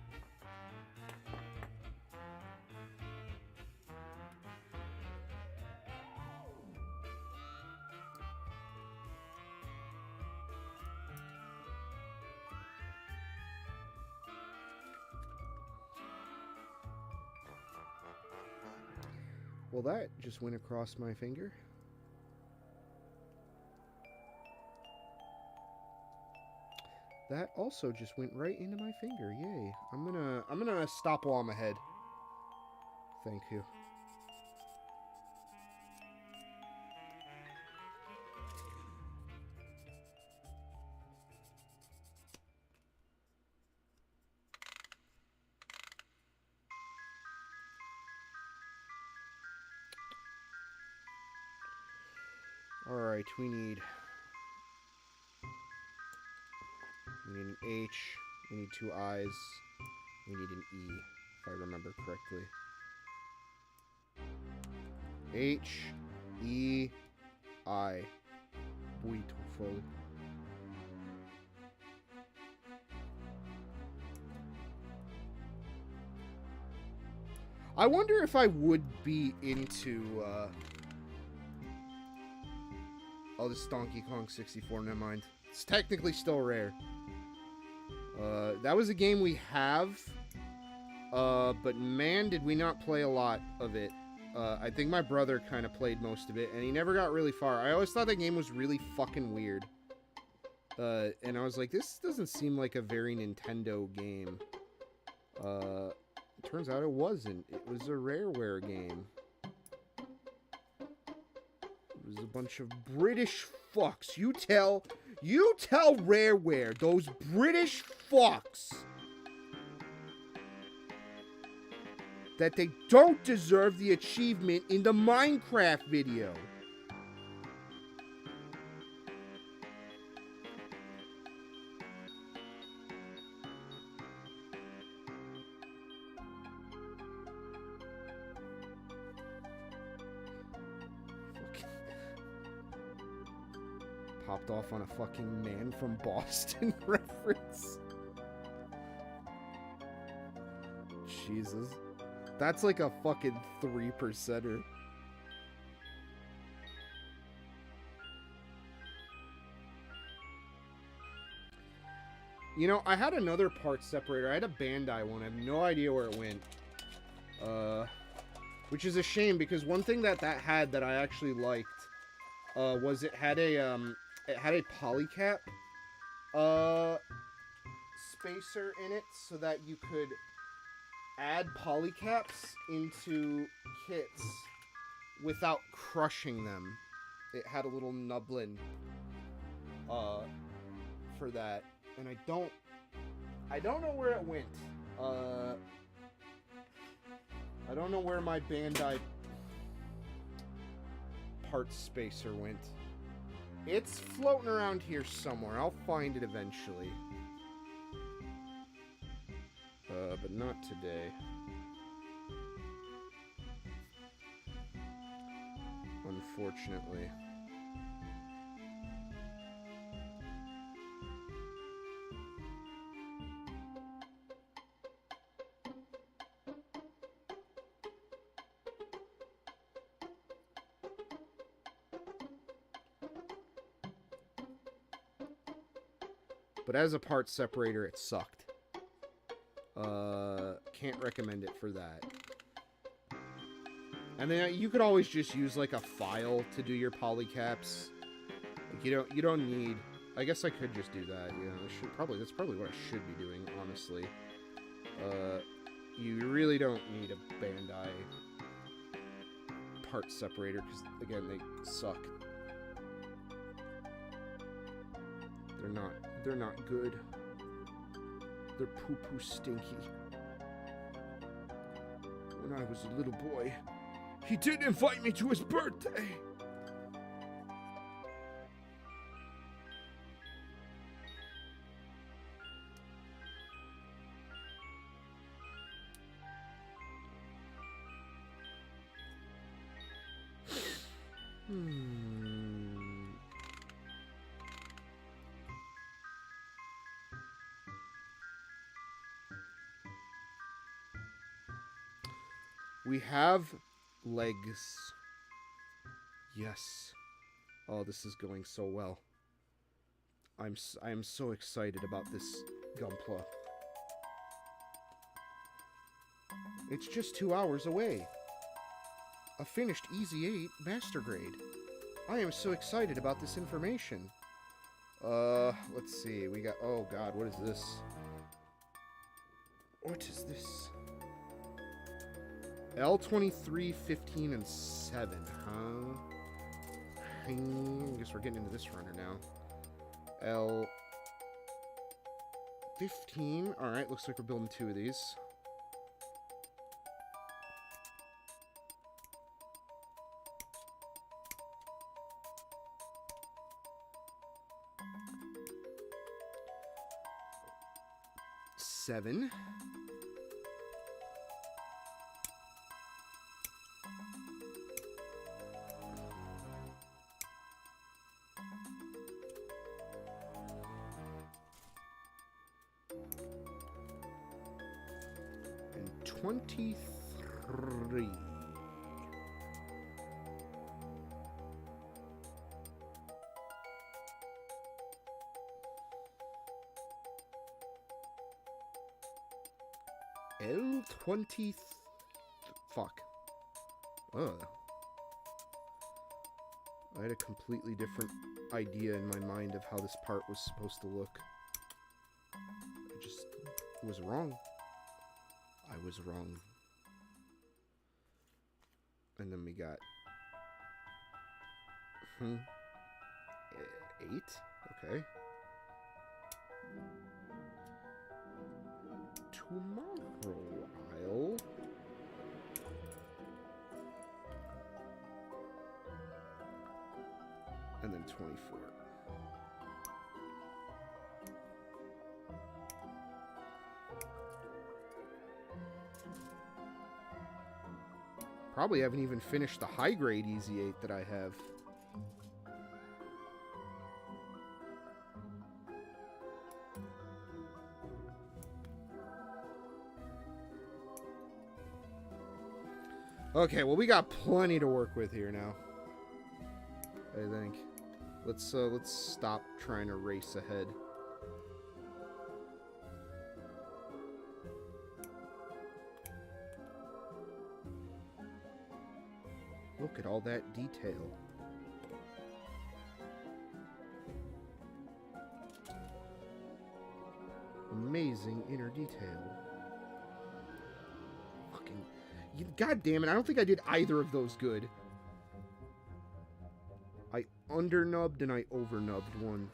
Well, that just went across my finger. That also just went right into my finger. Yay. I'm gonna stop while I'm ahead. Thank you. Alright, we need an H, we need 2 I's, we need an E, if I remember correctly. H, E, I. Beautiful. I wonder if I would be into, oh, this is Donkey Kong 64, never mind. It's technically still rare. That was a game we have, but man, did we not play a lot of it. I think my brother kind of played most of it, and he never got really far. I always thought that game was really fucking weird. And I was like, this doesn't seem like a very Nintendo game. Turns out it wasn't. It was a Rareware game. It was a bunch of British fucks. You tell Rareware, those British fucks, that they don't deserve the achievement in the Minecraft video. Popped off on a fucking Man from Boston reference. Jesus. That's like a fucking 3%er. You know, I had another part separator. I had a Bandai one. I have no idea where it went. Which is a shame, because one thing that had that I actually liked was it had a polycap spacer in it, so that you could add polycaps into kits without crushing them. It had a little nublin for that, and I don't know where it went. I don't know where my Bandai parts spacer went. It's floating around here somewhere. I'll find it eventually. But not today. Unfortunately. But as a part separator, it sucked. Can't recommend it for that. And then you could always just use like a file to do your polycaps. Like you don't need. I guess I could just do that. You know, that's probably what I should be doing, honestly. You really don't need a Bandai part separator, because again, they suck. They're not good. They're poo-poo stinky. When I was a little boy, he didn't invite me to his birthday. We have legs. Yes. Oh, this is going so well. I am so excited about this Gunpla. It's just 2 hours away. A finished Easy 8 Master Grade. I am so excited about this information. Let's see. We got... Oh, God, what is this? What is this? L23, 15, and 7, huh? I guess we're getting into this runner now. L15. Alright, looks like we're building 2 of these. Seven. And 23. L20. Fuck. Ugh. I had a completely different idea in my mind of how this part was supposed to look. I just was wrong. I was wrong. And then we got... 8? Okay. Tomorrow I'll... And then 24. Probably haven't even finished the high grade Easy 8 that I have. Okay, well, we got plenty to work with here now, I think. Let's stop trying to race ahead. Look at all that detail. Amazing inner detail. Fucking... God damn it, I don't think I did either of those good. I undernubbed and I overnubbed one.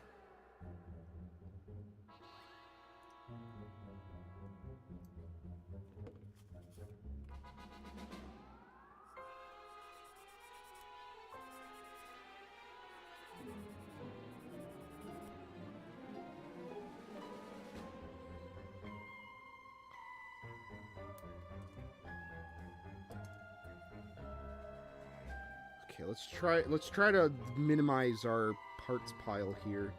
Okay, let's try to minimize our parts pile here,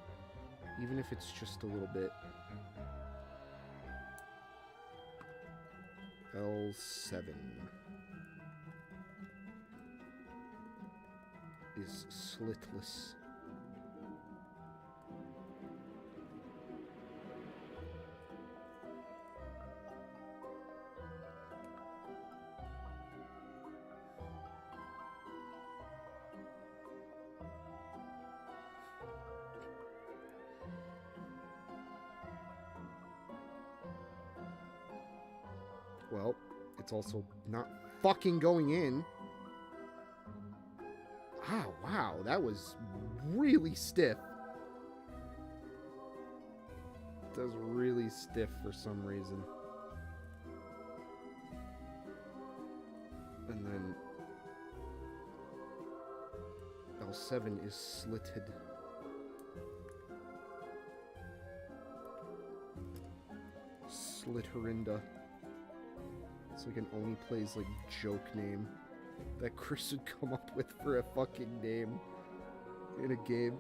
even if it's just a little bit. L7 is slitless. Well, it's also not fucking going in. Ah, wow, that was really stiff. That was really stiff for some reason. And then L7 is slitted. Slitherinda. It's like an Oni Plays like joke name. that Chris would come up with for a fucking name in a game.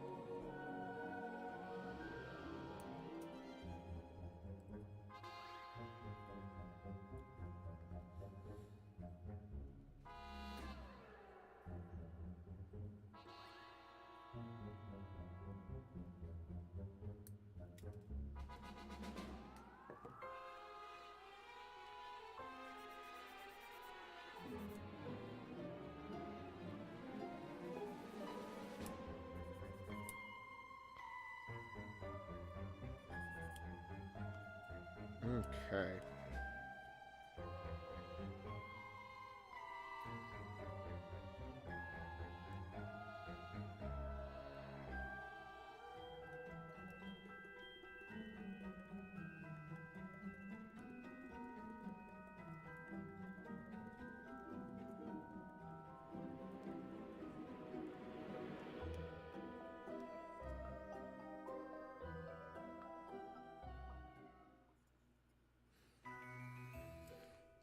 Okay.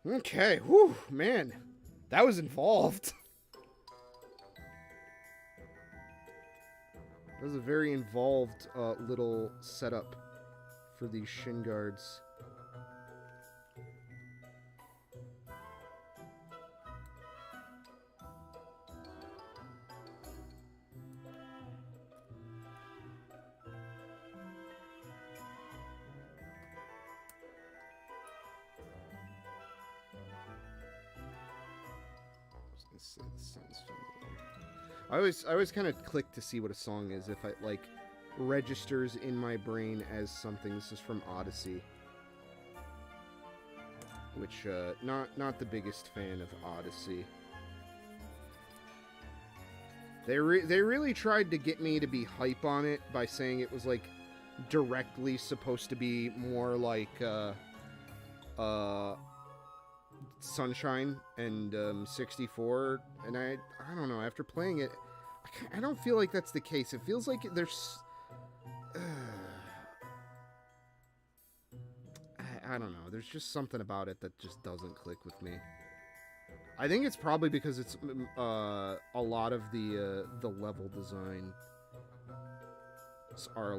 Okay, whew, man, that was involved. That was a very involved little setup for these shin guards. I always kind of click to see what a song is if it like registers in my brain as something. This is from Odyssey, which not the biggest fan of Odyssey. They really tried to get me to be hype on it by saying it was like directly supposed to be more like Sunshine and 64, and I don't know, after playing it I don't feel like that's the case. It feels like there's I don't know, there's just something about it that just doesn't click with me. I think it's probably because it's a lot of the level design are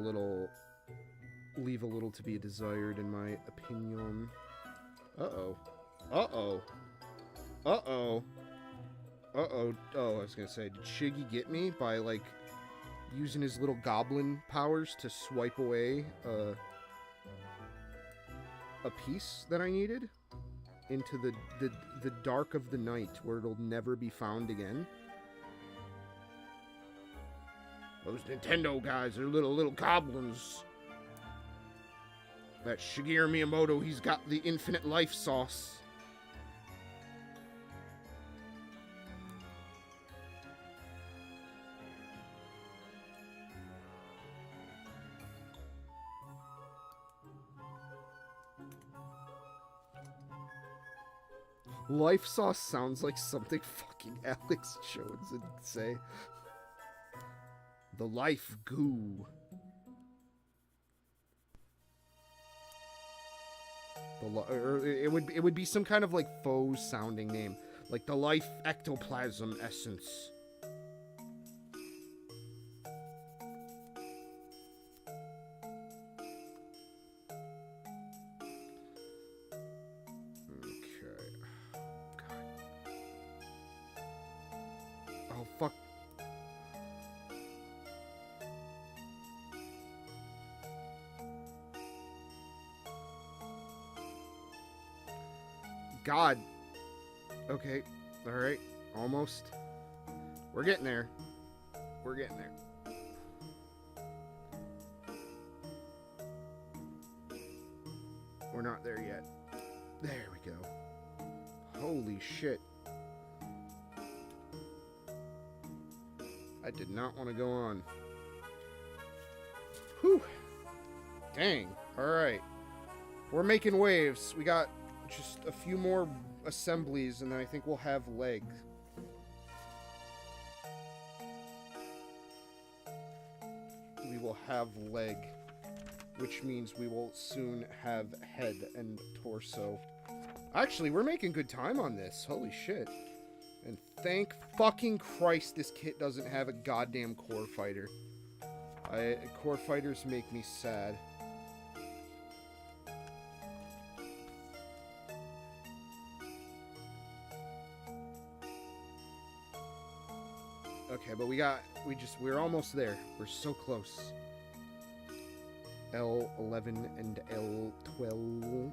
leave a little to be desired in my opinion. Uh-oh. Uh-oh. Uh-oh. Uh-oh. Oh, I was gonna say, did Shiggy get me by, like, using his little goblin powers to swipe away a piece that I needed into the dark of the night where it'll never be found again? Those Nintendo guys are little goblins. That Shigeru Miyamoto, he's got the infinite life sauce. Life sauce sounds like something fucking Alex Jones would say. The life goo. It would be some kind of like faux sounding name, like the life ectoplasm essence. Fuck. God. Okay. Alright. Almost. We're getting there. We're getting there. We're not there yet. There we go. Holy shit. I did not want to go on. Whew. Dang. Alright. We're making waves. We got just a few more assemblies, and then I think we'll have leg. We will have leg, which means we will soon have head and torso. Actually, we're making good time on this. Holy shit. And Thank fucking Christ this kit doesn't have a goddamn core fighter. Core fighters make me sad. Okay, but we're almost there. We're so close. L11 and L12.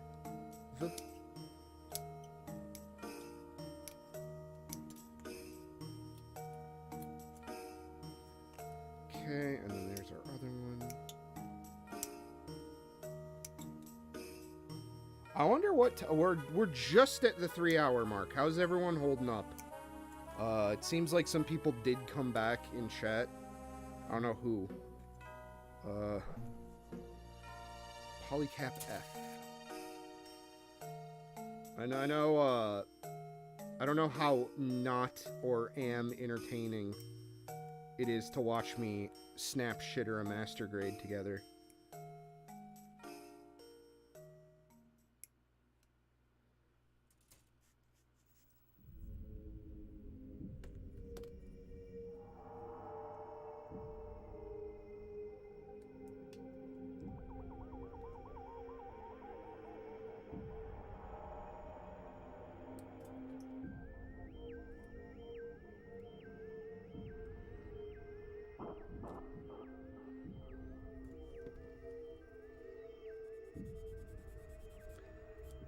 Okay, and then there's our other one. I wonder what we're just at the 3-hour mark. How's everyone holding up? It seems like some people did come back in chat. I don't know who. Polycap F. I know, I don't know how not or am entertaining it is to watch me snap shit or a master grade together.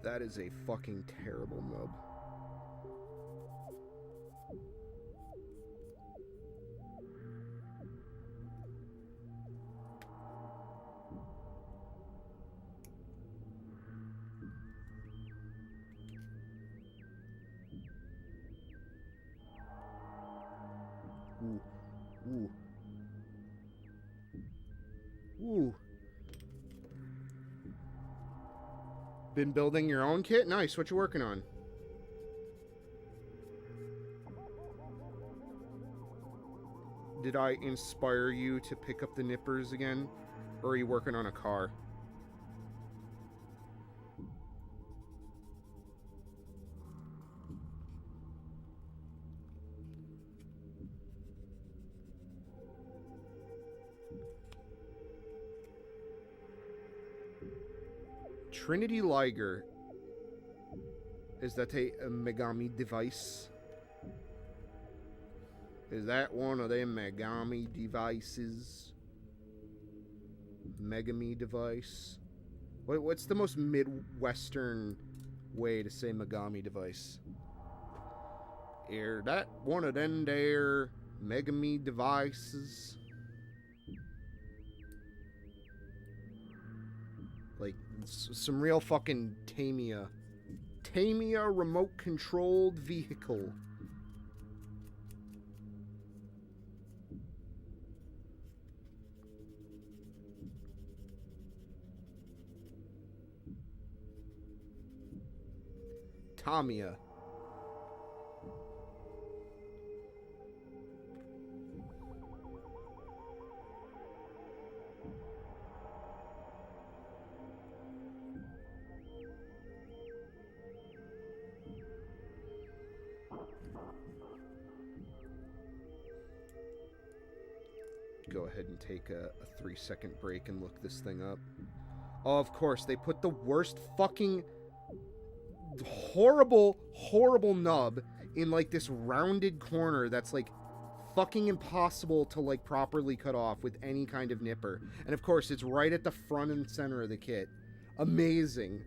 That is a fucking terrible nub. Ooh. Ooh. Ooh. Been building your own kit? Nice. What you working on? Did I inspire you to pick up the nippers again? Or are you working on a car? Trinity Liger. Is that a Megami device? Is that one of them Megami devices? Megami device? What's the most Midwestern way to say Megami device? Is that one of them there Megami devices? Like, some real fucking Tamiya. Tamiya remote-controlled vehicle. Tamiya. Go ahead and take a 3-second break and look this thing up. Oh, of course, they put the worst fucking horrible, horrible nub in, like, this rounded corner that's, like, fucking impossible to, like, properly cut off with any kind of nipper. And, of course, it's right at the front and center of the kit. Amazing.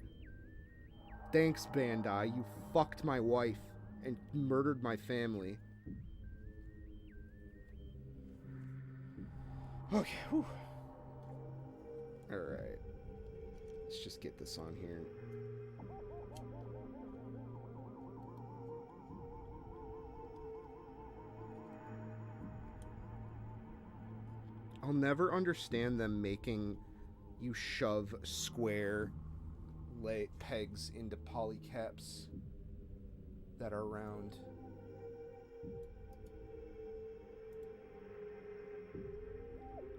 Thanks, Bandai. You fucked my wife and murdered my family. Okay, whew. Alright. Let's just get this on here. I'll never understand them making you shove square pegs into polycaps that are round.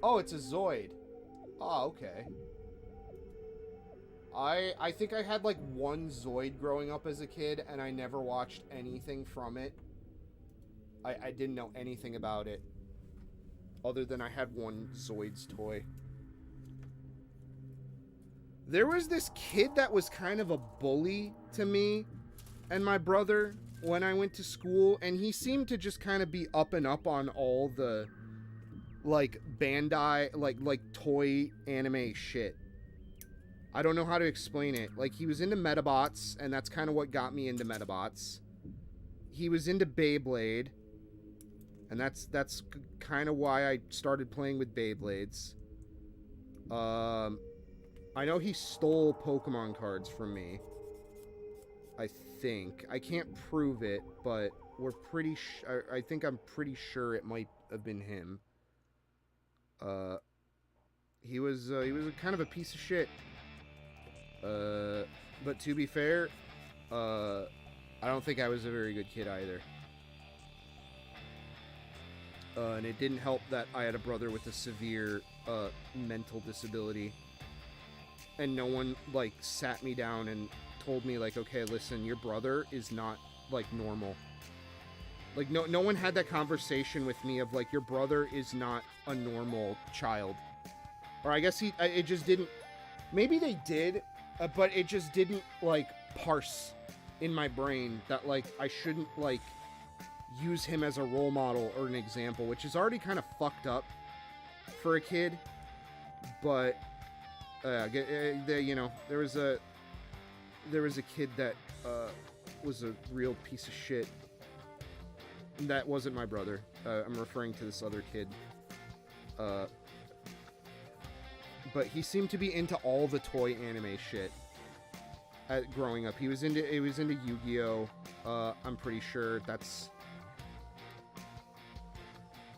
Oh, it's a Zoid. Oh, okay. I think I had, like, one Zoid growing up as a kid, and I never watched anything from it. I didn't know anything about it. Other than I had one Zoids toy. There was this kid that was kind of a bully to me and my brother when I went to school, and he seemed to just kind of be up and up on all the, like, Bandai, like toy anime shit. I don't know how to explain it. Like, he was into Metabots, and that's kind of what got me into Metabots. He was into Beyblade, and that's kind of why I started playing with Beyblades. I know he stole Pokemon cards from me. I think. I can't prove it, but we're pretty I think I'm pretty sure it might have been him. He was a kind of a piece of shit. But to be fair, I don't think I was a very good kid either. And it didn't help that I had a brother with a severe mental disability. And no one, like, sat me down and told me, like, okay, listen, your brother is not, like, normal. Like, no one had that conversation with me of, like, your brother is not a normal child. Or I guess it just didn't... Maybe they did, but it just didn't, like, parse in my brain that, like, I shouldn't, like, use him as a role model or an example, which is already kind of fucked up for a kid. But, you know, there was a kid that was a real piece of shit. That wasn't my brother. I'm referring to this other kid. But he seemed to be into all the toy anime shit growing up. He was into Yu-Gi-Oh! I'm pretty sure that's...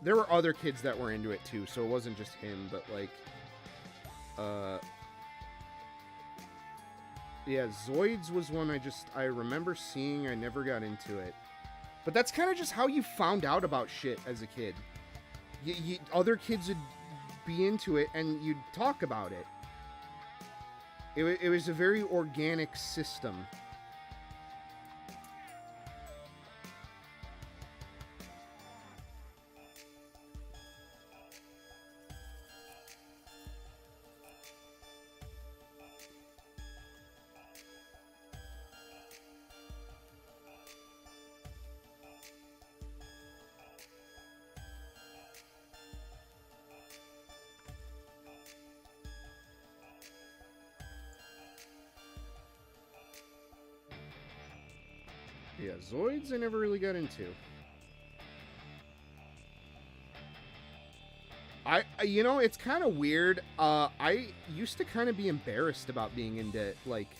There were other kids that were into it too, so it wasn't just him, but like... Yeah, Zoids was one I remember seeing. I never got into it. But that's kind of just how you found out about shit as a kid. Other kids would be into it, and you'd talk about it. It was a very organic system. Yeah, Zoids I never really got into. You know, it's kind of weird. I used to kind of be embarrassed about being into, like,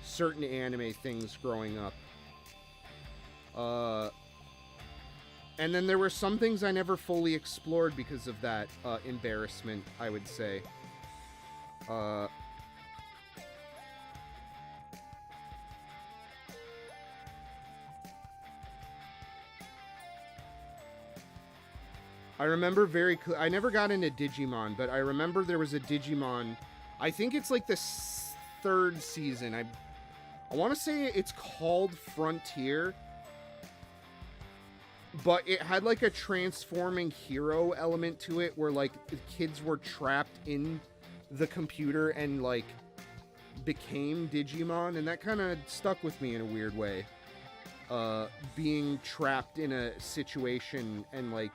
certain anime things growing up. And then there were some things I never fully explored because of that embarrassment, I would say. I remember I never got into Digimon, but I remember there was a Digimon. I think it's like the third season. I want to say it's called Frontier, but it had like a transforming hero element to it where like the kids were trapped in the computer and like became Digimon, and that kind of stuck with me in a weird way. Being trapped in a situation and like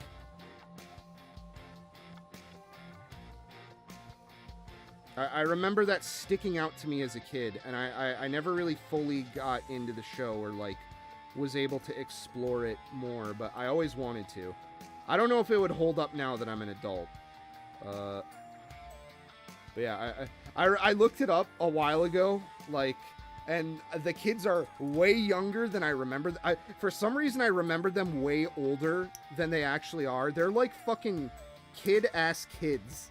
I remember that sticking out to me as a kid, and I never really fully got into the show or, like, was able to explore it more, but I always wanted to. I don't know if it would hold up now that I'm an adult. But yeah, I looked it up a while ago, like, and the kids are way younger than I remember. For some reason, I remember them way older than they actually are. They're, like, fucking kid-ass kids.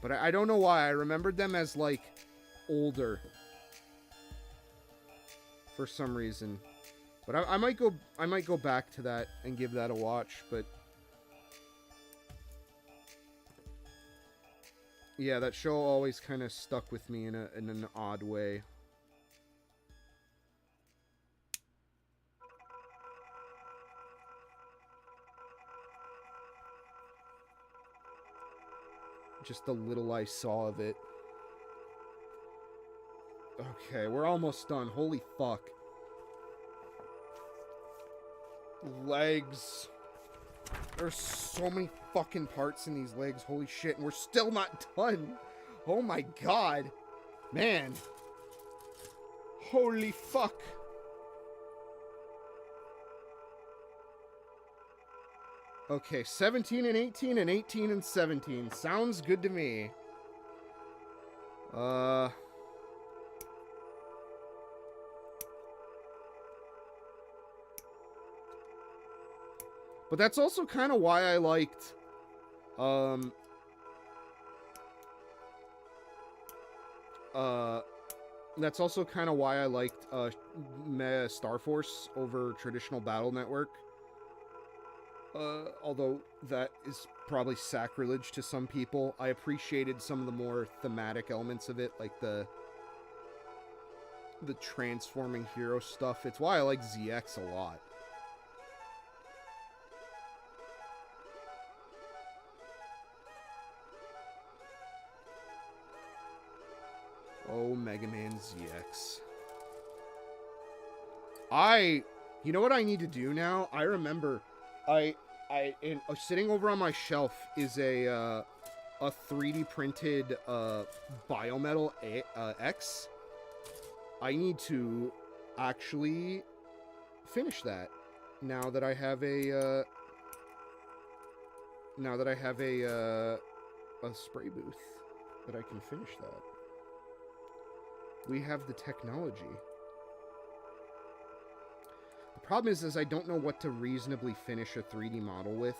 But I don't know why. I remembered them as, like, older. For some reason. But I might go back to that and give that a watch, but... Yeah, that show always kind of stuck with me in an odd way. Just the little I saw of it. Okay, we're almost done. Holy fuck. Legs. There's so many fucking parts in these legs. Holy shit. And we're still not done. Oh my god. Man. Holy fuck. Okay, 17 and 18 and 18 and 17. Sounds good to me. But that's also kind of why I liked, that's also kind of why I liked, Star Force over traditional Battle Network. Although that is probably sacrilege to some people. I appreciated some of the more thematic elements of it, like the transforming hero stuff. It's why I like ZX a lot. Oh, Mega Man ZX. You know what I need to do now? I remember, sitting over on my shelf is a 3D printed, Biometal X. I need to actually finish that now that I have a spray booth that I can finish that. We have the technology. The problem is I don't know what to reasonably finish a 3D model with.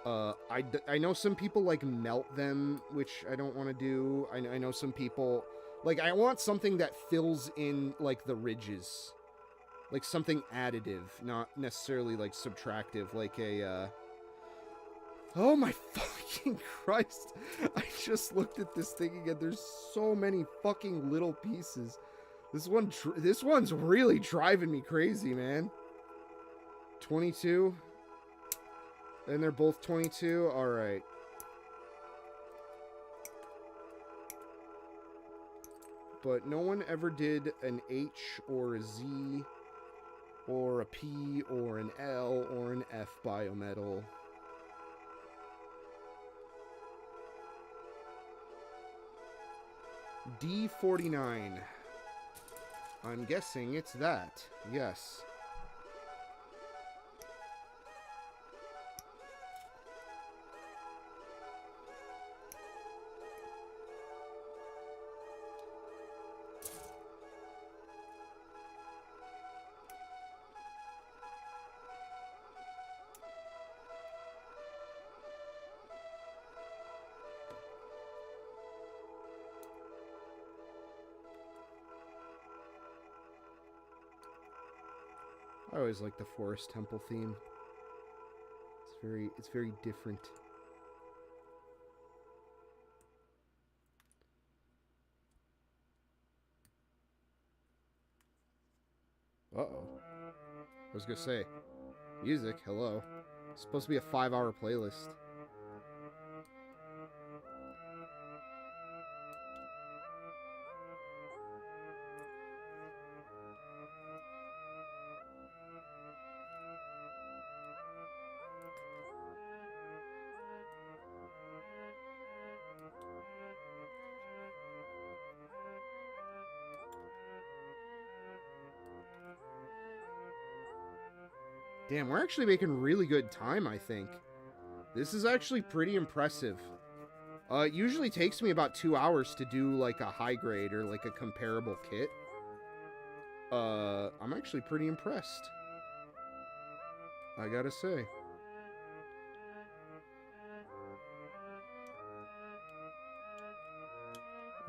I know some people, like, melt them, which I don't want to do. I know some people... Like, I want something that fills in, like, the ridges. Like, something additive, not necessarily, like, subtractive. Like a, Oh my fucking Christ. I just looked at this thing again. There's so many fucking little pieces. This one's really driving me crazy, man. 22. And they're both 22. All right. But no one ever did an H or a Z or a P or an L or an F biometal. D49. I'm guessing it's that. Yes. I always like the Forest Temple theme. It's very different. Uh-oh. I was gonna say, music, hello. It's supposed to be a 5-hour playlist. Damn, we're actually making really good time, I think. This is actually pretty impressive. It usually takes me about 2 hours to do, like, a high grade or, like, a comparable kit. I'm actually pretty impressed. I gotta say.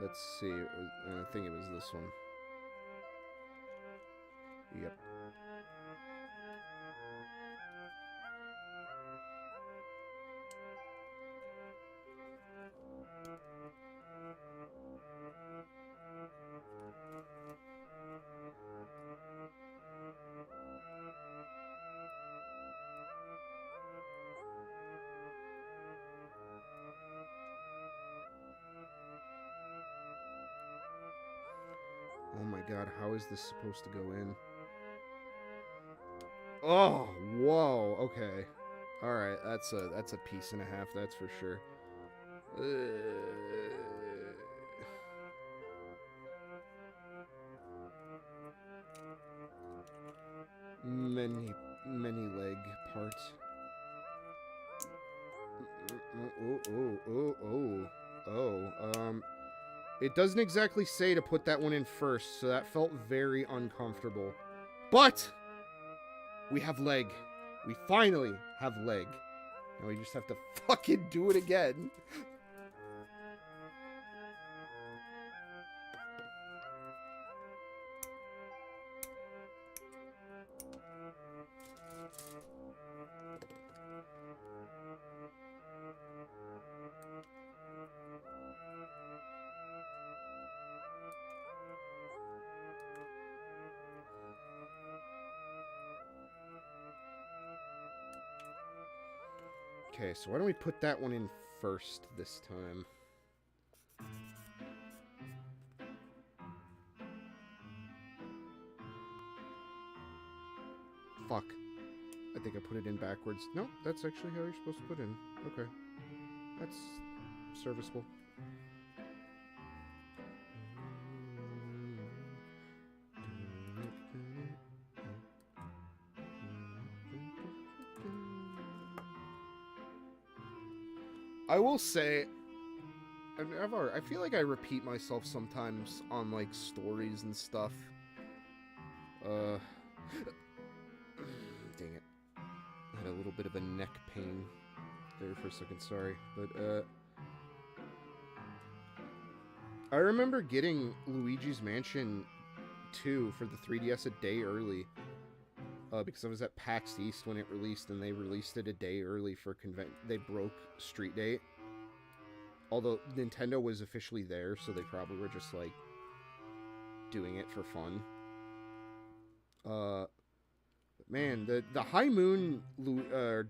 Let's see. I think it was this one. Yep. Oh my god, how is this supposed to go in? Oh, whoa, okay. Alright, that's a piece and a half, that's for sure. Many leg parts. It doesn't exactly say to put that one in first, so that felt very uncomfortable. But we have leg. We finally have leg. And we just have to fucking do it again. Okay, so why don't we put that one in first this time? Fuck. I think I put it in backwards. No, that's actually how you're supposed to put it in. Okay. That's serviceable. I will say, I feel like I repeat myself sometimes on, like, stories and stuff. Dang it. I had a little bit of a neck pain there for a second, sorry. But, I remember getting Luigi's Mansion 2 for the 3DS a day early. Because I was at PAX East when it released, and they released it a day early for they broke Street Date. Although Nintendo was officially there, so they probably were just, like, doing it for fun. Man, the High Moon,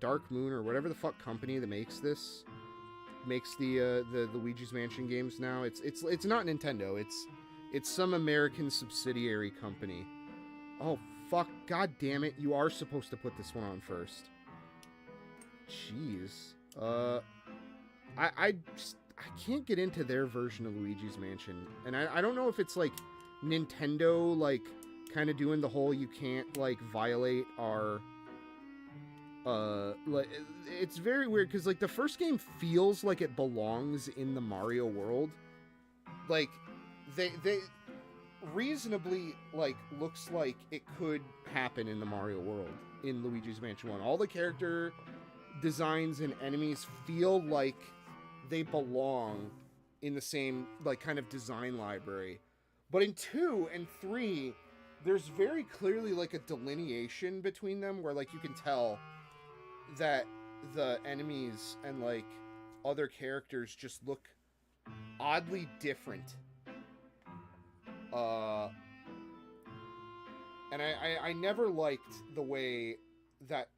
Dark Moon, or whatever the fuck company that makes this, makes the Luigi's Mansion games now. It's not Nintendo. It's some American subsidiary company. Oh, fuck, god damn it, you are supposed to put this one on first. Jeez. I can't get into their version of Luigi's Mansion. And I don't know if it's, like, Nintendo, like, kind of doing the whole you can't, like, violate our... like, it's very weird, because, like, the first game feels like it belongs in the Mario world. Like, they reasonably, like, looks like it could happen in the Mario world in Luigi's Mansion 1. All the character designs and enemies feel like they belong in the same, like, kind of design library. But in 2 and 3, there's very clearly, like, a delineation between them where, like, you can tell that the enemies and, like, other characters just look oddly different. And I never liked the way that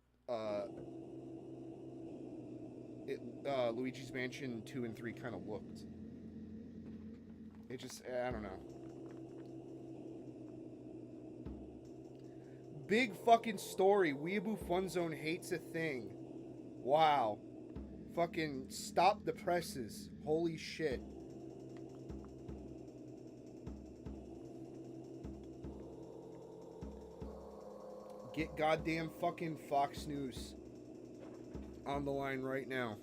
Luigi's Mansion 2 and 3 kind of looked. It just, I don't know. Big fucking story. WEEABOO-FUNZONE hates a thing. Wow. Fucking stop the presses. Holy shit. Get goddamn fucking Fox News on the line right now.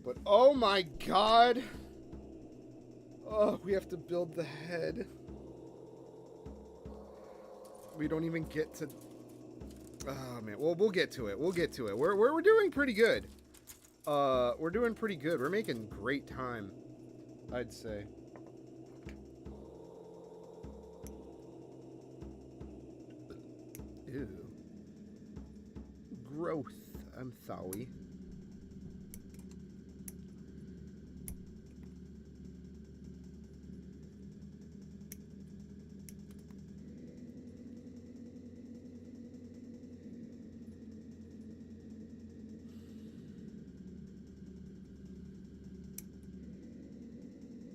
But oh my god. Oh, we have to build the head. We don't even get to... Oh man, well, we'll get to it. We'll get to it. We're doing pretty good. We're doing pretty good. We're making great time, I'd say. Ew. Growth. I'm sorry.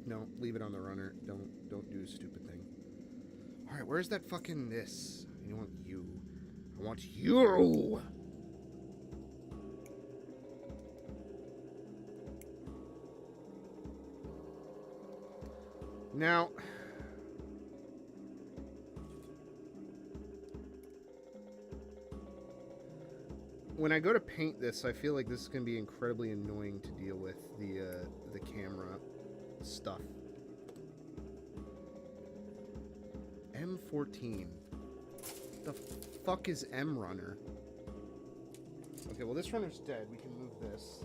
No, leave it on the runner. Don't do a stupid thing. Alright, where's that fucking this? I want you. I want you! Now... when I go to paint this, I feel like this is going to be incredibly annoying to deal with, the camera stuff. M14. The fuck is M runner? Okay, well this runner's dead. We can move this.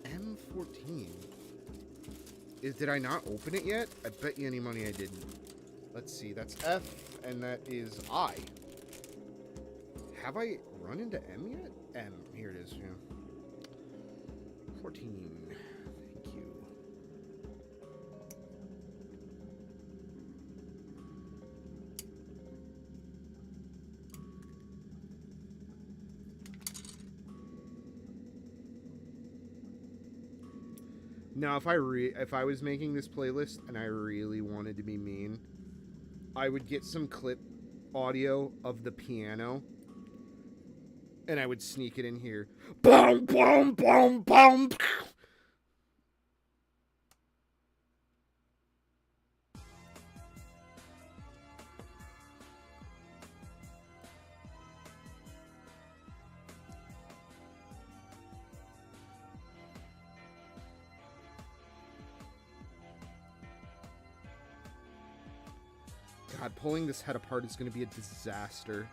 M14. Did I not open it yet? I bet you any money I didn't. Let's see. That's F, and that is I. Have I run into M yet? M. Here it is. Yeah. 14. Thank you. Now, if I was making this playlist and I really wanted to be mean, I would get some clip audio of the piano. And I would sneak it in here. Boom, boom, boom, boom. God, pulling this head apart is going to be a disaster.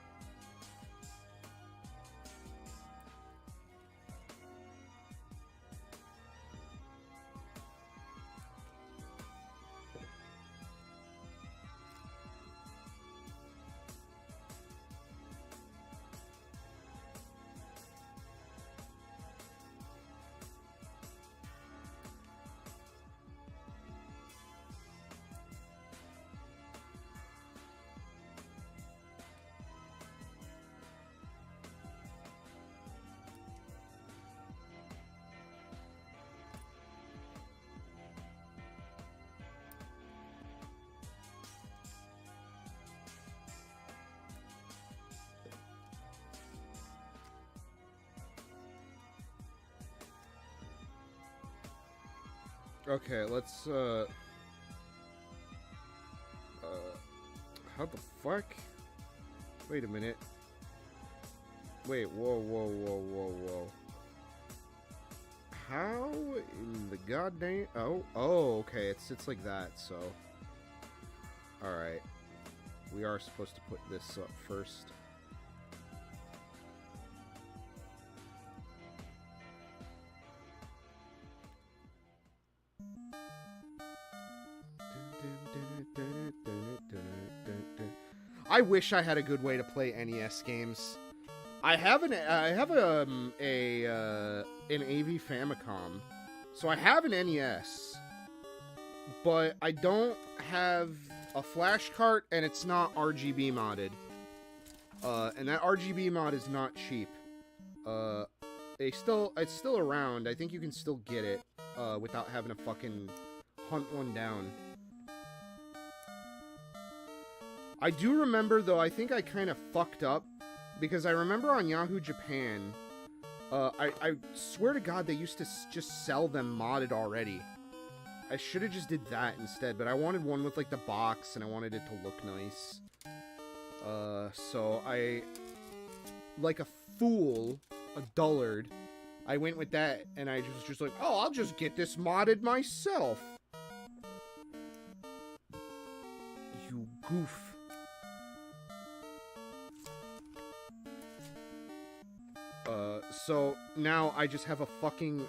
Okay, let's, how the fuck? Wait a minute. Wait, whoa, whoa, whoa, whoa, whoa. How in the goddamn... Oh, okay, it sits like that, so... Alright. We are supposed to put this up first. I wish I had a good way to play NES games. I have an AV Famicom, so I have an NES, but I don't have a flash cart, and it's not RGB modded. And that RGB mod is not cheap. It's still around. I think you can still get it without having to fucking hunt one down. I do remember, though, I think I kind of fucked up, because I remember on Yahoo Japan, I swear to God they used to just sell them modded already. I should have just did that instead, but I wanted one with, like, the box, and I wanted it to look nice. So I, like a fool, a dullard, I went with that, and I was just like, oh, I'll just get this modded myself. You goof. So now I just have a fucking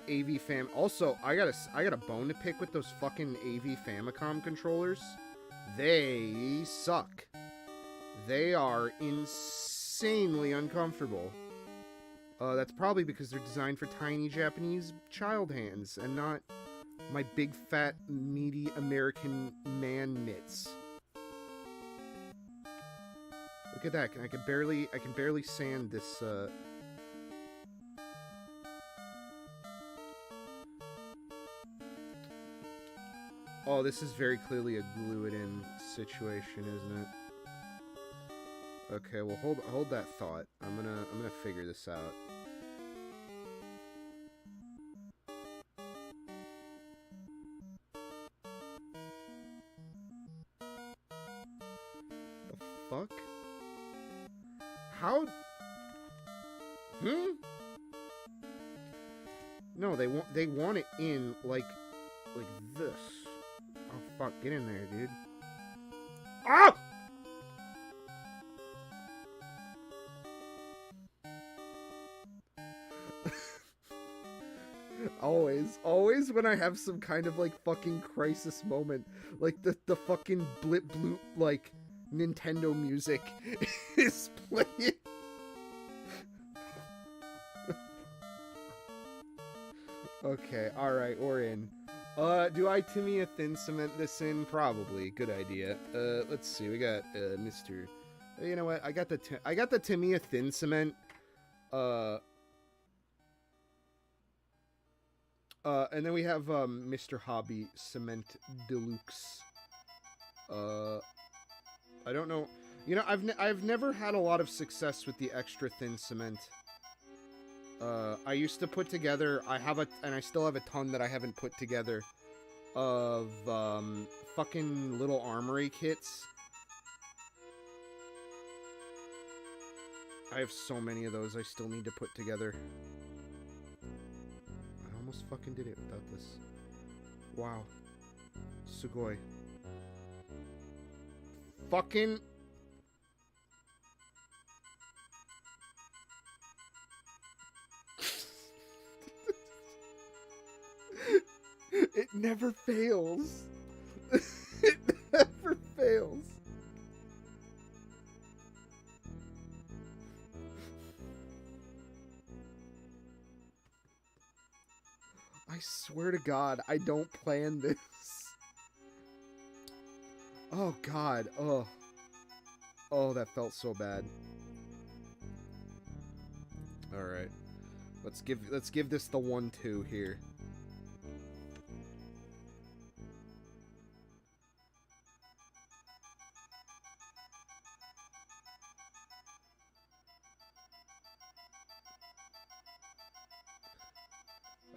AV Fam. Also, I got a bone to pick with those fucking AV Famicom controllers. They suck. They are insanely uncomfortable. That's probably because they're designed for tiny Japanese child hands and not my big fat meaty American man mitts. Look at that! I can barely sand this. Oh, this is very clearly a glue-it-in situation, isn't it? Okay, well, hold that thought. I'm gonna figure this out. The fuck? How? No, they want it in like this. Oh fuck, get in there, dude. Ah! Always when I have some kind of like fucking crisis moment, like the fucking blip bloop like Nintendo music is playing. Okay, alright, we're in. Do I Tamiya thin cement this in? Probably. Good idea. Let's see, we got Mr. You know what? I got the Tamiya thin cement. And then we have Mr. Hobby Cement Deluxe. I don't know. You know, I've never had a lot of success with the extra thin cement. I used to put together. And I still have a ton that I haven't put together of fucking little armory kits. I have so many of those I still need to put together. I almost fucking did it without this. Wow. Sugoi. Fucking... It never fails. It never fails. I swear to God, I don't plan this. Oh God, oh. Oh, that felt so bad. Alright. Let's give this the 1-2 here.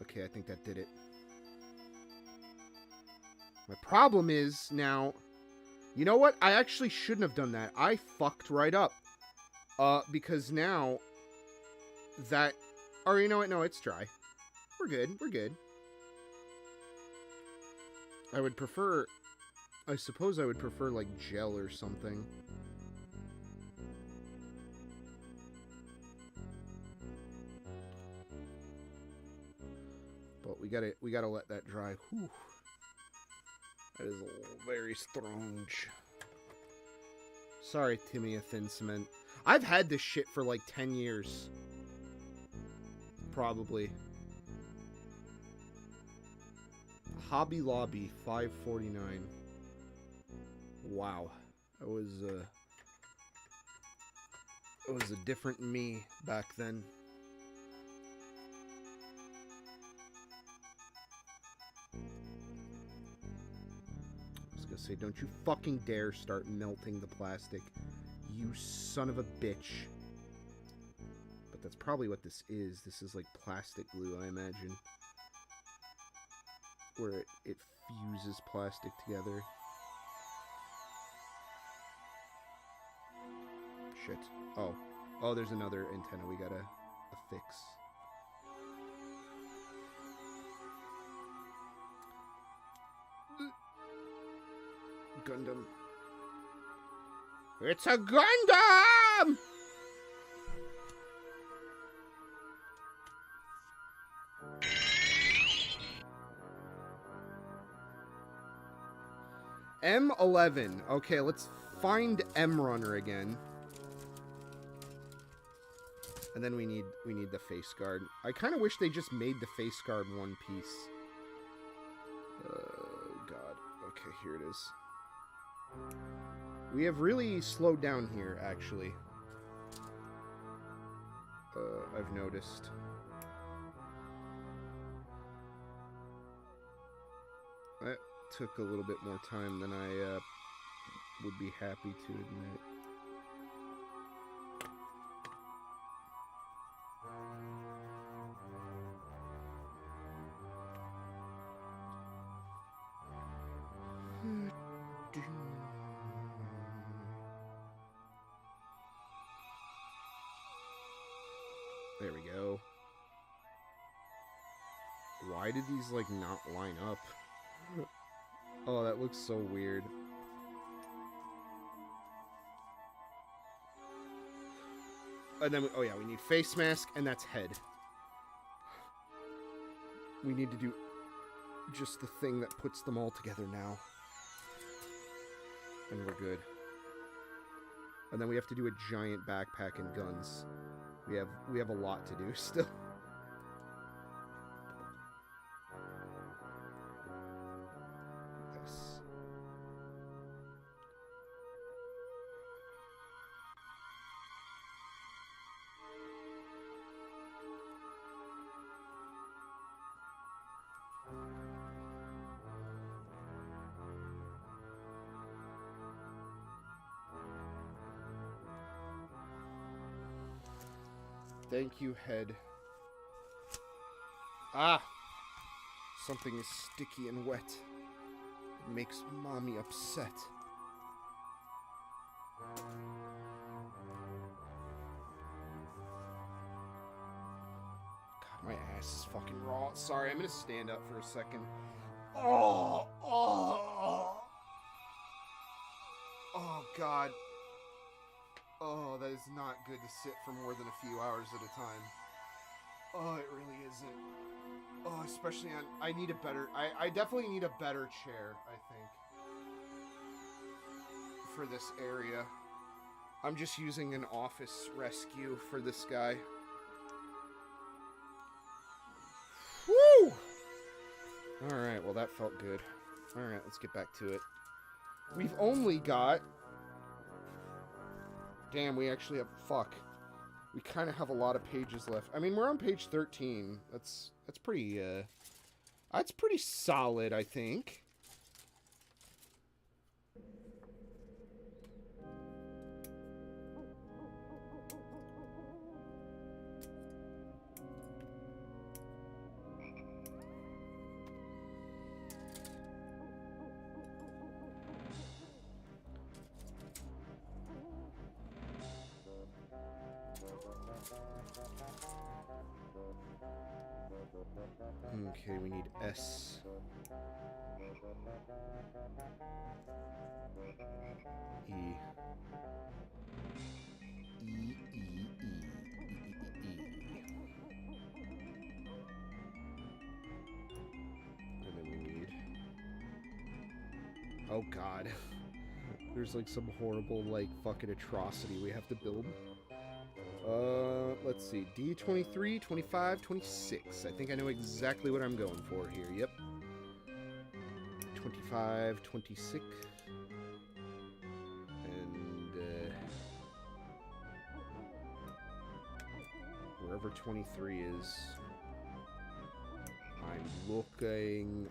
Okay, I think that did it. My problem is now... You know what? I actually shouldn't have done that. I fucked right up. Because now... That... Or you know what? No, it's dry. We're good. We're good. I would prefer... I suppose I would prefer, like, gel or something. But we gotta let that dry. Whew. That is very strong. Sorry, Timmy, a thin cement. I've had this shit for like 10 years. Probably. Hobby Lobby, 549. Wow. It was a different me back then. Say, don't you fucking dare start melting the plastic, you son of a bitch. But that's probably what this is. This is like plastic glue, I imagine. Where it fuses plastic together. Shit. Oh. Oh, there's another antenna we gotta fix. Gundam. It's a Gundam! M11. Okay, let's find M Runner again. And then we need the face guard. I kind of wish they just made the face guard one piece. Oh God. Okay, here it is. We have really slowed down here, actually. I've noticed. took a little bit more time than I would be happy to admit. There we go. Why did these, like, not line up? Oh, that looks so weird. And then, oh yeah, we need face mask, and that's head. We need to do just the thing that puts them all together now. And we're good. And then we have to do a giant backpack and guns. We have a lot to do still. Yes. Thank you, head. Ah! Something is sticky and wet. It makes mommy upset. God, my ass is fucking raw. Sorry, I'm gonna stand up for a second. Oh! Oh! Oh, God. Oh, that is not good to sit for more than a few hours at a time. Oh, it really isn't. Oh, especially on... I need a better... I definitely need a better chair, I think. For this area. I'm just using an office rescue for this guy. Woo! Alright, well that felt good. Alright, let's get back to it. We've only got... Damn, we actually have... Fuck. We kind of have a lot of pages left. I mean, we're on page 13. That's pretty, that's pretty solid, I think. Okay, we need S. E. E, E, E, E, E, E. And then we need... Oh god. There's like some horrible, like, fucking atrocity we have to build. Let's see. D23, 25, 26. I think I know exactly what I'm going for here. Yep. 25, 26. And, wherever 23 is. I'm looking.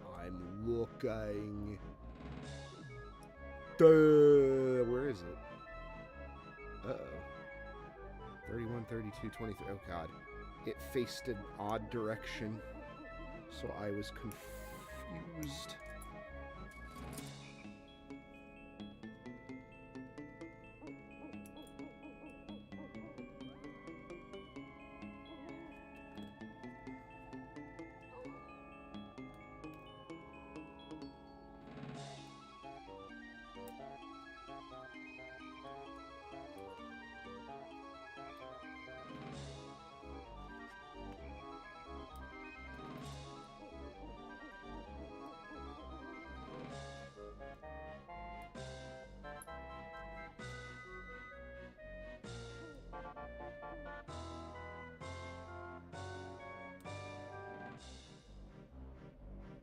Duh! Where is it? Uh-oh. 31, 32, 23. Oh, God. It faced an odd direction, so I was confused.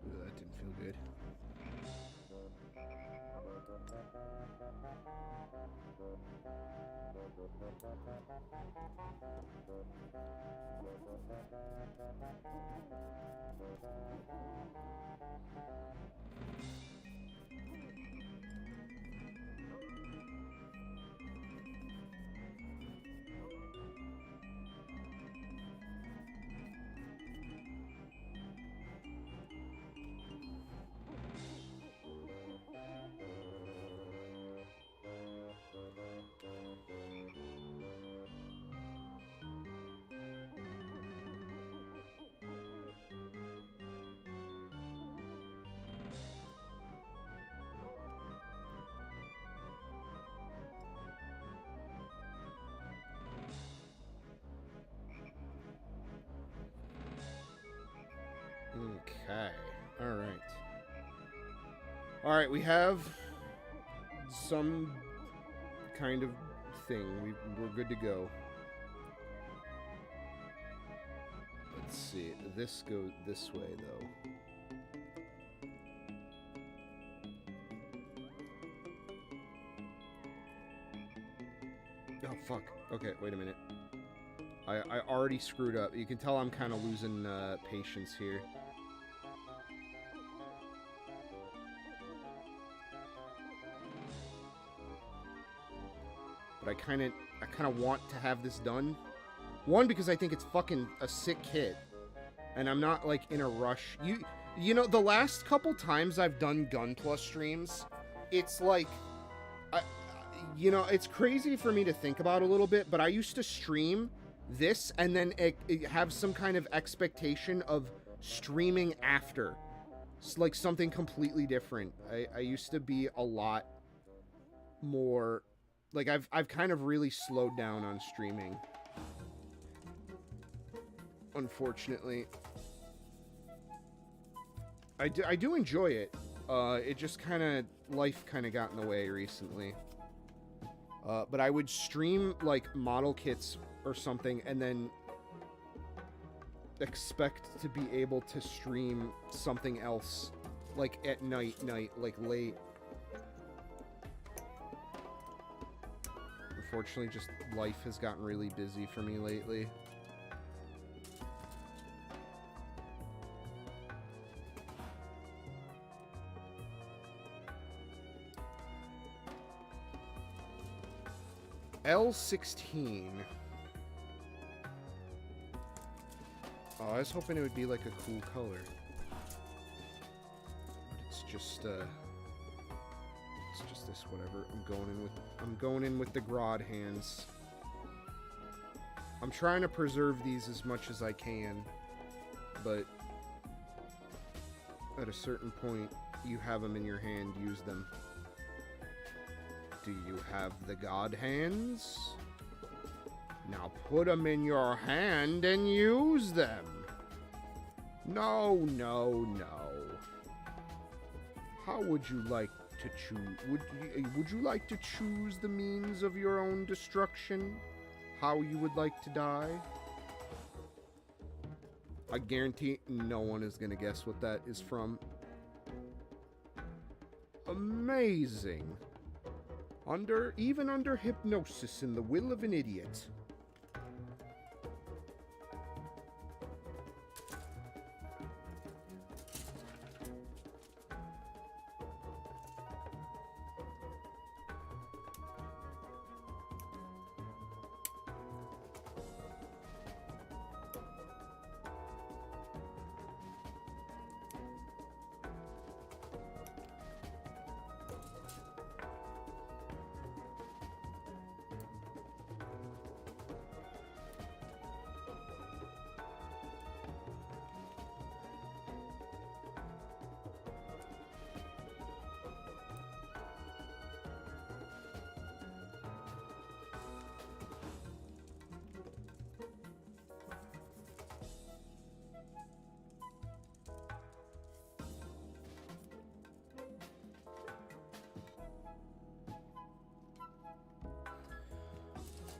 That didn't feel good. Alright. Alright, we have some kind of thing. We're good to go. Let's see. This goes this way, though. Oh, fuck. Okay, wait a minute. I already screwed up. You can tell I'm kind of losing patience here. But I kind of want to have this done. One, because I think it's fucking a sick kit. And I'm not, like, in a rush. You know, the last couple times I've done GUNPLA streams, it's like... you know, it's crazy for me to think about a little bit, but I used to stream this and then have some kind of expectation of streaming after. It's like something completely different. I used to be a lot more... Like, I've kind of really slowed down on streaming. Unfortunately. I do enjoy it. It just kind of... Life kind of got in the way recently. But I would stream, like, model kits or something, and then expect to be able to stream something else, like, at night, like, late. Unfortunately, just life has gotten really busy for me lately. L16. Oh, I was hoping it would be like a cool color. It's just this, whatever. I'm going in with the Grodd hands. I'm trying to preserve these as much as I can, but at a certain point, you have them in your hand, use them. Do you have the God hands? Now put them in your hand and use them. No, no, no. How would you like to choose? Would you like to choose the means of your own destruction? How you would like to die? I guarantee no one is going to guess what that is from. Amazing. Even under hypnosis in the will of an idiot.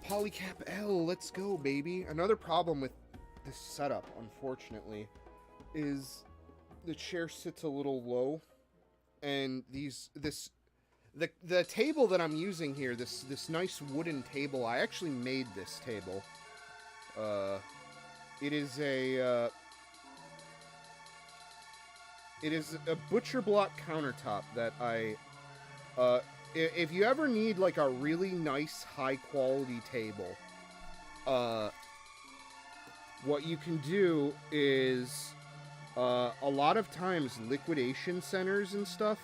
Polycap L, let's go, baby. Another problem with this setup, unfortunately, is the chair sits a little low, and the table that I'm using here, this nice wooden table, I actually made this table. It is a butcher block countertop that if you ever need, like, a really nice, high-quality table, what you can do is, a lot of times, liquidation centers and stuff,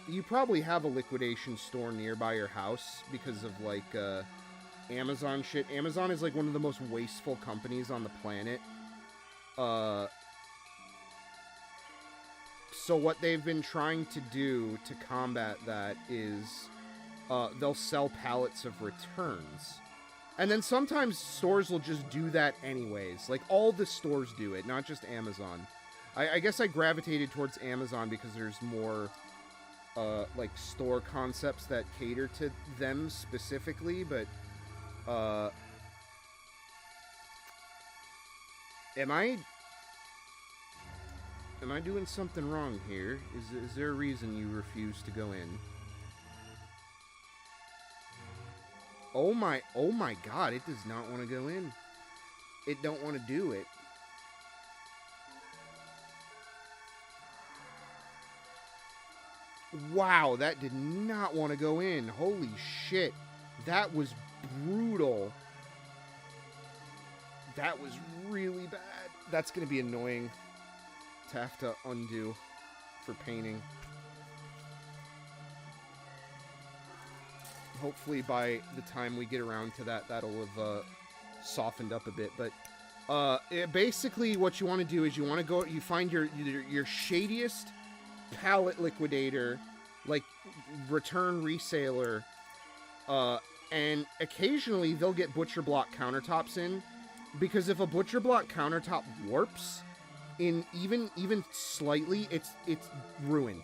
you probably have a liquidation store nearby your house because of, like, Amazon shit. Amazon is, like, one of the most wasteful companies on the planet. So what they've been trying to do to combat that is they'll sell pallets of returns. And then sometimes stores will just do that anyways. Like, all the stores do it, not just Amazon. I guess I gravitated towards Amazon because there's more, like, store concepts that cater to them specifically, but, am I doing something wrong here? Is there a reason you refuse to go in? Oh my god, it does not want to go in. It don't want to do it. Wow, that did not want to go in. Holy shit. That was brutal. That was really bad. That's going to be annoying to have to undo for painting. Hopefully by the time we get around to that, that'll have softened up a bit. But basically what you want to do is you want to go, you find your shadiest palette liquidator, like return reseller, and occasionally they'll get butcher block countertops in, because if a butcher block countertop warps in even slightly, it's ruined.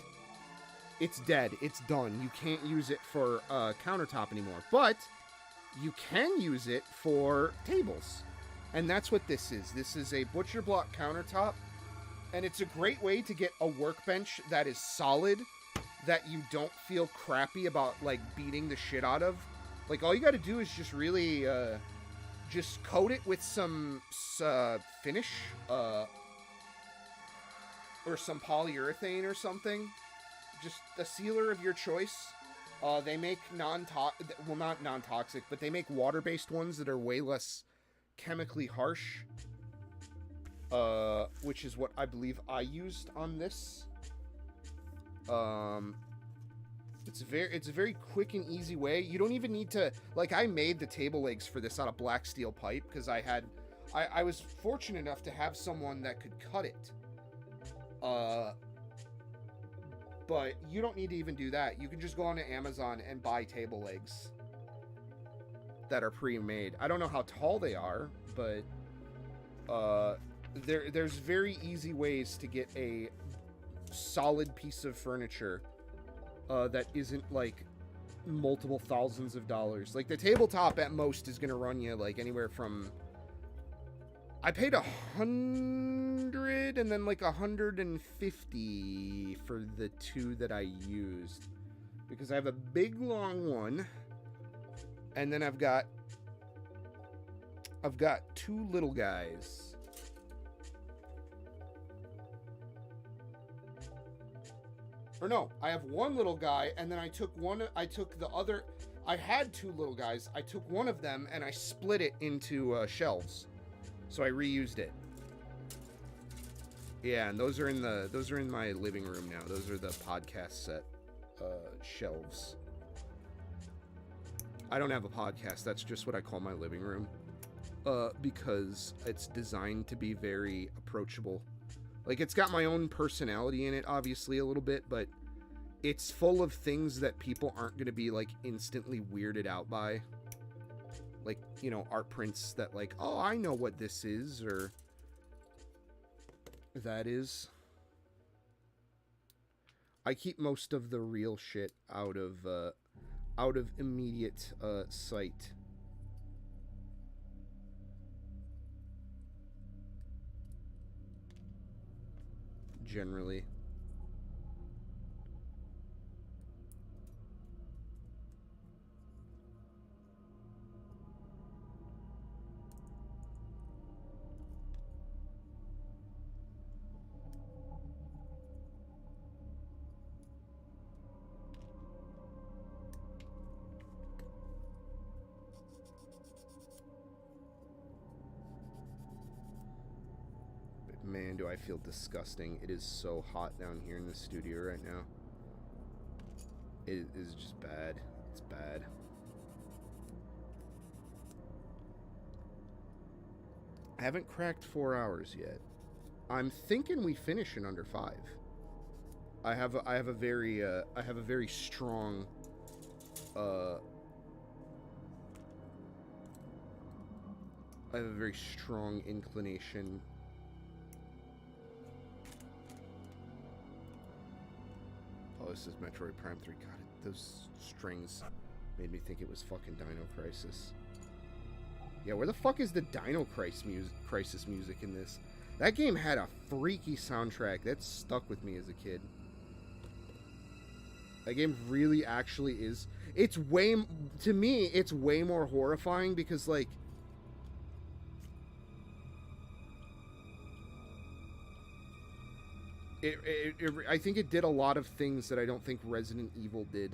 It's dead. It's done. You can't use it for countertop anymore. But you can use it for tables. And that's what this is. This is a butcher block countertop. And it's a great way to get a workbench that is solid, that you don't feel crappy about, like, beating the shit out of. Like, all you gotta do is just really, just coat it with some finish, or some polyurethane or something. Just a sealer of your choice. They make not non-toxic, but they make water-based ones that are way less chemically harsh. Which is what I believe I used on this. It's a very quick and easy way. You don't even need to, like, I made the table legs for this out of black steel pipe because I was fortunate enough to have someone that could cut it. But you don't need to even do that. You can just go onto Amazon and buy table legs that are pre-made. I don't know how tall they are, but there's very easy ways to get a solid piece of furniture that isn't like multiple thousands of dollars. Like the tabletop at most is gonna run you like anywhere from, I paid $100 and then like $150 for the two that I used, because I have a big long one and then I've got two little guys. Or no, I have one little guy, and then I took the other, I had two little guys, I took one of them, and I split it into shelves. So I reused it. Yeah, and those are in my living room now. Those are the podcast set shelves. I don't have a podcast, that's just what I call my living room. Because it's designed to be very approachable. Like, it's got my own personality in it, obviously, a little bit, but it's full of things that people aren't going to be, like, instantly weirded out by. Like, you know, art prints that, like, oh, I know what this is, or that is. I keep most of the real shit out of immediate sight. Generally. Man, do I feel disgusting. It is so hot down here in the studio right now. It is just bad. It's bad. I haven't cracked 4 hours yet. I'm thinking we finish in under 5. I have a very strong I have a very strong inclination this is Metroid Prime 3. God, those strings made me think it was fucking Dino Crisis. Yeah, where the fuck is the Dino Crisis music in this? That game had a freaky soundtrack. That stuck with me as a kid. That game really actually is... It's way... To me, it's way more horrifying because, like... I think it did a lot of things that I don't think Resident Evil did.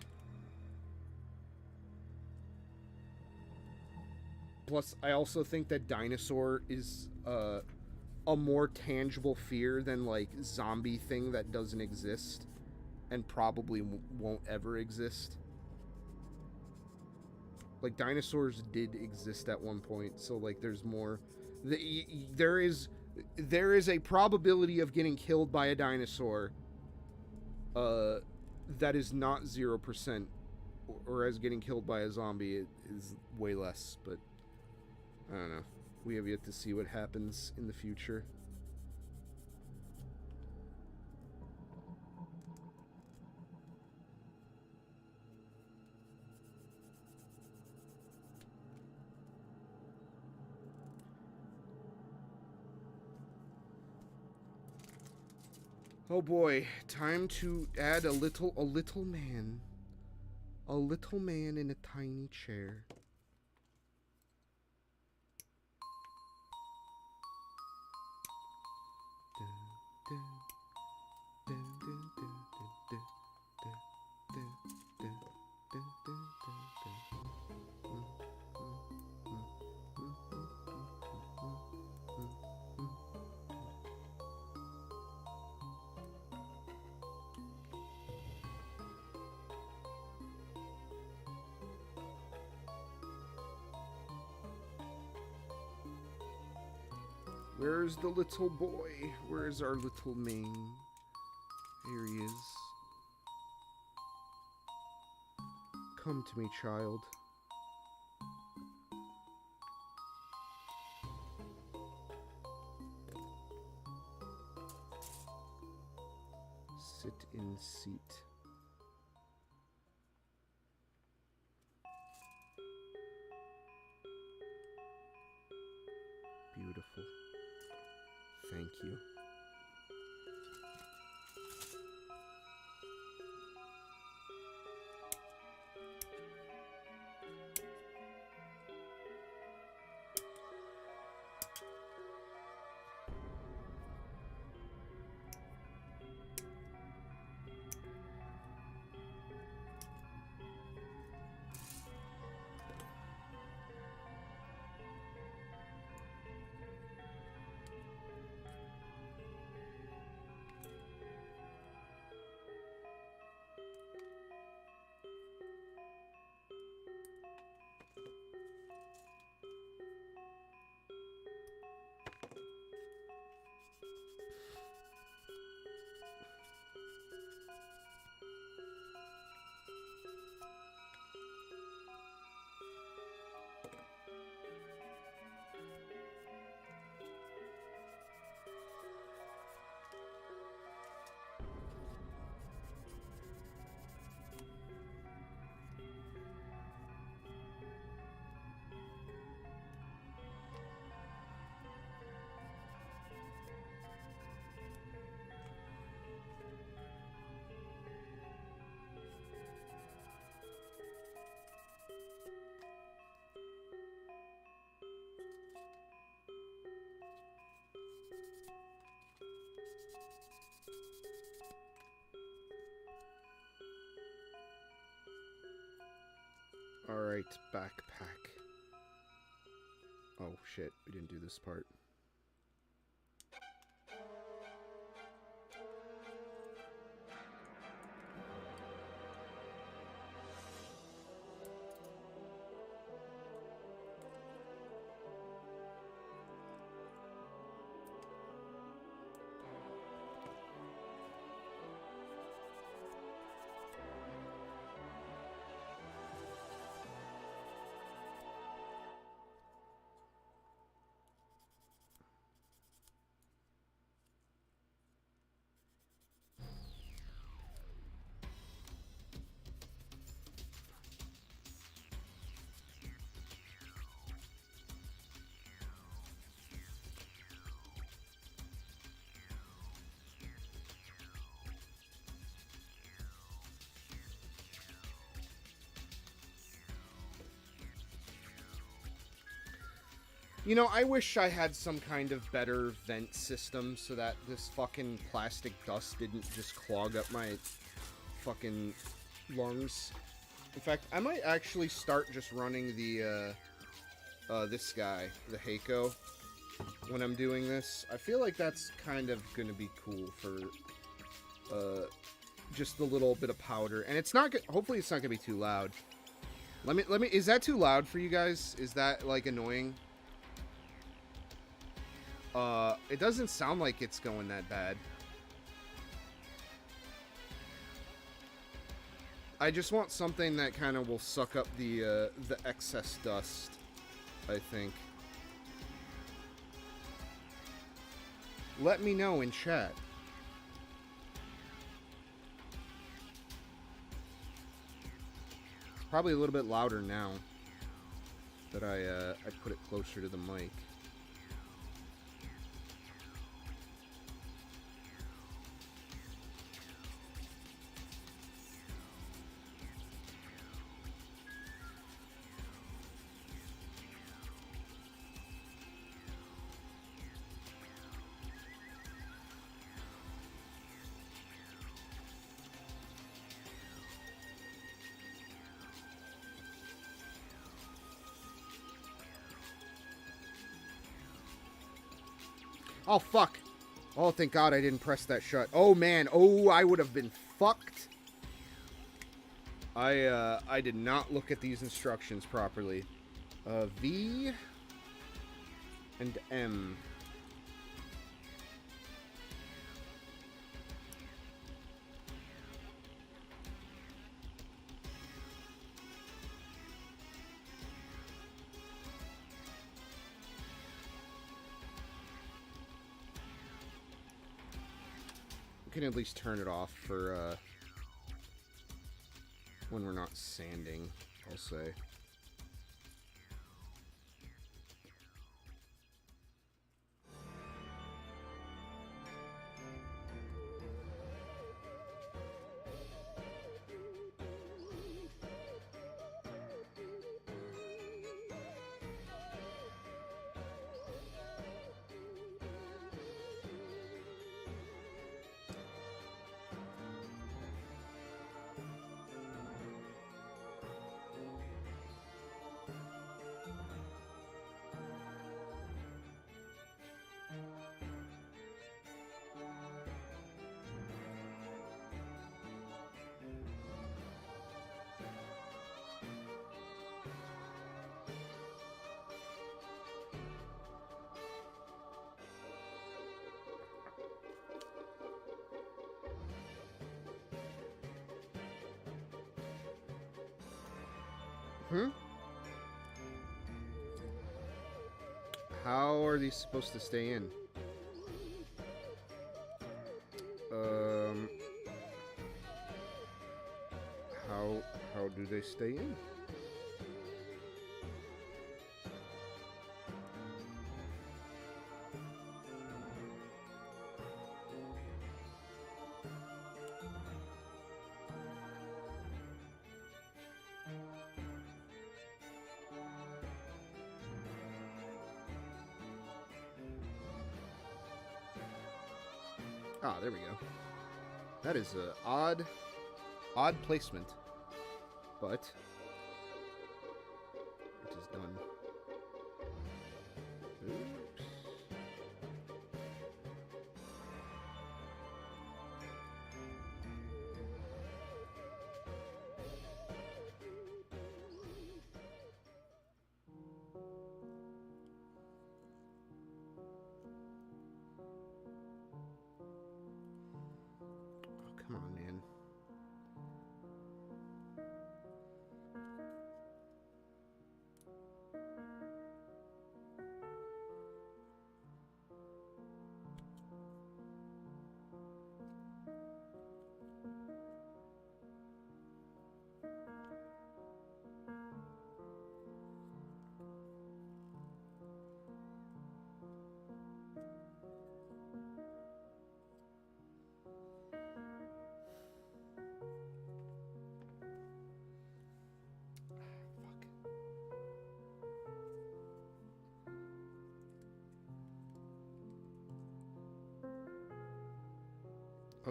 Plus, I also think that dinosaur is a more tangible fear than, like, zombie thing that doesn't exist and probably won't ever exist. Like, dinosaurs did exist at one point, so, like, there's more... There is a probability of getting killed by a dinosaur that is not 0%, or as getting killed by a zombie it is way less, but I don't know. We have yet to see what happens in the future. Oh boy, time to add a little man. A little man in a tiny chair. Where's the little boy? Where's our little man? Here he is. Come to me, child. Sit in seat. Beautiful. Thank you. Alright, backpack. Oh shit, we didn't do this part. You know, I wish I had some kind of better vent system so that this fucking plastic dust didn't just clog up my fucking lungs. In fact, I might actually start just running the, this guy, the Heiko, when I'm doing this. I feel like that's kind of gonna be cool for, just a little bit of powder. And it's not, hopefully it's not gonna be too loud. Let me, is that too loud for you guys? Is that, like, annoying? It doesn't sound like it's going that bad. I just want something that kind of will suck up the excess dust, I think. Let me know in chat. It's probably a little bit louder now that I put it closer to the mic. Oh, fuck. Oh, thank God I didn't press that shut. Oh, man. Oh, I would have been fucked. I did not look at these instructions properly. V and M. We can at least turn it off for when we're not sanding, I'll say. How are these supposed to stay in? How do they stay in? Ah, there we go. That is a odd placement, but it is done. Oops. Come on, man.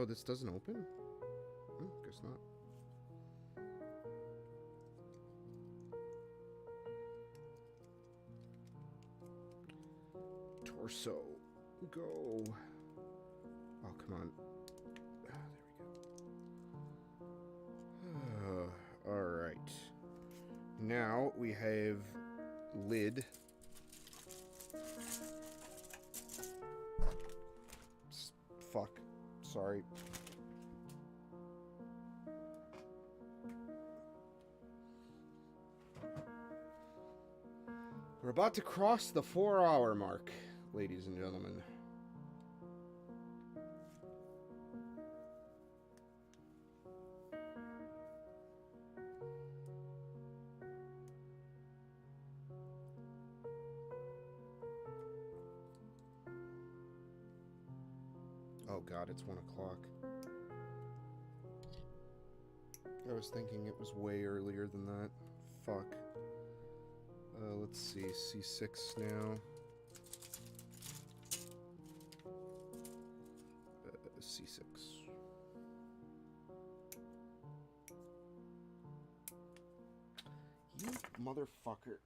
Oh, this doesn't open? Guess not. Torso. Go. Oh, come on. Ah, there we go. Alright. Now we have lid. Fuck. Sorry. We're about to cross the 4-hour mark, ladies and gentlemen. Oh god, it's 1 o'clock. I was thinking it was way earlier than that. Fuck. Let's see, C6 now. C6. You motherfucker.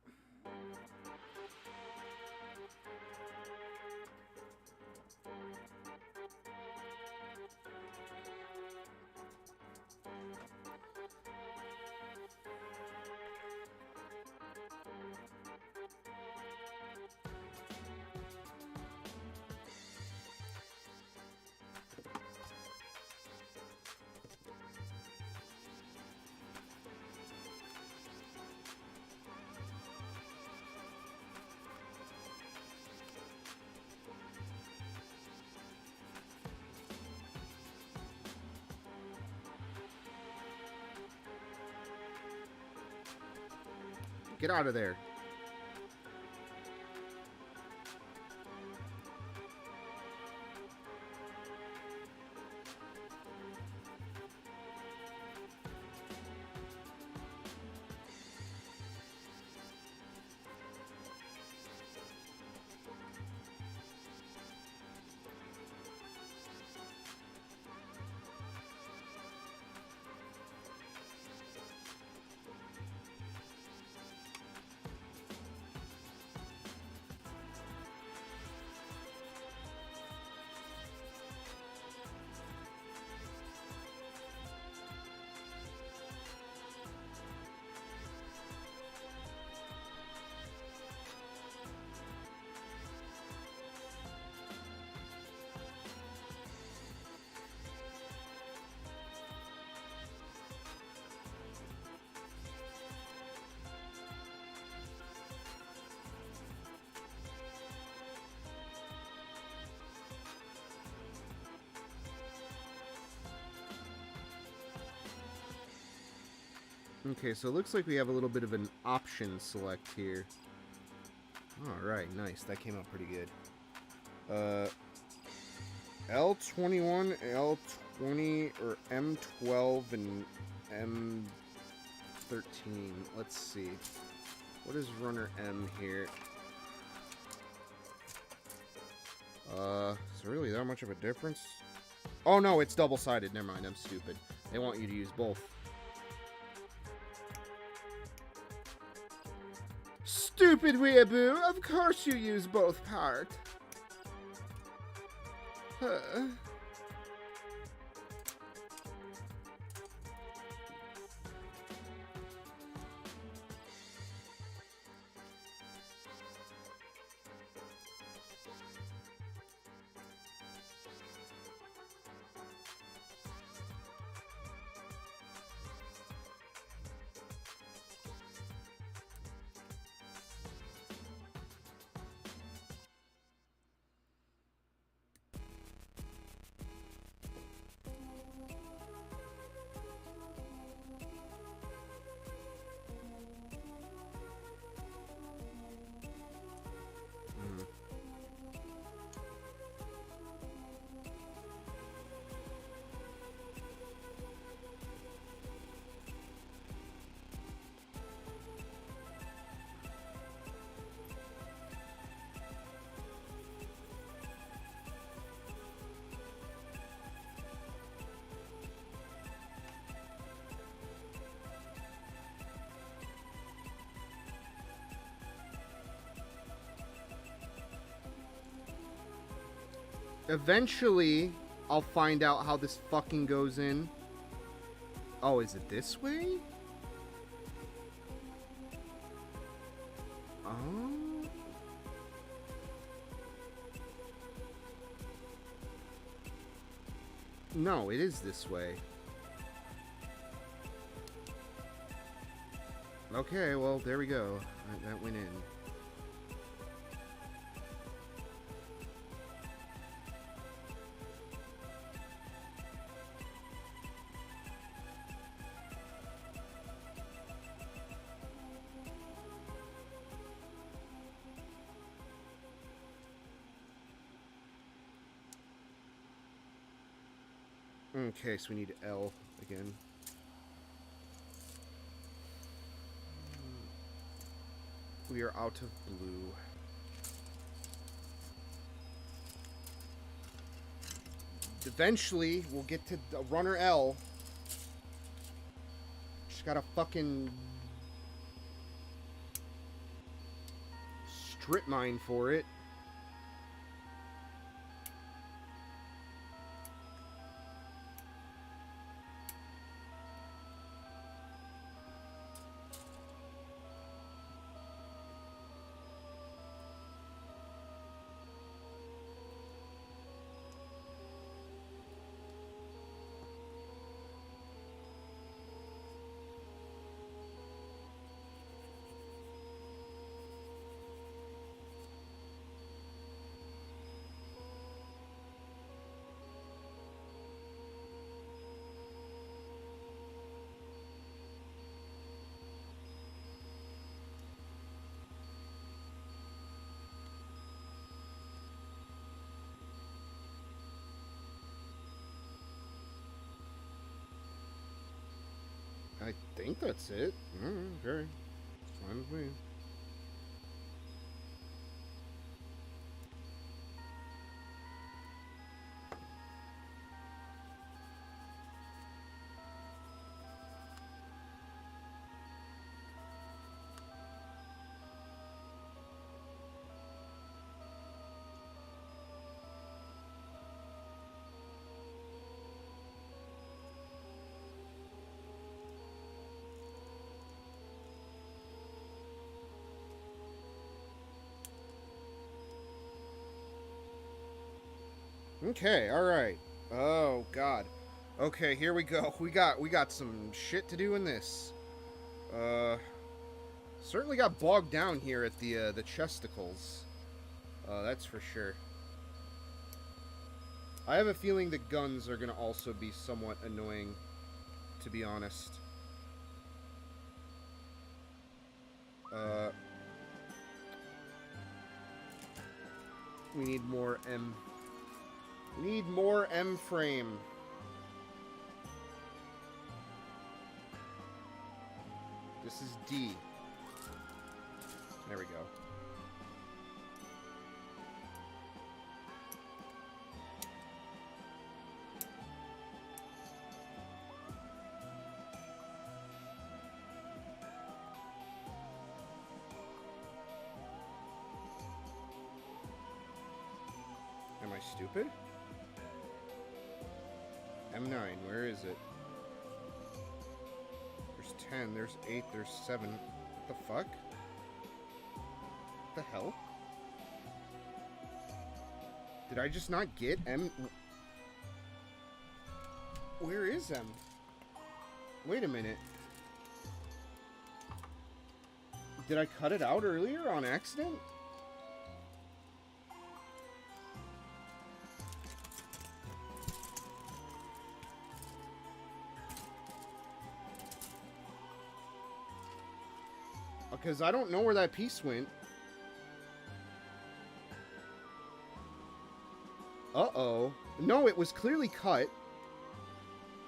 Get out of there. Okay, so it looks like we have a little bit of an option select here. Alright, nice. That came out pretty good. L21, L20, or M12, and M13. Let's see. What is runner M here? Is there really that much of a difference? Oh no, it's double-sided. Never mind, I'm stupid. They want you to use both. Stupid weeaboo! Of course you use both parts. Huh. Eventually, I'll find out how this fucking goes in. Oh, is it this way? Oh. No, it is this way. Okay, well, there we go. That went in. Okay, so we need L again. We are out of blue. Eventually, we'll get to the runner L. Just gotta fucking strip mine for it. I think that's it. Okay. Fine with me. Okay, alright. Oh god. Okay, here we go. We got some shit to do in this. Certainly got bogged down here at the chesticles. That's for sure. I have a feeling the guns are gonna also be somewhat annoying, to be honest. We need more M. We need more M frame. This is D. There we go. Am I stupid? M9, where is it? There's 10, there's 8, there's 7. What the fuck? What the hell? Did I just not get M? Where is M? Wait a minute. Did I cut it out earlier on accident? Because I don't know where that piece went. Uh-oh. No, it was clearly cut.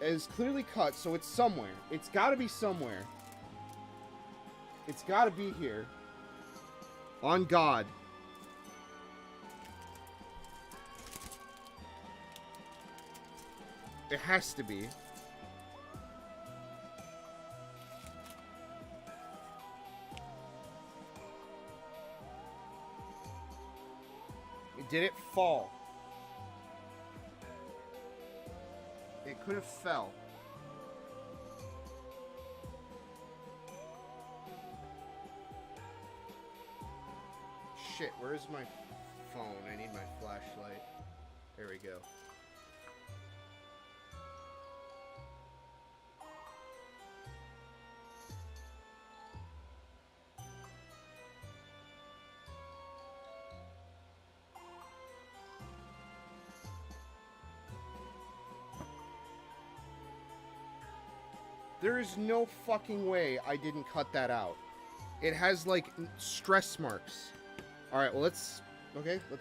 It is clearly cut, so it's somewhere. It's gotta be somewhere. It's gotta be here. On God. It has to be. Did it fall? It could have fell. Shit, where's my phone? I need my flashlight. There we go. There is no fucking way I didn't cut that out. It has, like, stress marks. Alright, well, let's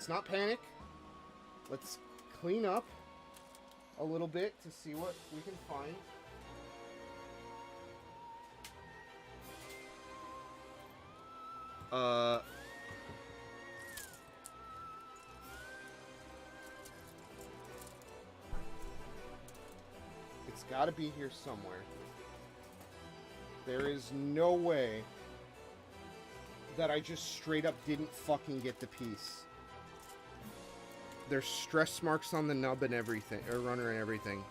not panic. Let's clean up a little bit to see what we can find. It's gotta be here somewhere. There is no way that I just straight up didn't fucking get the piece. There's stress marks on the nub and everything, or runner and everything.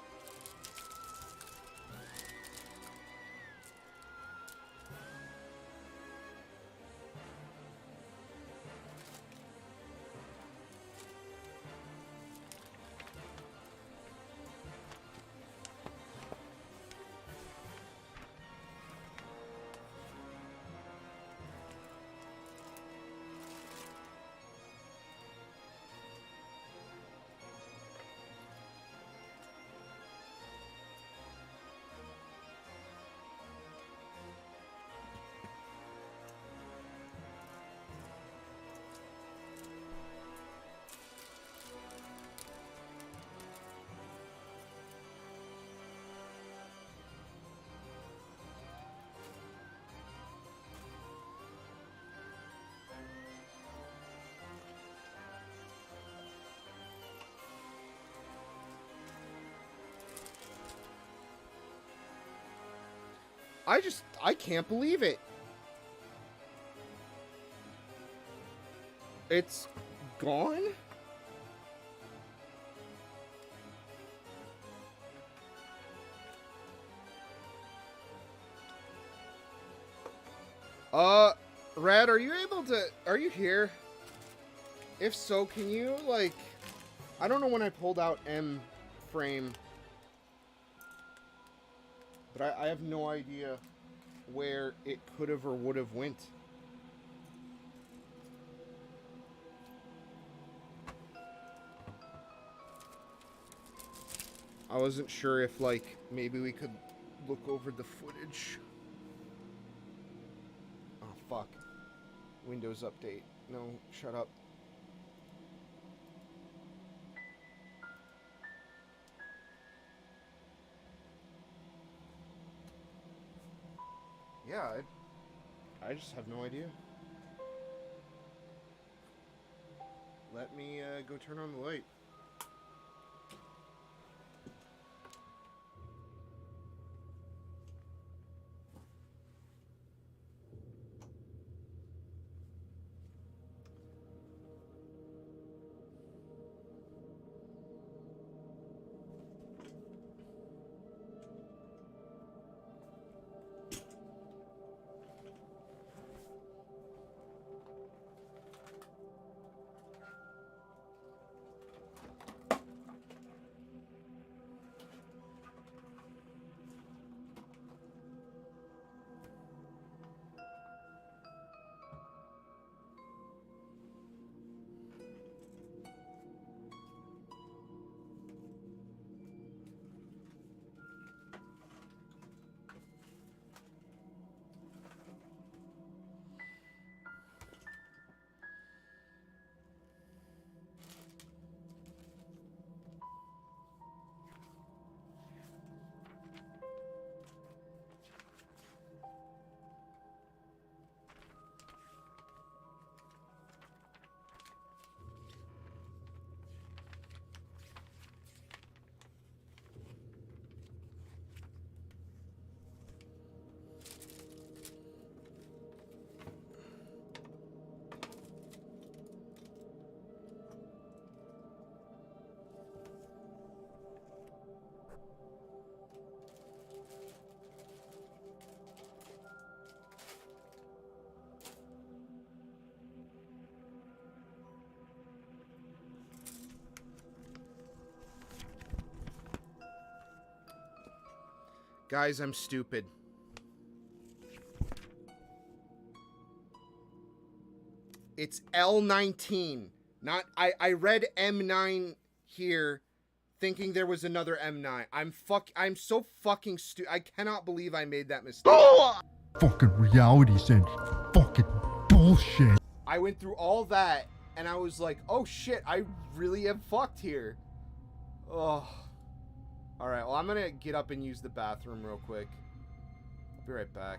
I can't believe it. It's gone? Rad, are you here? If so, can you, like, I don't know when I pulled out M frame, but I have no idea where it could have or would have went. I wasn't sure if, like, maybe we could look over the footage. Oh, fuck. Windows update. No, shut up. Yeah, I just have no idea. Let me go turn on the light. Guys, I'm stupid. It's L19. Not I read M9 here thinking there was another M9. I'm so fucking stupid. I cannot believe I made that mistake. Fucking reality sense. Fucking bullshit. I went through all that and I was like, "Oh shit, I really am fucked here." Oh. All right, well, I'm going to get up and use the bathroom real quick. I'll be right back.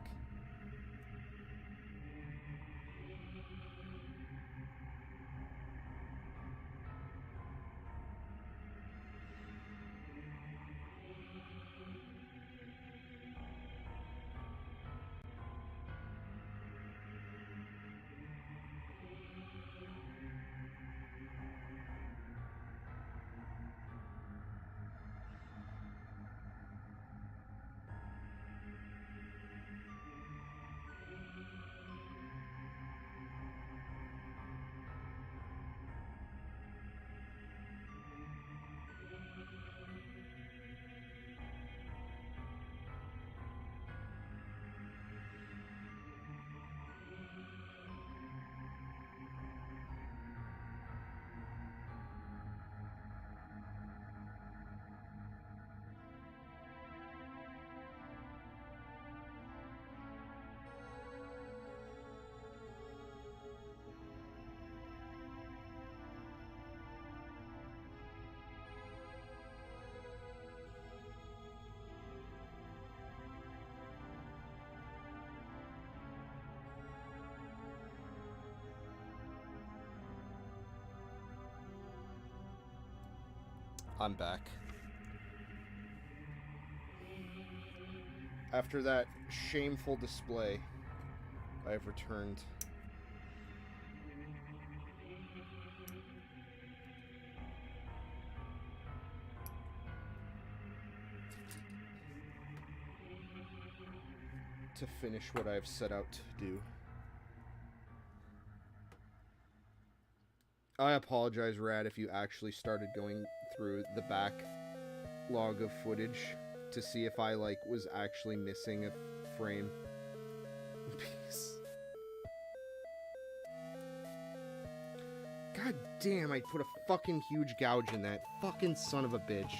I'm back. After that shameful display, I have returned. To finish what I've set out to do. I apologize, Rad, if you actually started going through the backlog of footage to see if I, like, was actually missing a frame. Peace. God damn, I put a fucking huge gouge in that. Fucking son of a bitch.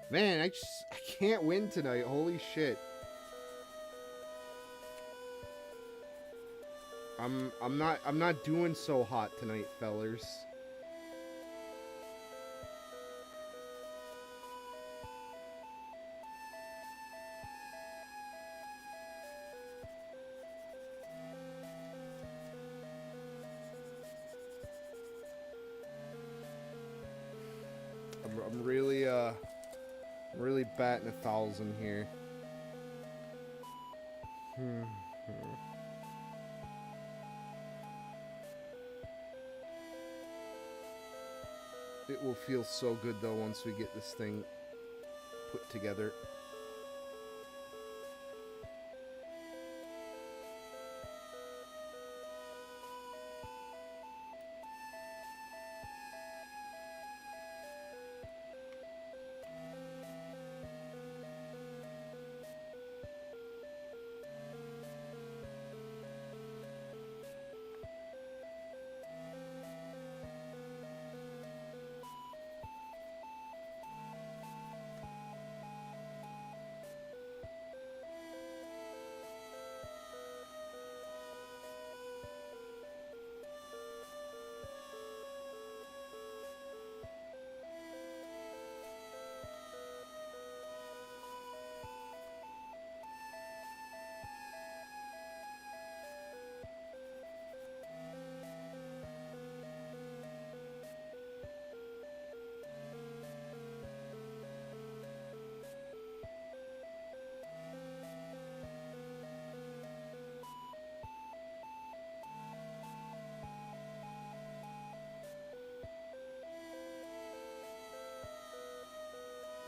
Man, I can't win tonight. Holy shit. I'm not doing so hot tonight, fellers. I'm really batting 1,000 here. It will feel so good though once we get this thing put together.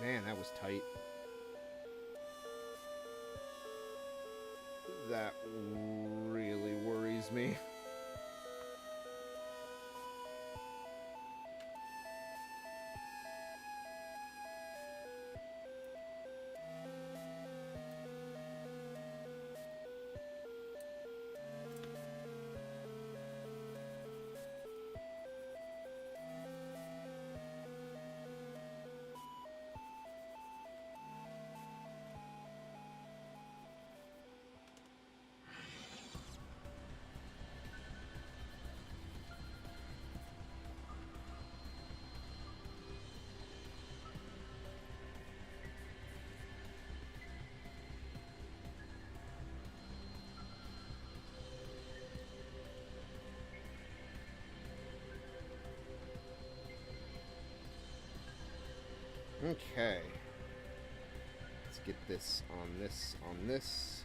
Man, that was tight. That really worries me. Okay. Let's get this on this on this.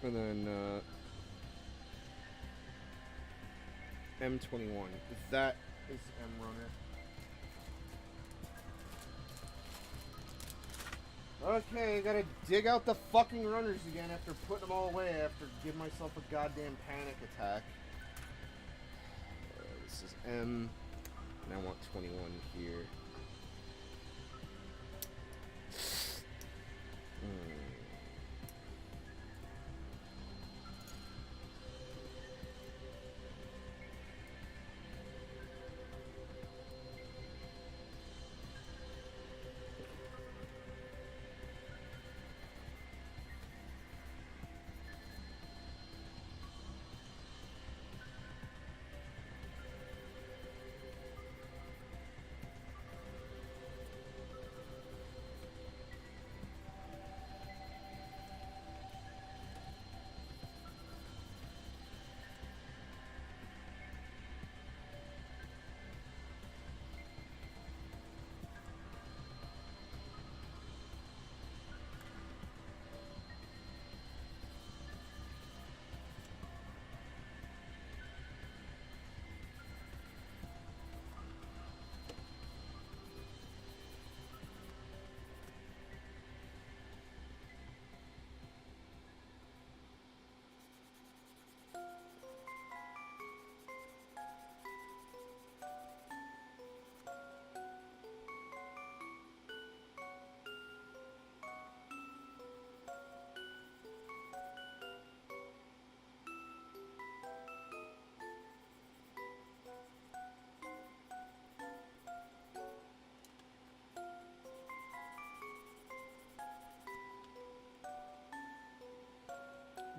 And then M21. That is M runner. Okay, gotta dig out the fucking runners again after putting them all away after giving myself a goddamn panic attack. This is M, and I want 21 here.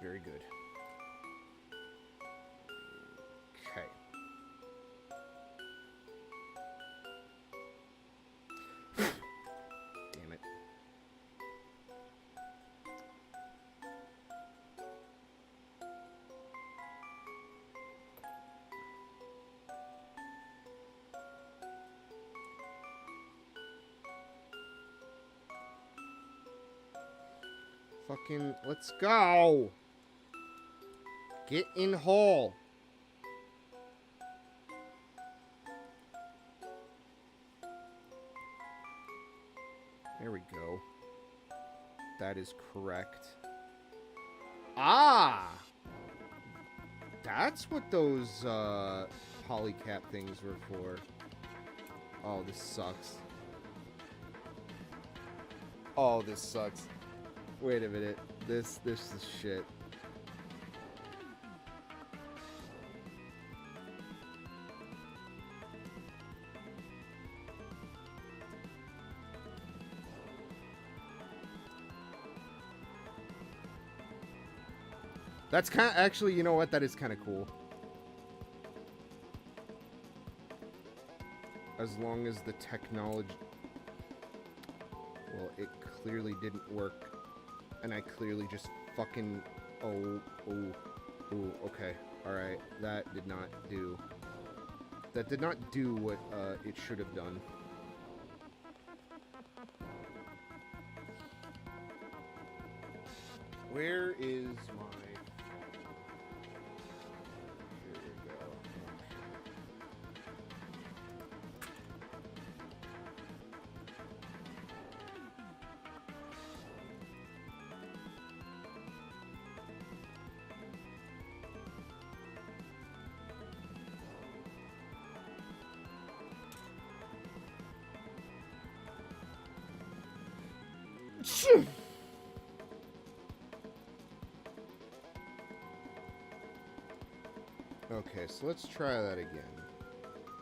Very good. Okay. Damn it. Fucking, let's go! Get in hole. There we go. That is correct. Ah! That's what those polycap things were for. Oh, this sucks. Oh, this sucks. Wait a minute. This is shit. That's kind of, actually, you know what? That is kind of cool. As long as the technology... Well, it clearly didn't work. And I clearly just fucking... Oh, okay. Alright, that did not do... That did not do what it should have done. Where is my... Okay, so let's try that again.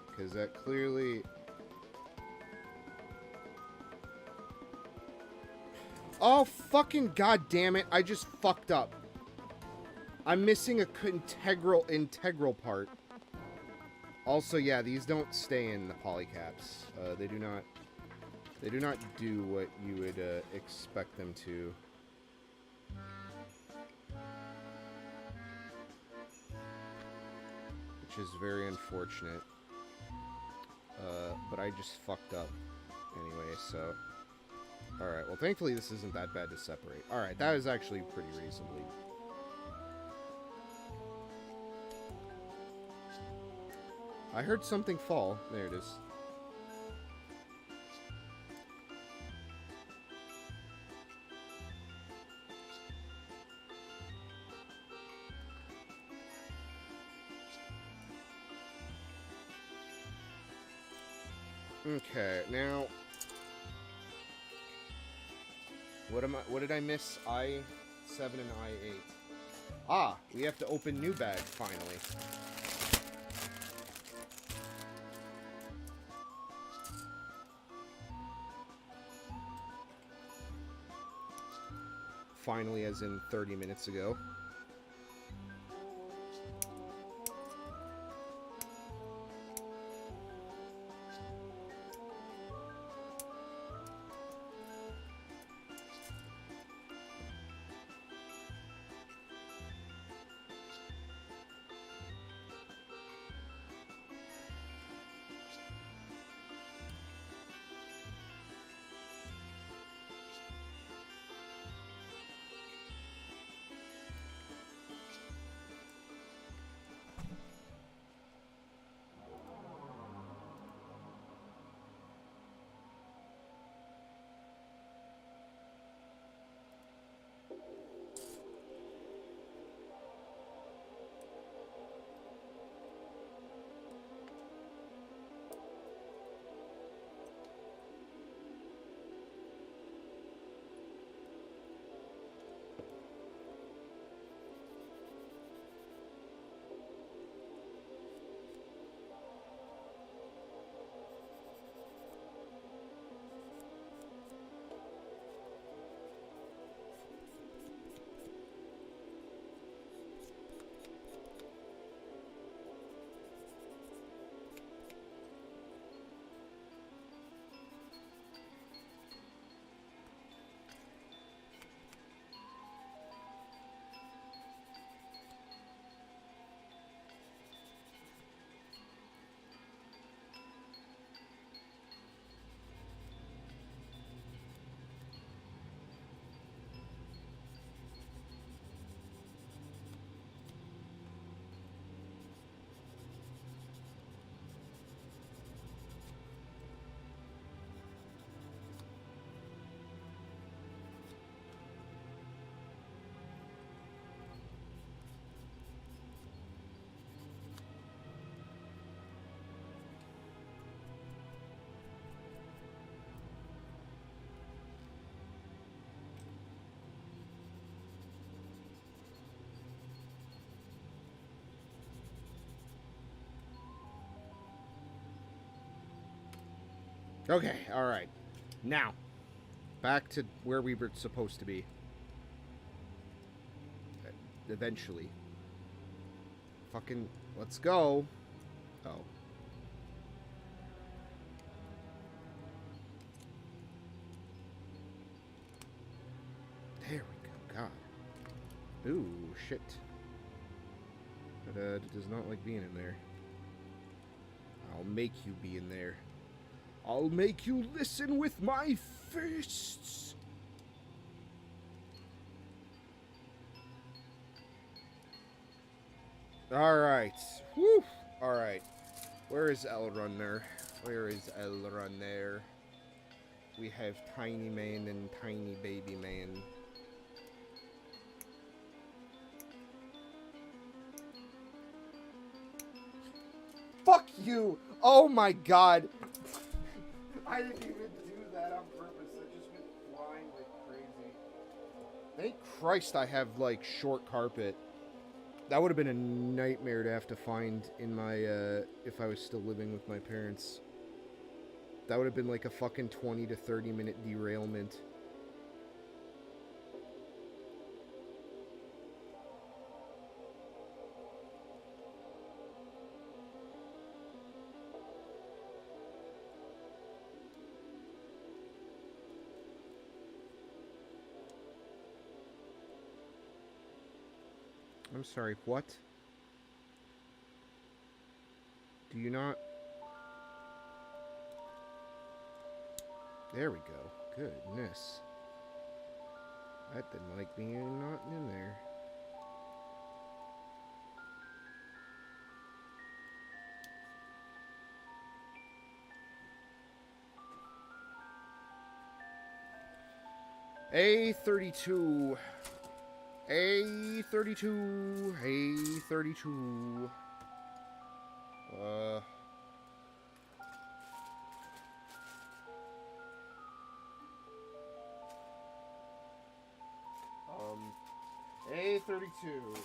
Because that clearly... Oh, fucking goddamn it. I just fucked up. I'm missing a integral part. Also, yeah, these don't stay in the polycaps. They do not... They do not do what you would expect them to. Which is very unfortunate. But I just fucked up anyway, so... Alright, well thankfully this isn't that bad to separate. Alright, that was actually pretty reasonably. I heard something fall. There it is. Okay, now what did I miss? I-7 and I-8. Ah, we have to open new bag finally. Finally, as in 30 minutes ago. Okay, alright. Now, back to where we were supposed to be. Eventually. Fucking, let's go. Oh. There we go, God. Ooh, shit. But, it does not like being in there. I'll make you be in there. I'll make you listen with my fists. Alright. Woo! Alright. Where is Elrunner? Where is Elrunner? We have Tiny Man and Tiny Baby Man. Fuck you! Oh my god! I didn't even do that on purpose. I just went flying like crazy. Thank Christ I have, like, short carpet. That would have been a nightmare to have to find in my, if I was still living with my parents. That would have been like a fucking 20 to 30 minute derailment. I'm sorry, what? Do you not? There we go. Goodness. That didn't like being not in there. A32. A32. A32. A32.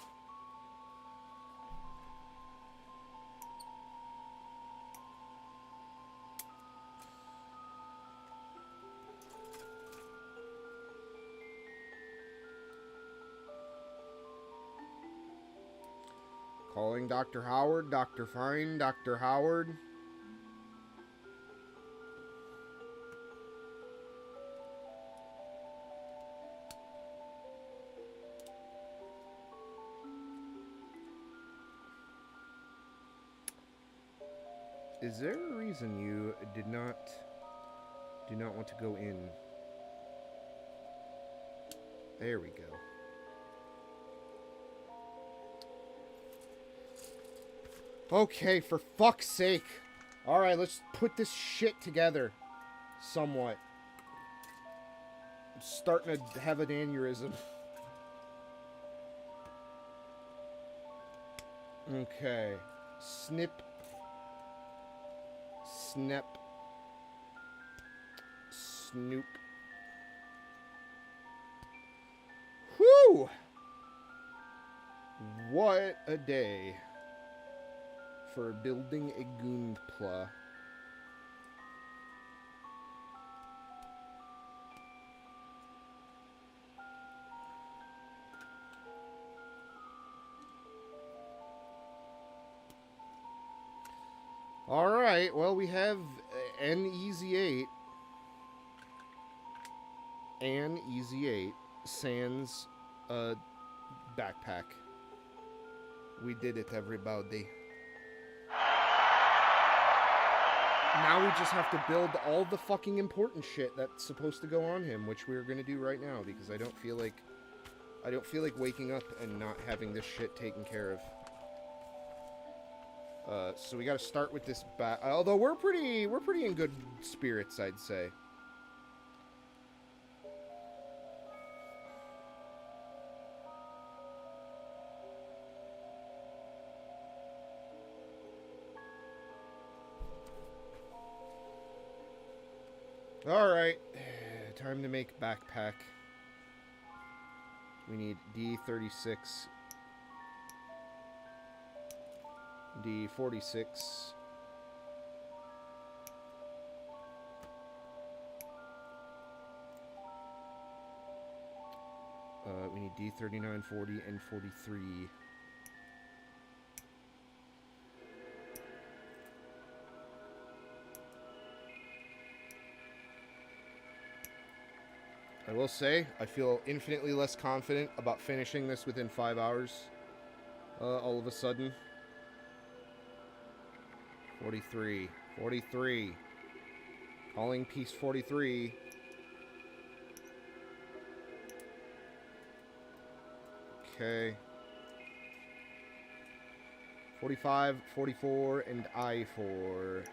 Calling Dr. Howard, Dr. Fine, Dr. Howard. Is there a reason you do not want to go in? There we go. Okay, for fuck's sake. Alright, let's put this shit together. Somewhat. I'm starting to have an aneurysm. Okay. Snip. Snip. Snoop. Whew! What a day for building a GUNPLA. Alright, well, we have an easy 8. An easy 8 sans backpack. We did it, everybody. Now we just have to build all the fucking important shit that's supposed to go on him, which we're gonna do right now because I don't feel like waking up and not having this shit taken care of. So we gotta start with this back. Although we're pretty in good spirits, I'd say. Alright, time to make backpack. We need D36, D46, we need D39, 40, and 43. I will say, I feel infinitely less confident about finishing this within 5 hours. All of a sudden. 43. 43. Calling piece 43. Okay. 45, 44, and I4.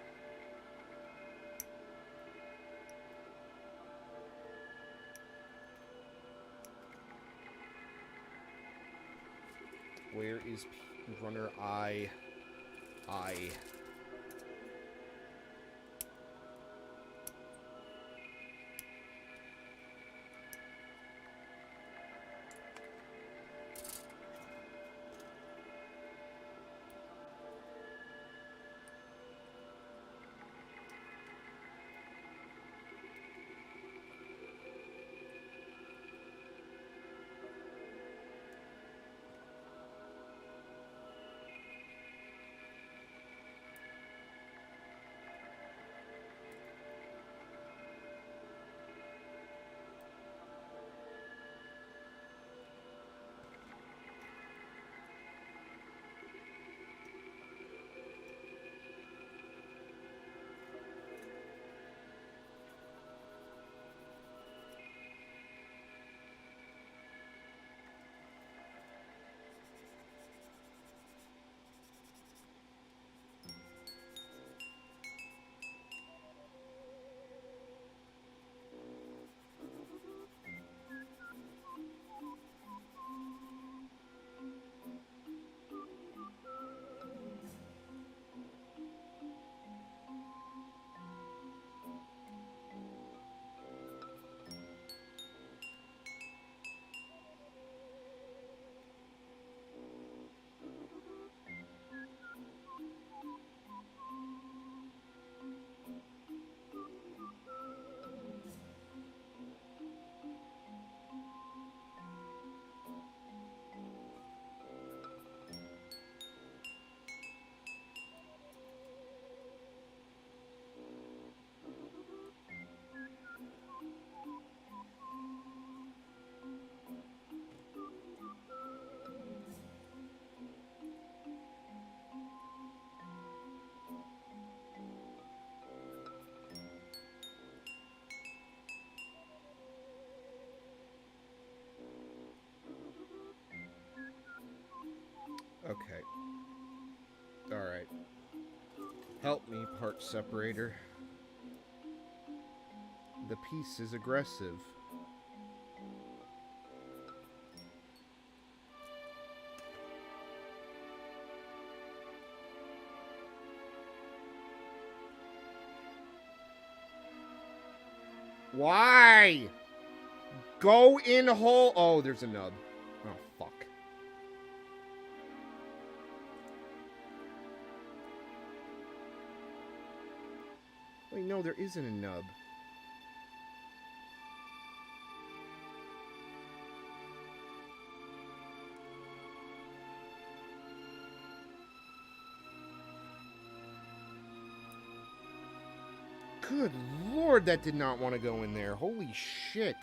Where is runner I? Okay. Alright. Help me, part separator. The piece is aggressive. Why? Go in hole. Oh, there's a nub. Oh, fuck. Wait, no, there isn't a nub. Good lord, that did not want to go in there. Holy shit.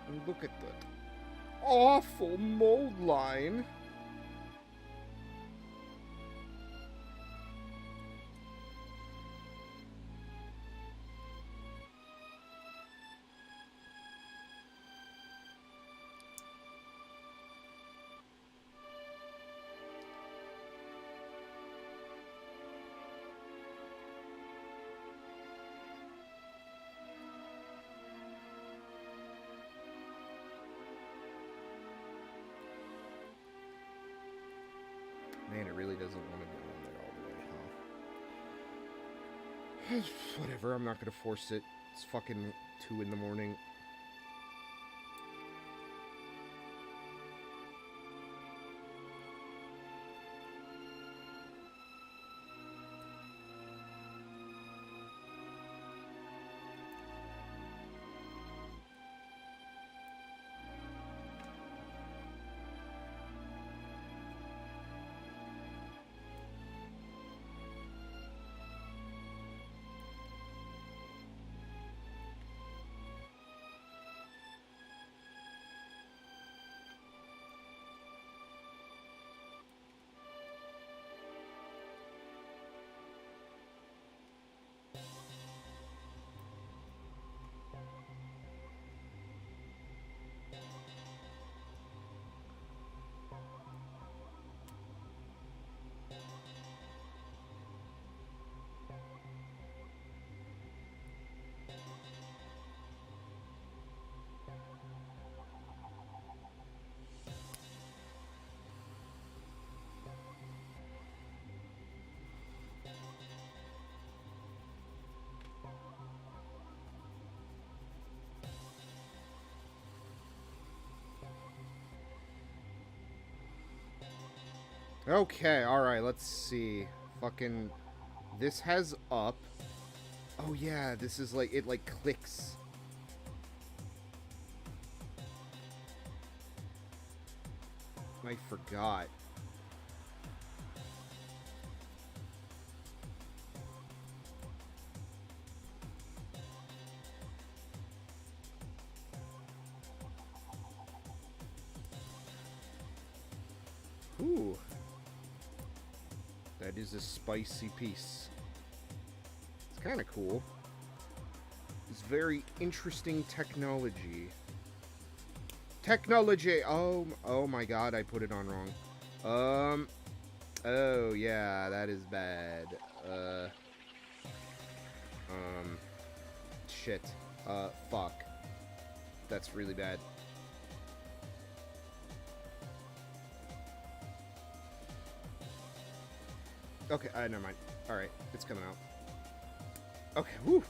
And look at the awful mold line. Man, it really doesn't want to go in there all the way, huh? Whatever, I'm not going to force it. It's fucking 2 in the morning. Okay, alright, let's see. Fucking... This has up. Oh yeah, this is like... It like clicks. I forgot. Ooh. That is a spicy piece. It's kind of cool. It's very interesting technology. Technology! Oh my god, I put it on wrong. Oh yeah, that is bad. Shit. Fuck. That's really bad. Okay, never mind. Alright, it's coming out. Okay, whew.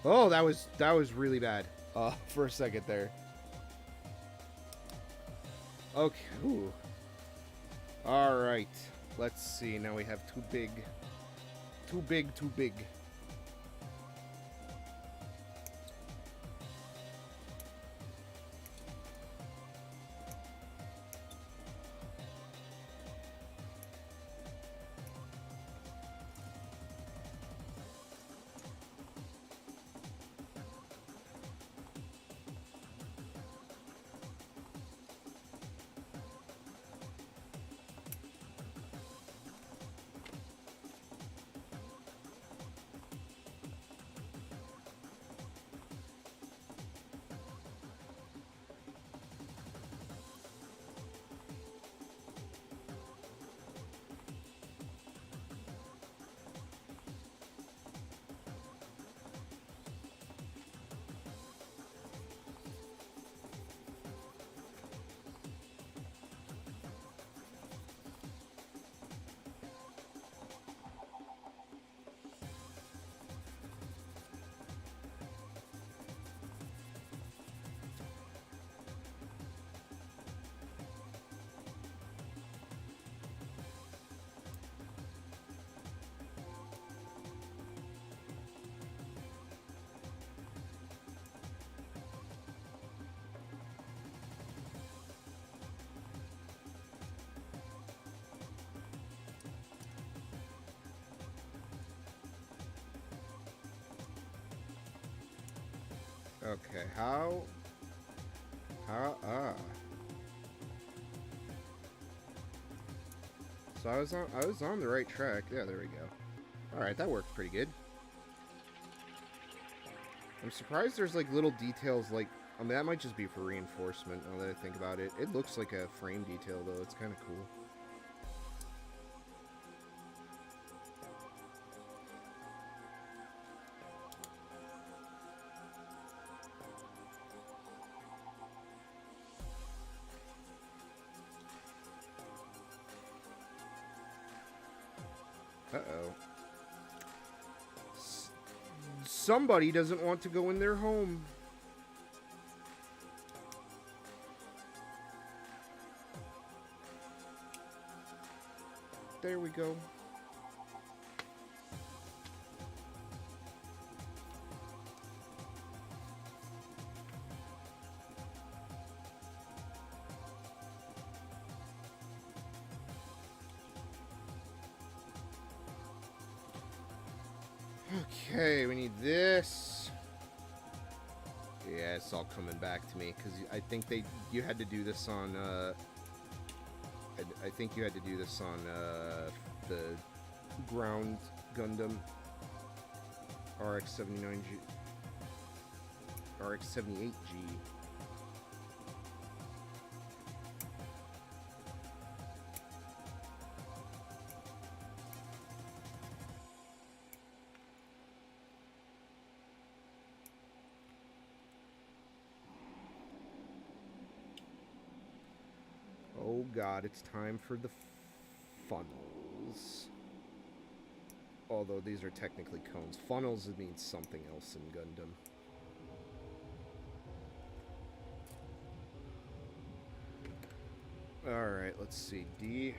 Oh, that was really bad. For a second there. Okay, whew. Alright. Let's see, now we have too big. Too big, too big. Okay, how... So I was on the right track. Yeah, there we go. Alright, that worked pretty good. I'm surprised there's like little details like... I mean, that might just be for reinforcement now that I think about it. It looks like a frame detail though. It's kind of cool. Uh-oh. Somebody doesn't want to go in their home. There we go. Okay, we need this. Yeah, it's all coming back to me because I think you had to do this on I think you had to do this on the ground Gundam RX-79G RX-78G. Oh god, it's time for the funnels. Although these are technically cones. Funnels means something else in Gundam. Alright, let's see. D?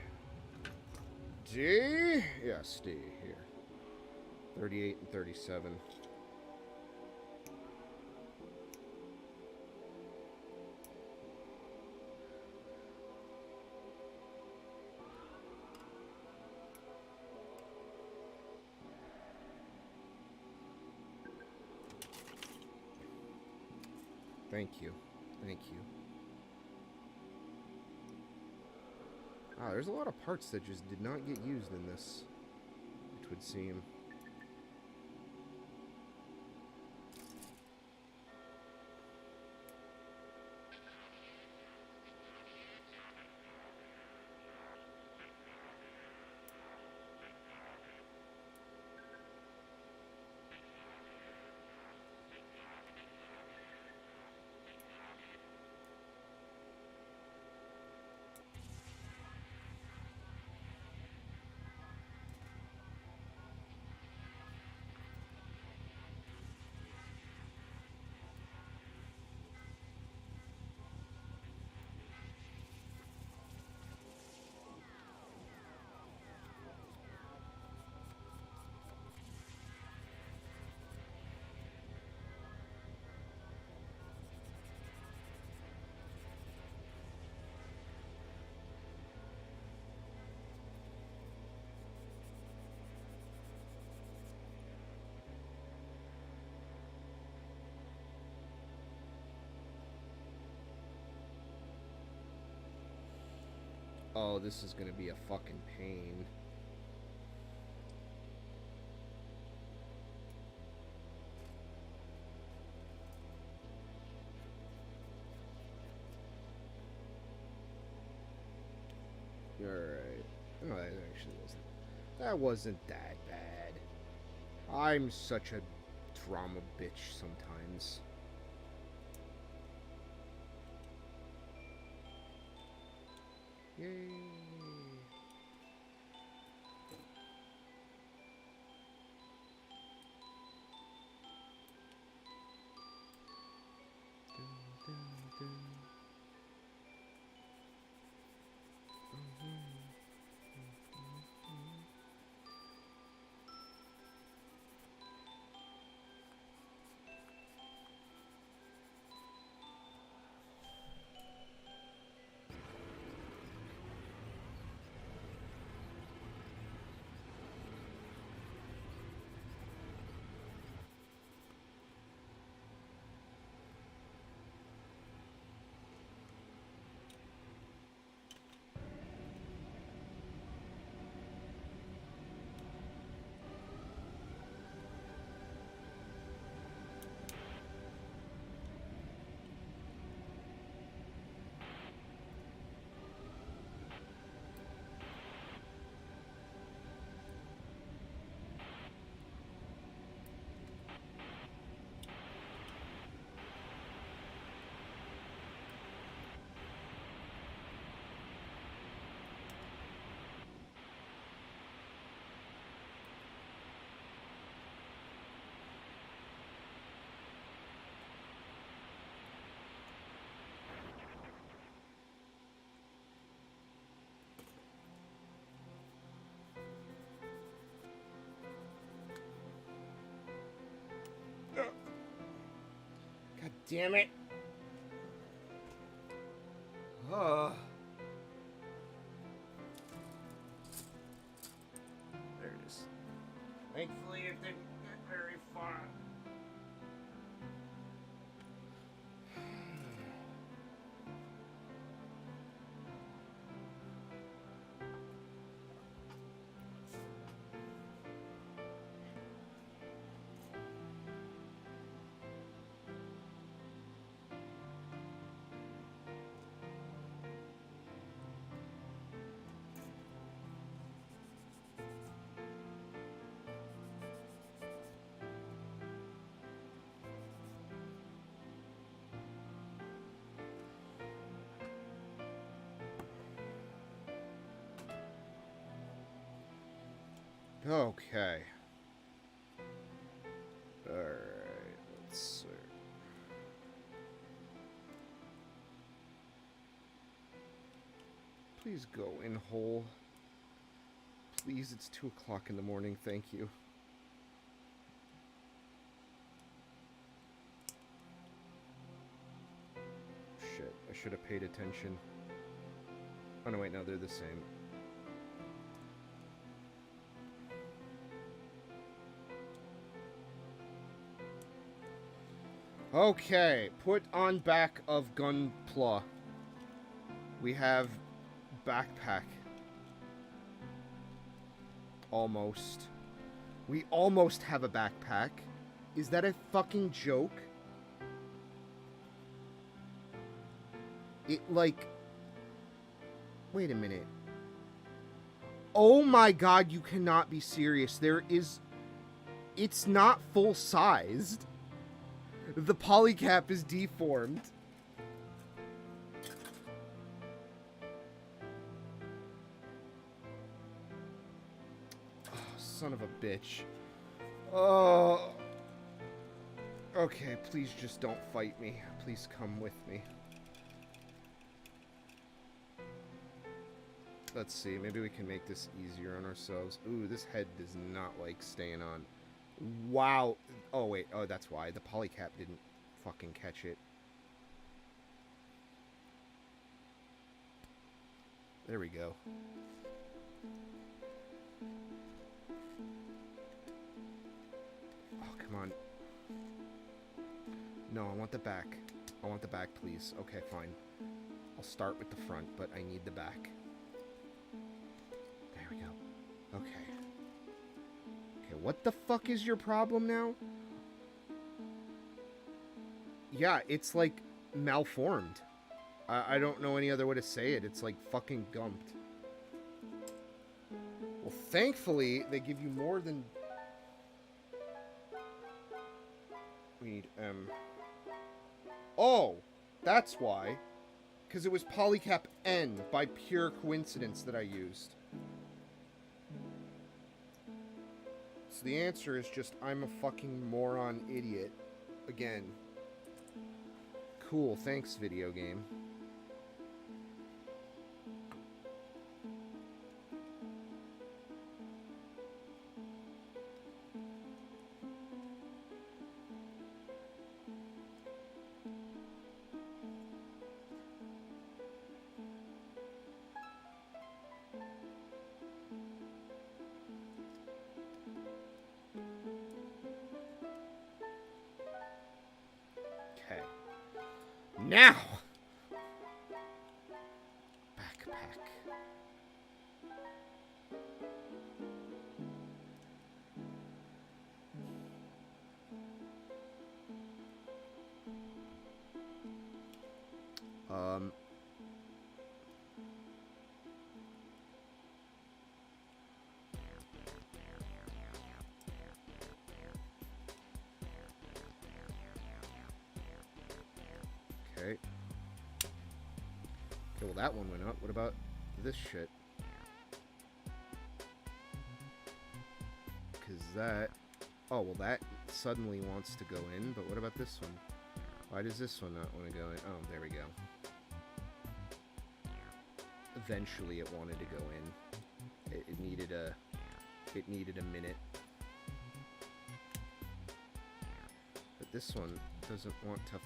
Yes, D. Here. 38 and 37. Thank you. Thank you. Ah, there's a lot of parts that just did not get used in this, it would seem. Oh, this is gonna be a fucking pain. Alright. Oh, that actually wasn't... That wasn't that bad. I'm such a drama bitch sometimes. Yay. damn it. There it is. Thankfully, it didn't get very far. Okay. Alright, let's see. Please go in hole. Please, it's 2 o'clock in the morning, thank you. Shit, I should have paid attention. Oh no, wait, no, they're the same. Okay, put on back of GUNPLA. We have backpack. Almost. We almost have a backpack. Is that a fucking joke? It, like... Wait a minute. Oh my god, you cannot be serious. There is... It's not full-sized. The polycap is deformed. Oh, son of a bitch. Oh. Okay, please just don't fight me. Please come with me. Let's see, maybe we can make this easier on ourselves. Ooh, this head does not like staying on. Wow. Oh, wait. Oh, that's why. The polycap didn't fucking catch it. There we go. Oh, come on. No, I want the back. I want the back, please. Okay, fine. I'll start with the front, but I need the back. There we go. Okay. Okay, what the fuck is your problem now? Yeah, it's like malformed. I don't know any other way to say it. It's like fucking gumped. Well, thankfully, they give you more than... We need M. Oh! That's why. Because it was polycap N by pure coincidence that I used. So the answer is just, I'm a fucking moron idiot. Again. Cool, thanks, video game. Okay. Now! Backpack. Okay. Okay, well that one went up. What about this shit? Because that... Oh, well that suddenly wants to go in, but what about this one? Why does this one not want to go in? Oh, there we go. Eventually it wanted to go in. It needed a minute. But this one doesn't want to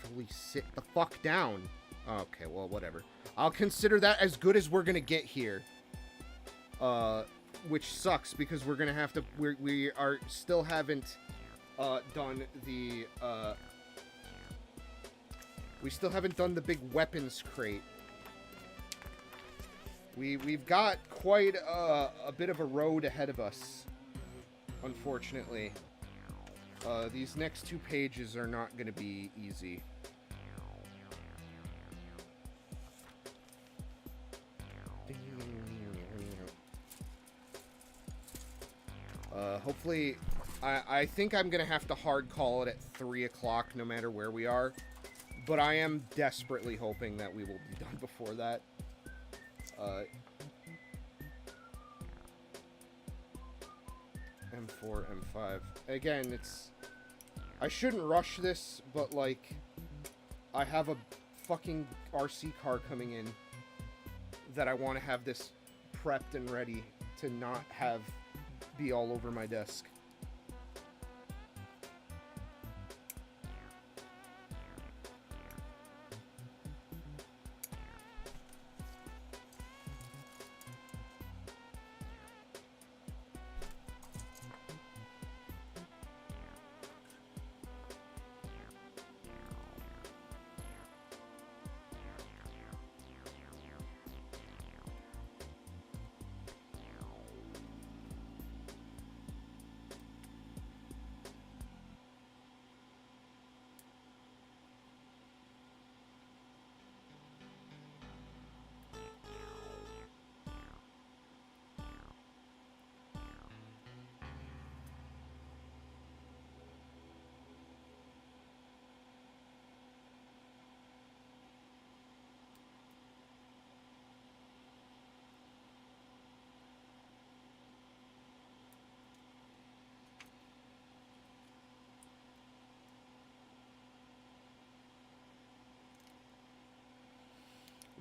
fully sit the fuck down. Okay, well, whatever. I'll consider that as good as we're gonna get here. Which sucks because we're gonna have to. We are still haven't done the. We still haven't done the big weapons crate. We've got quite a bit of a road ahead of us, unfortunately. These next 2 pages are not going to be easy. Hopefully, I think I'm going to have to hard call it at 3 o'clock no matter where we are. But I am desperately hoping that we will be done before that. M4, M5. Again, it's... I shouldn't rush this, but, like... I have a fucking RC car coming in that I want to have this prepped and ready to not have be all over my desk.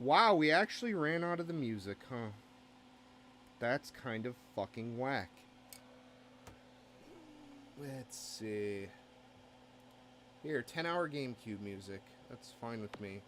Wow, we actually ran out of the music, huh? That's kind of fucking whack. Let's see. Here, 10-hour GameCube music. That's fine with me.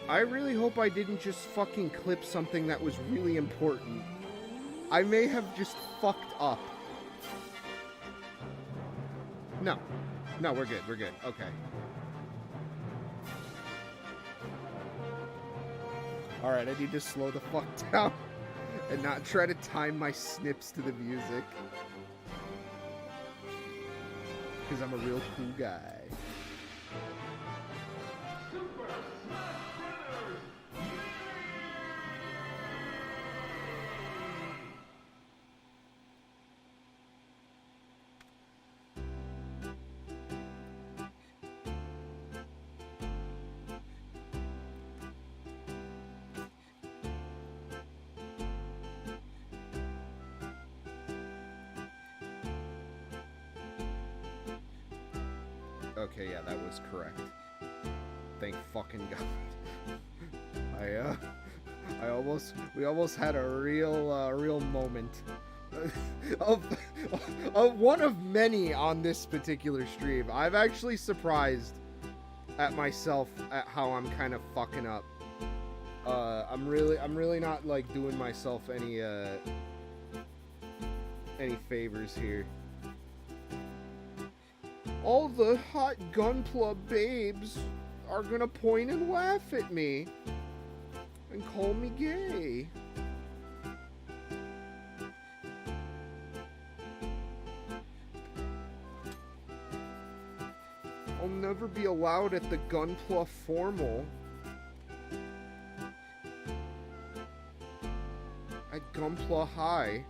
I really hope I didn't just fucking clip something that was really important. I may have just fucked up. No. No, we're good. We're good. Okay. Alright, I need to slow the fuck down and not try to time my snips to the music. Because I'm a real cool guy. Okay, yeah, that was correct. Thank fucking God. We almost had a real moment of one of many on this particular stream. I'm actually surprised at myself at how I'm kind of fucking up. I'm really not like doing myself any favors here. All the hot Gunpla babes are gonna point and laugh at me and call me gay. I'll never be allowed at the Gunpla formal. At Gunpla High.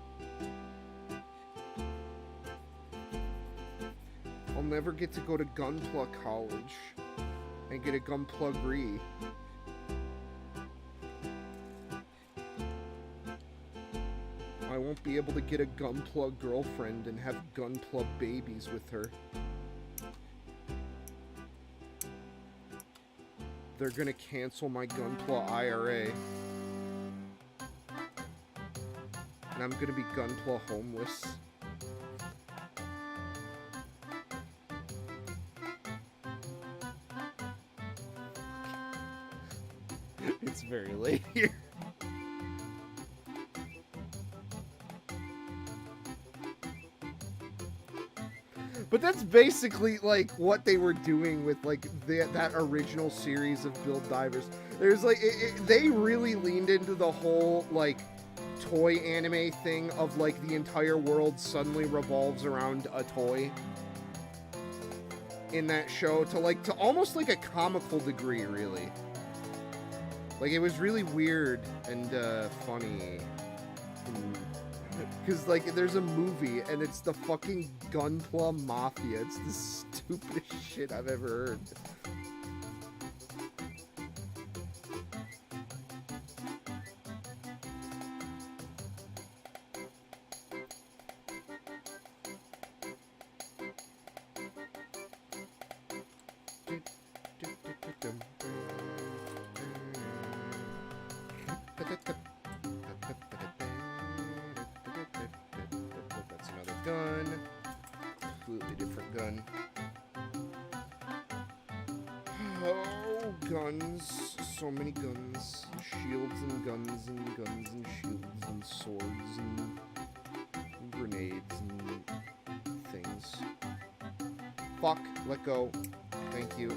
I'll never get to go to Gunpla College and get a Gunpla degree. I won't be able to get a Gunpla girlfriend and have Gunpla babies with her. They're gonna cancel my Gunpla IRA. And I'm gonna be Gunpla homeless. It's very late here. But that's basically like what they were doing with like that original series of Build Divers. There's like they really leaned into the whole like toy anime thing of like the entire world suddenly revolves around a toy in that show to almost like a comical degree, really. Like it was really weird and funny. Because, like, there's a movie, and it's the fucking Gunpla Mafia. It's the stupidest shit I've ever heard. Gun. Completely different gun. Oh, guns. So many guns. Shields and guns and guns and shields and swords and grenades and things. Fuck. Let go. Thank you.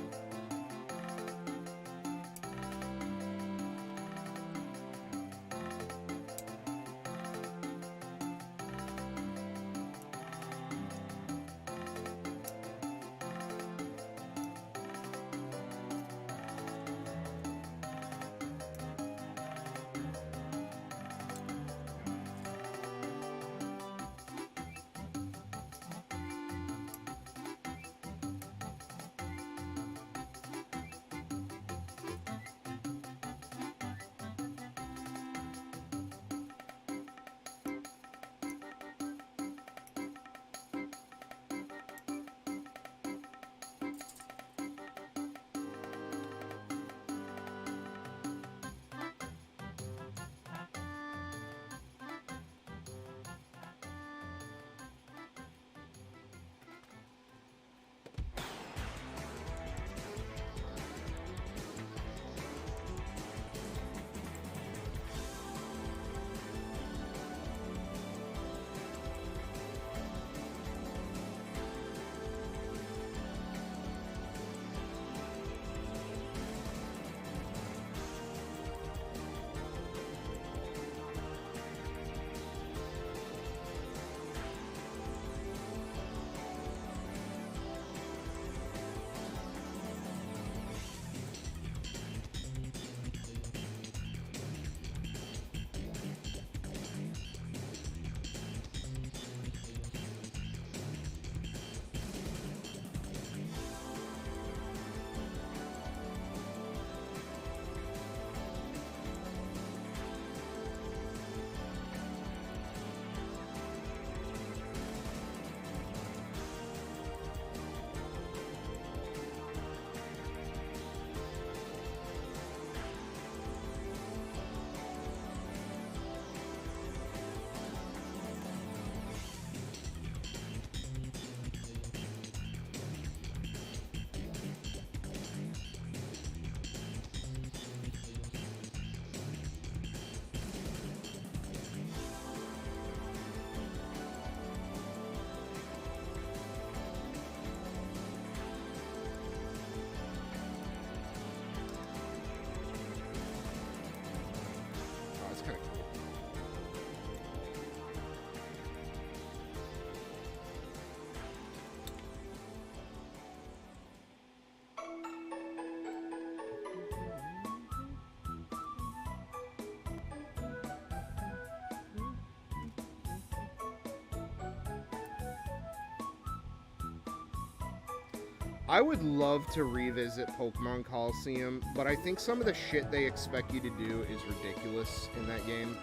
I would love to revisit Pokemon Coliseum, but I think some of the shit they expect you to do is ridiculous in that game.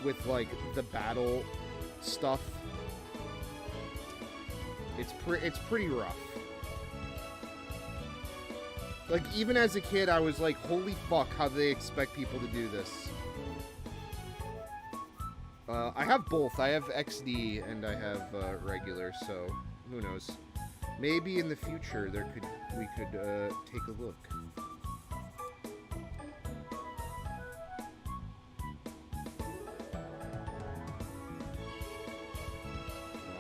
With, like, the battle stuff. It's pretty rough. Like, even as a kid, I was like, holy fuck, how do they expect people to do this? I have both. I have XD and I have regular, so who knows? Maybe in the future we could take a look.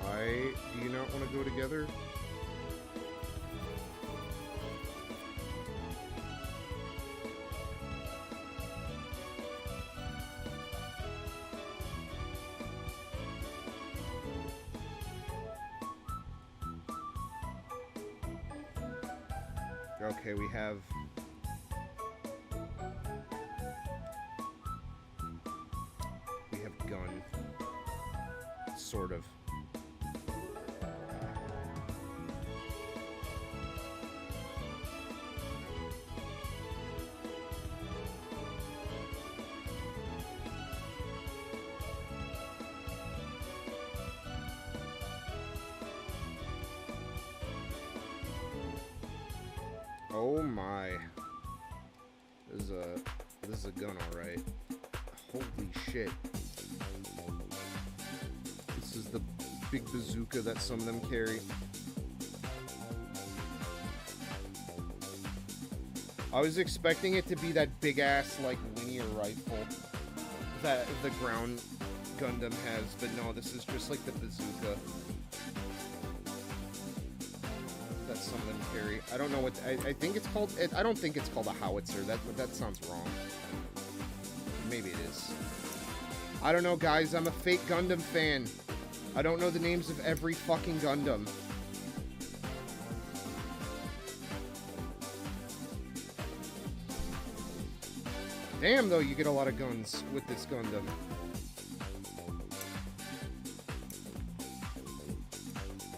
Why do you not want to go together? Okay, we have... gun. Sort of. Oh my. This is a gun, alright. Holy shit. This is the big bazooka that some of them carry. I was expecting it to be that big ass, like, linear rifle that the ground Gundam has, but no, this is just like the bazooka that some of them carry. I don't know what I think it's called. I don't think it's called a howitzer. That sounds wrong. Maybe it is. I don't know, guys. I'm a fake Gundam fan. I don't know the names of every fucking Gundam. Damn, though, you get a lot of guns with this Gundam.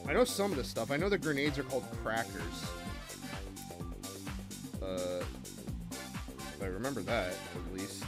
I know some of the stuff. I know the grenades are called crackers. I remember that, at least.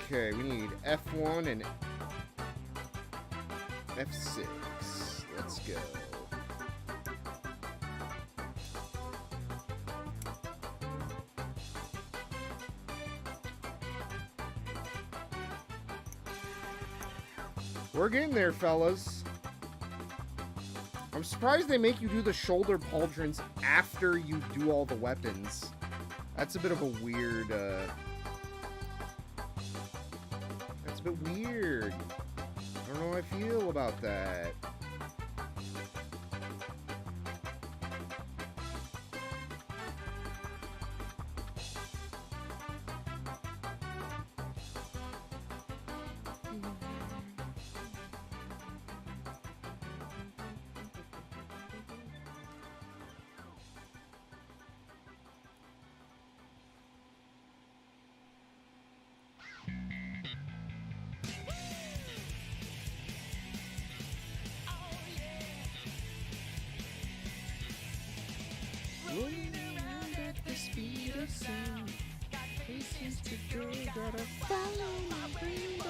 Okay, we need F1 and F6. Let's go. We're getting there, fellas. I'm surprised they make you do the shoulder pauldrons after you do all the weapons. That's a bit of a weird, That's a bit weird. I don't know how I feel about that. Rolling around at the speed of sound. Got places to go, gotta follow my rainbow.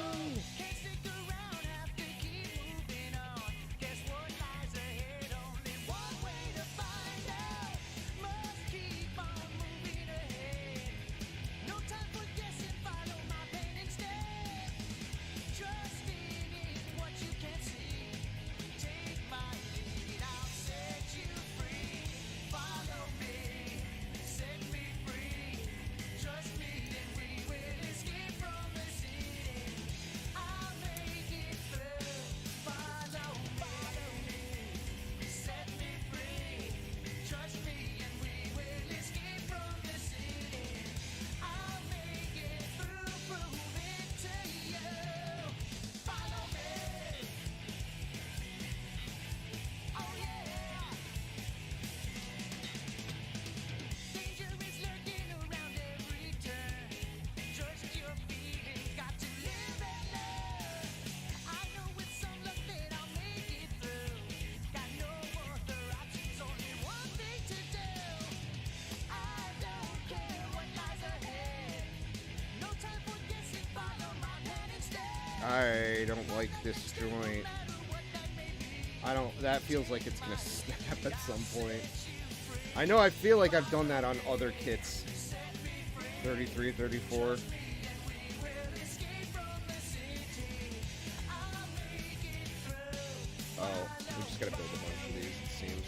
Can't stick around, have to keep moving on. Guess what lies ahead? Only one way to find out. Must keep on moving ahead. No time for guessing, follow my pain instead. Trusting in what you can see. Take my lead, I'll set you free. Follow me, set me free. Trust me and we will escape from the city. I'll make it through. Follow me, set me free. Trust me and we will escape from the city. I'll make it through, prove it to you. Follow me. Oh yeah. Danger is lurking around every turn. Trust your feelings, got to live and learn. I know with some luck that I'll make it through. Got no other options, only one thing to do. I don't care what lies ahead. No time for guessing, follow my plan instead. I don't like this joint. That feels like it's gonna snap at some point. I know I feel like I've done that on other kits. 33, 34. Oh, we just gotta build a bunch of these, it seems.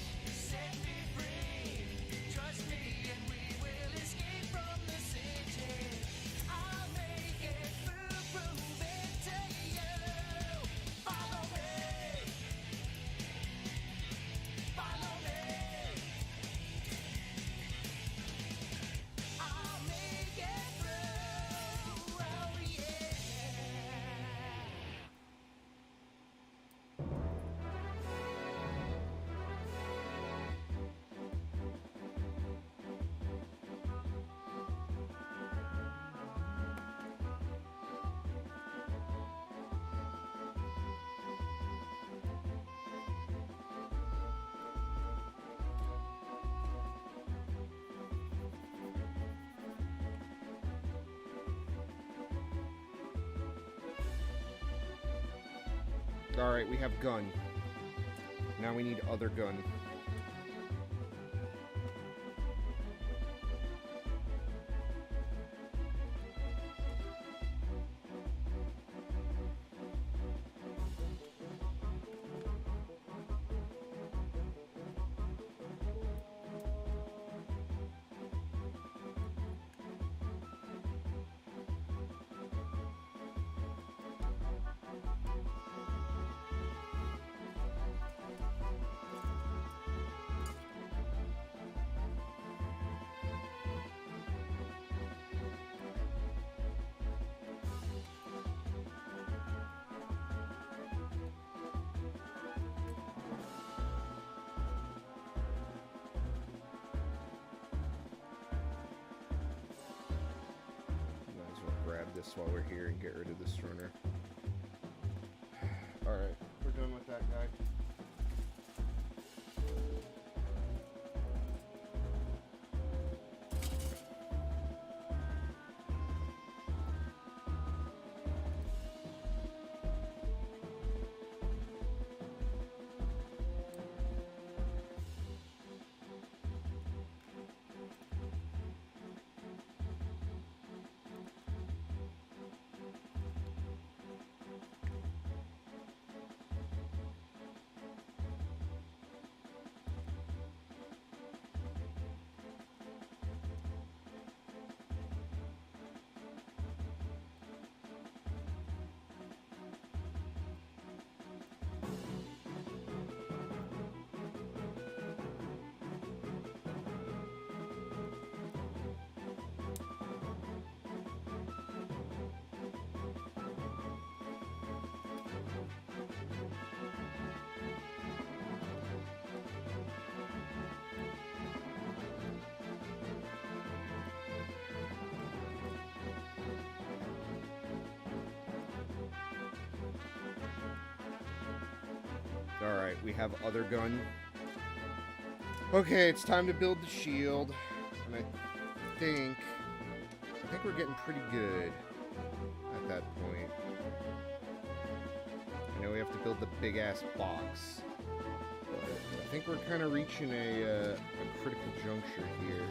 Alright, we have gun. Now we need other gun. Grab this while we're here and get rid of this runner. Alright, we're done with that guy. Alright, we have other gun. Okay, it's time to build the shield. And I think we're getting pretty good at that point. I know we have to build the big-ass box. But I think we're kind of reaching a critical juncture here.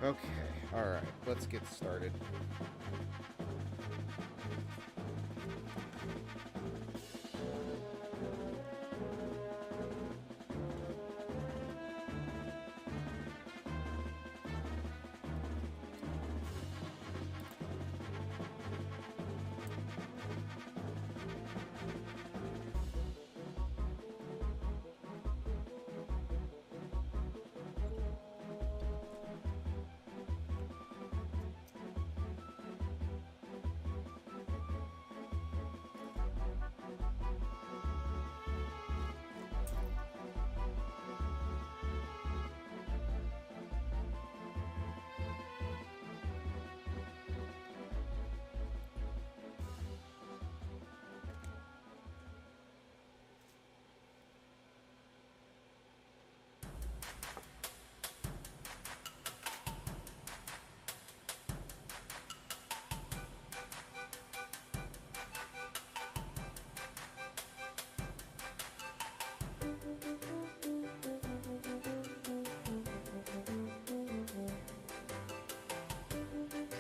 Okay, alright, let's get started.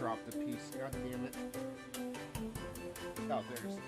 Drop the piece, god damn it. Oh, there's...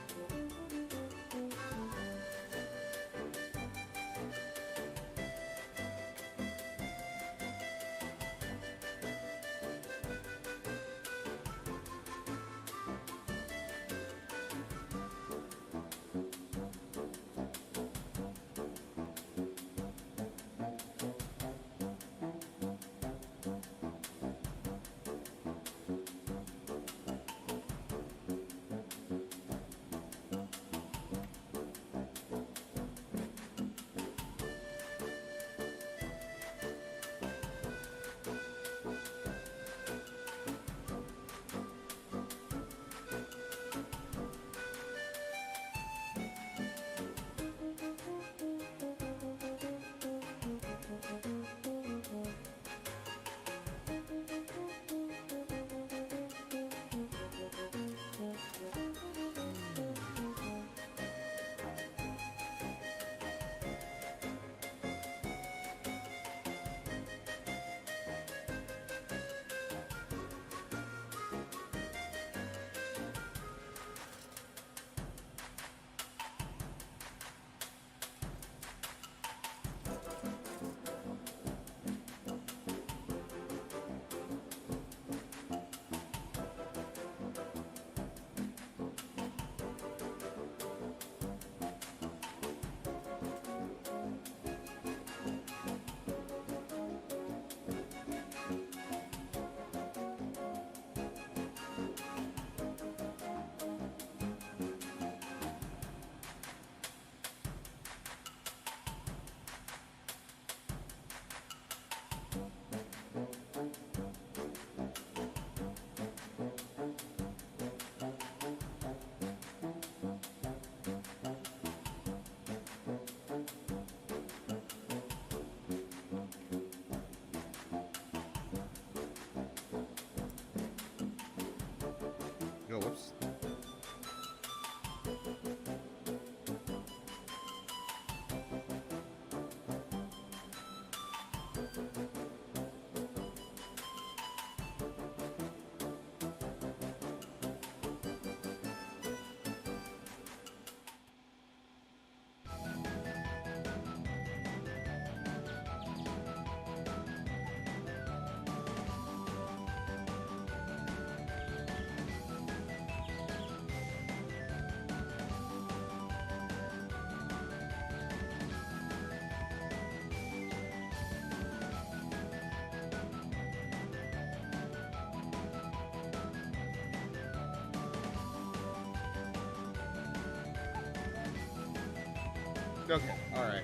Okay, alright.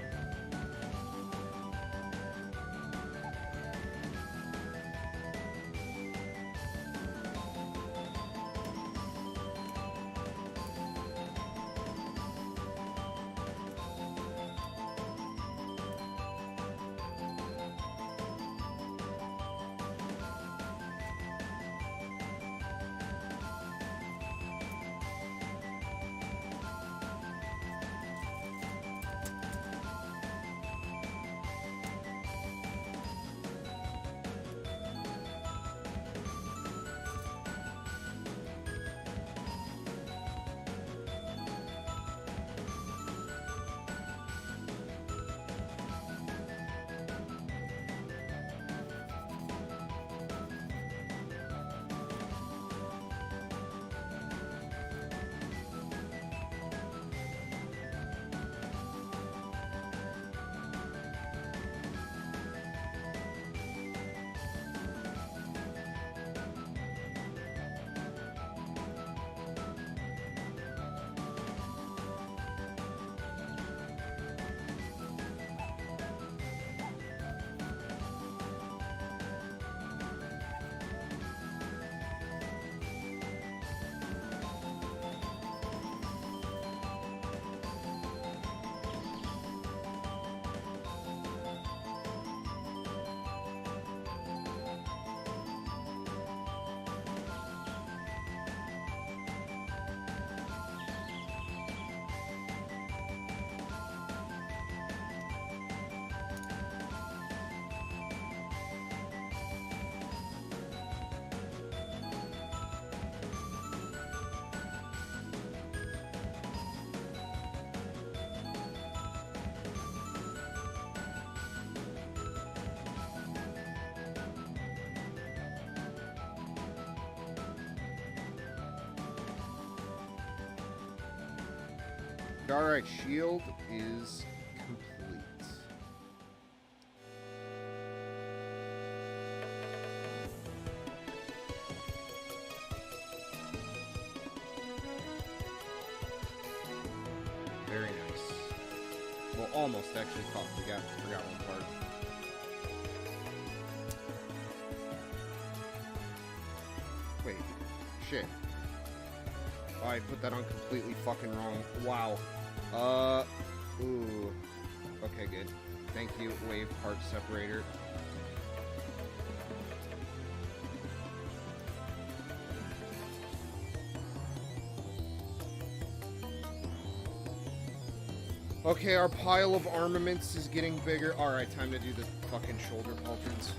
Alright, shield is complete. Very nice. Well, almost actually. Forgot one part. Wait. Shit. Oh, I put that on completely fucking wrong. Wow. Ooh. Okay, good. Thank you, wave part separator. Okay, our pile of armaments is getting bigger. Alright, time to do the fucking shoulder pauldrons.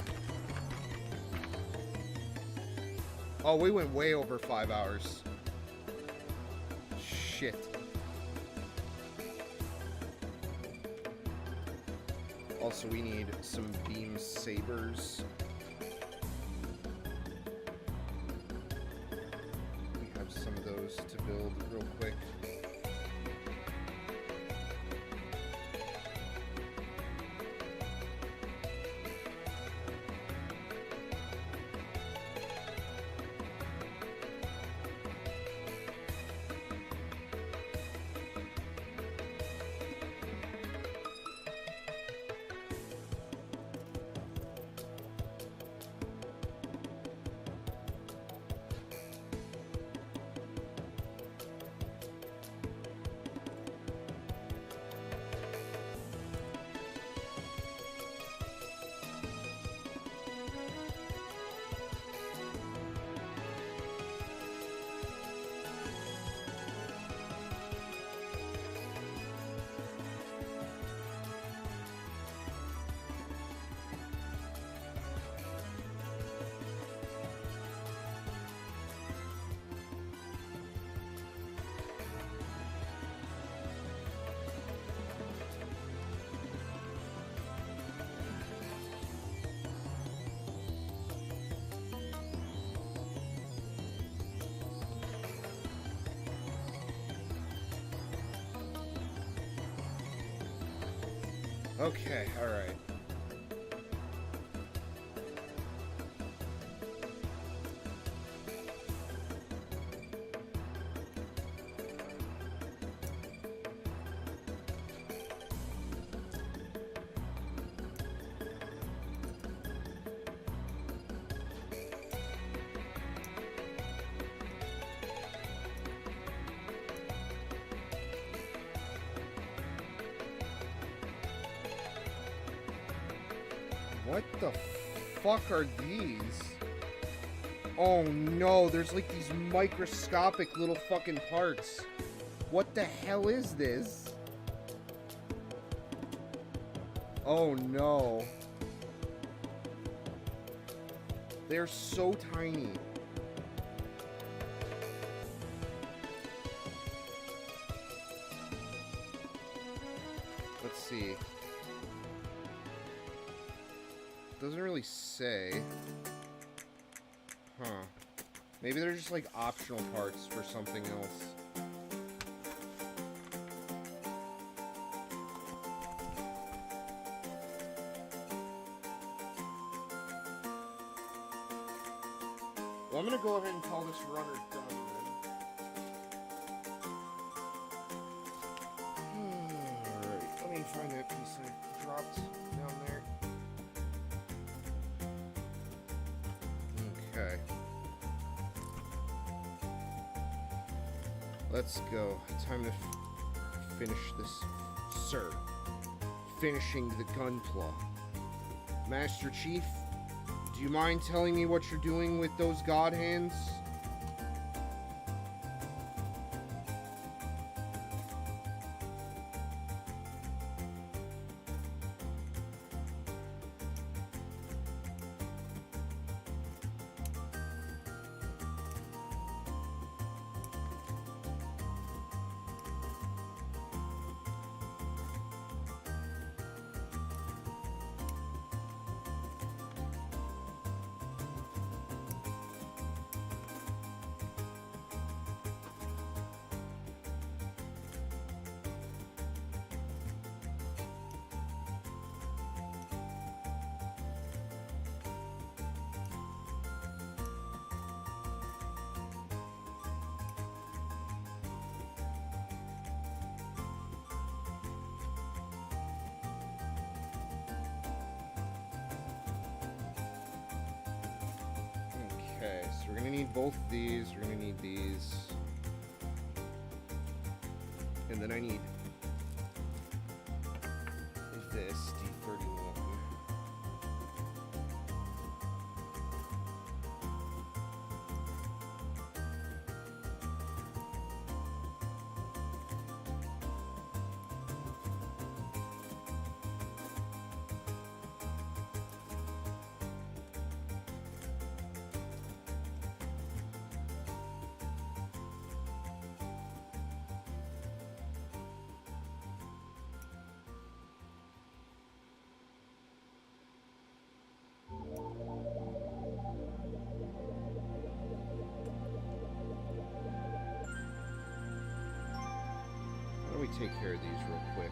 Oh, we went way over 5 hours. Shit. Also, we need some beam sabers. We have some of those to build real quick. Okay, alright. What the fuck are these? Oh no, there's like these microscopic little fucking parts. What the hell is this? Oh no. They're so tiny. Let's see. Doesn't really say. Huh. Maybe they're just like optional parts for something else. Well, I'm gonna go ahead and call this runner done then. Alright, let me find that piece I dropped down there. Okay. Let's go. Time to finish this, sir. Finishing the Gunpla. Master Chief, do you mind telling me what you're doing with those god hands? Okay, so we're gonna need both these, we're gonna need these. And then I need this, D31. Why don't we take care of these real quick?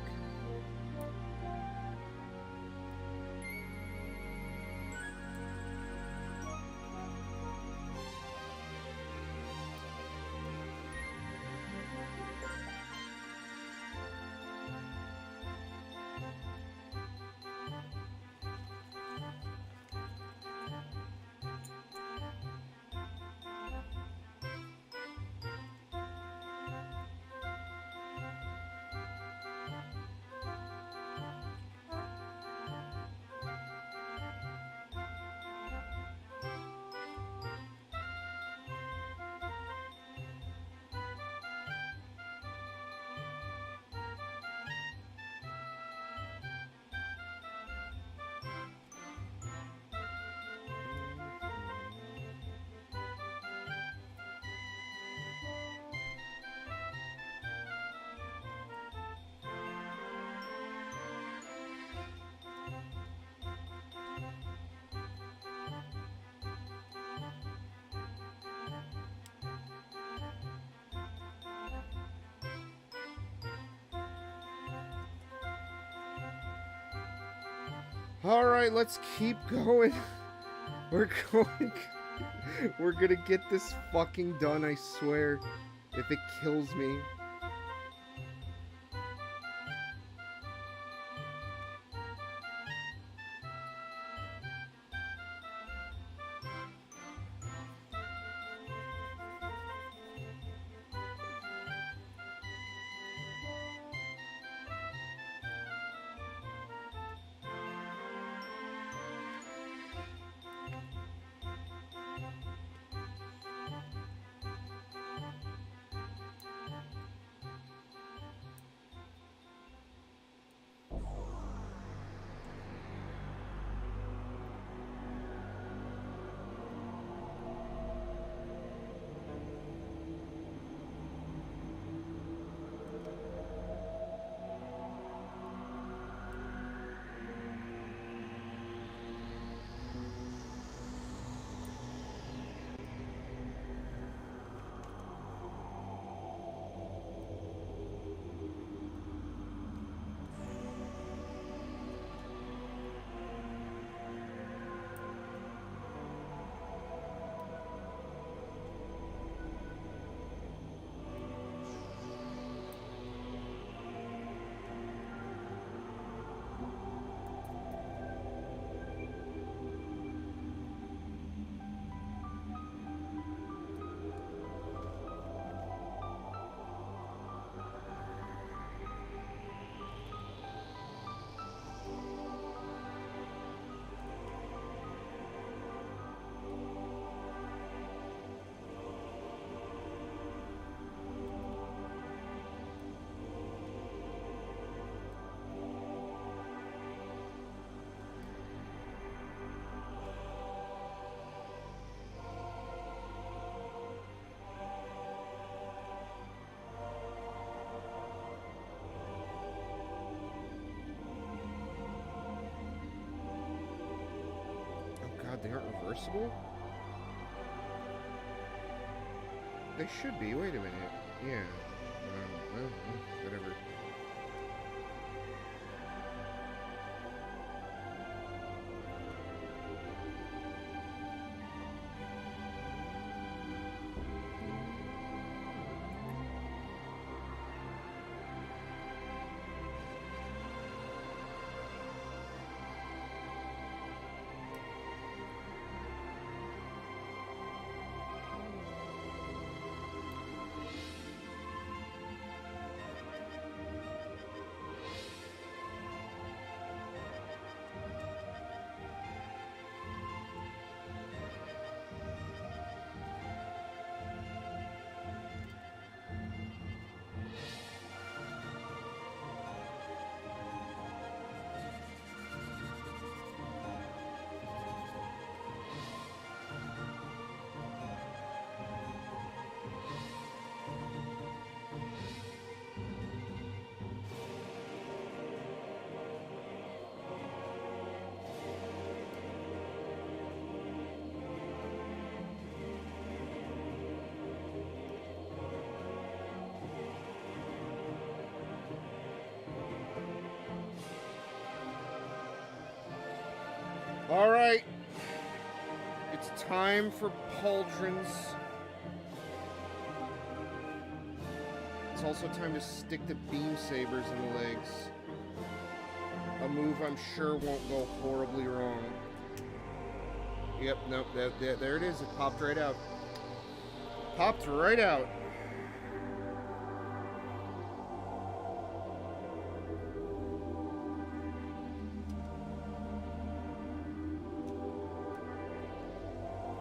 All right, let's keep going. We're going. We're gonna get this fucking done, I swear. If it kills me. God, they aren't reversible? They should be. Wait a minute. Yeah. Well, whatever. All right. It's time for pauldrons. It's also time to stick the beam sabers in the legs. A move I'm sure won't go horribly wrong. Yep, nope, there it is. It popped right out. Popped right out.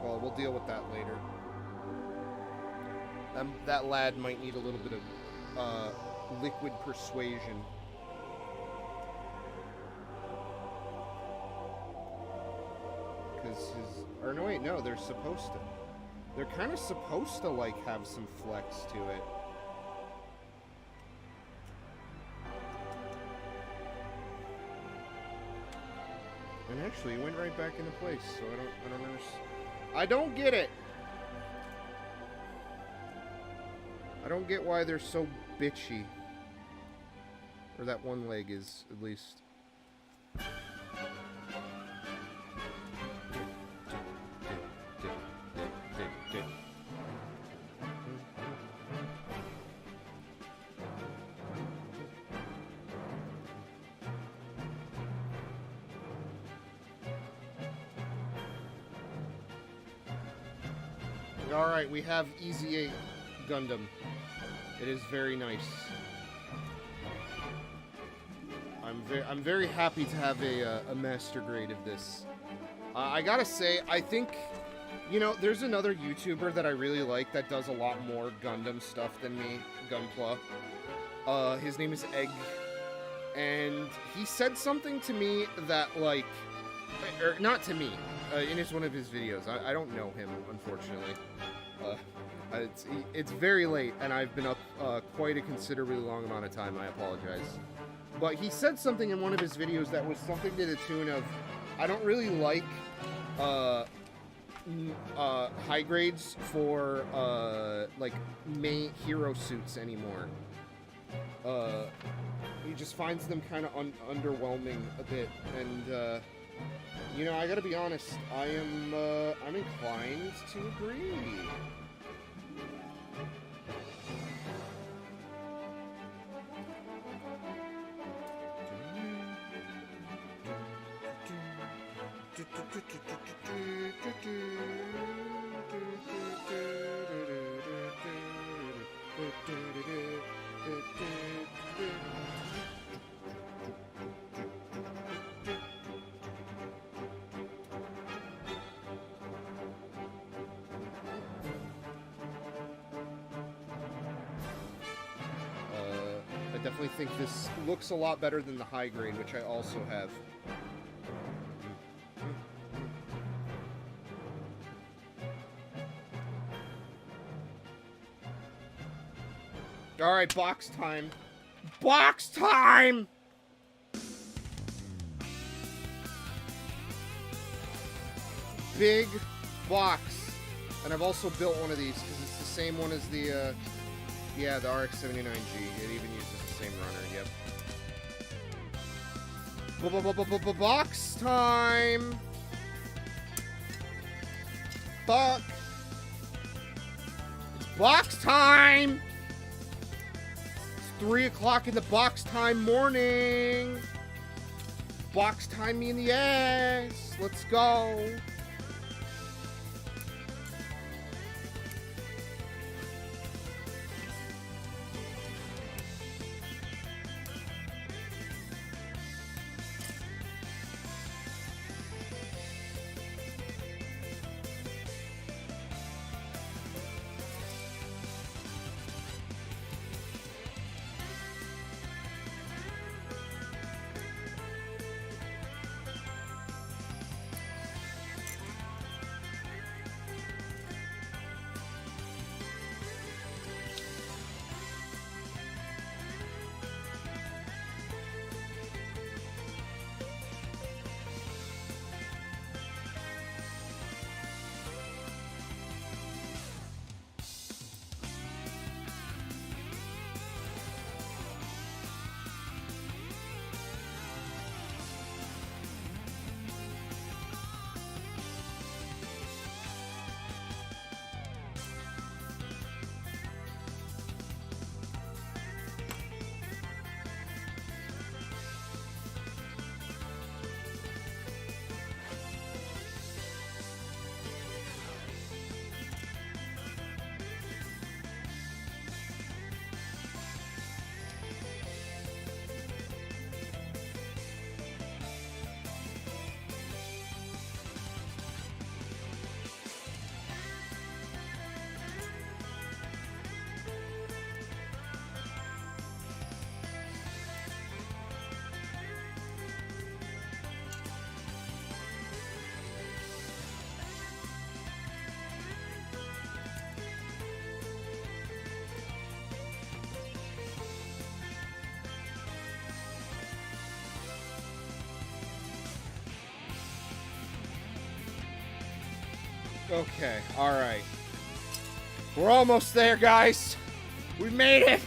Well, we'll deal with that later. That lad might need a little bit of liquid persuasion. Because his... Or no, wait, no, they're supposed to. They're kind of supposed to, like, have some flex to it. And actually, it went right back into place, so I don't understand. I don't get it! I don't get why they're so bitchy. Or that one leg is, at least. Alright, we have Easy 8 Gundam. It is very nice. I'm very happy to have a master grade of this. I gotta say, I think, you know, there's another YouTuber that I really like that does a lot more Gundam stuff than me, GUNPLA. His name is Egg. And he said something to me that, like, or not to me, in one of his videos. I don't know him, unfortunately. It's very late, and I've been up quite a considerably long amount of time. I apologize. But he said something in one of his videos that was something to the tune of, I don't really like high grades for like main hero suits anymore. He just finds them kind of underwhelming a bit, and you know, I gotta be honest, I'm inclined to agree. I definitely think this looks a lot better than the high grade, which I also have. Alright, box time. Box time! big box, and I've also built one of these because it's the same one as the, yeah, the RX-79G. It even uses the same runner. Yep. Box time. Fuck. It's box time. It's 3 o'clock in the box time morning. Box time me in the ass. Let's go. Okay, alright. We're almost there, guys. We made it.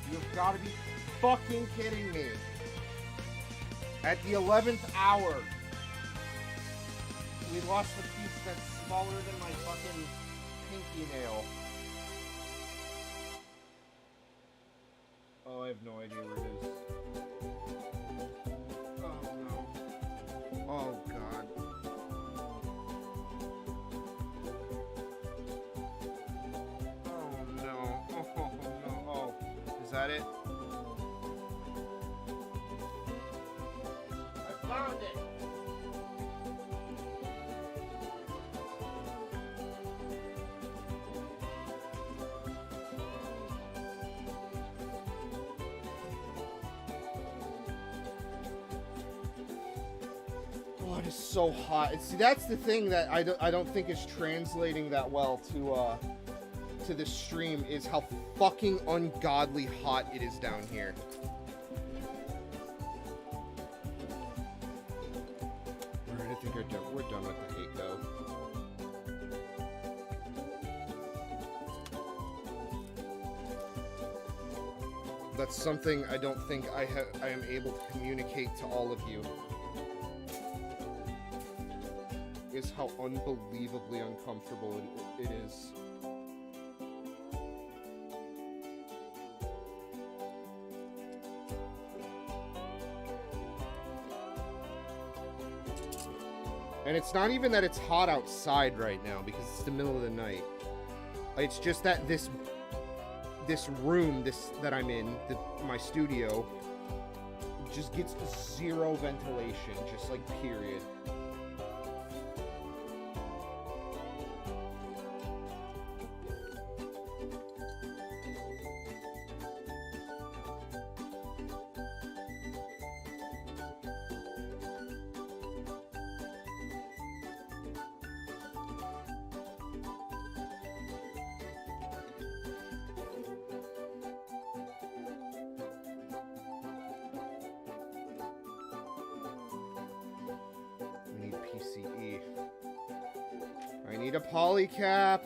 You've got to be fucking kidding me. At the 11th hour, we lost a piece that's smaller than my fucking pinky nail. Oh, I have no idea where it is. Oh, no. Oh, God. Oh, no. Oh, no. Oh, is that it? I found it! Oh, it is so hot. See, that's the thing that I don't think is translating that well to the stream, is how fucking ungodly hot it is down here. I think we're done with the hate, though. That's something I don't think I am able to communicate to all of you. Is how unbelievably uncomfortable it is. And it's not even that it's hot outside right now because it's the middle of the night. It's just that this room that I'm in, my studio, just gets zero ventilation, just like period. PCE. I need a polycap.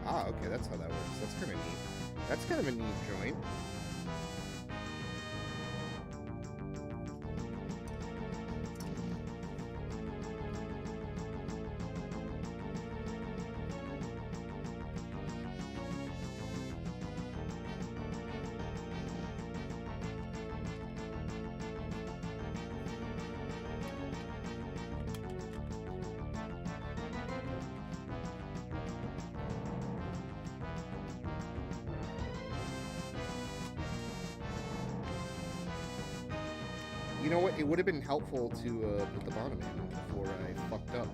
Ah, okay, that's how that works. That's kind of neat. That's kind of a neat joint. You know what? It would have been helpful to put the bottom in before I fucked up.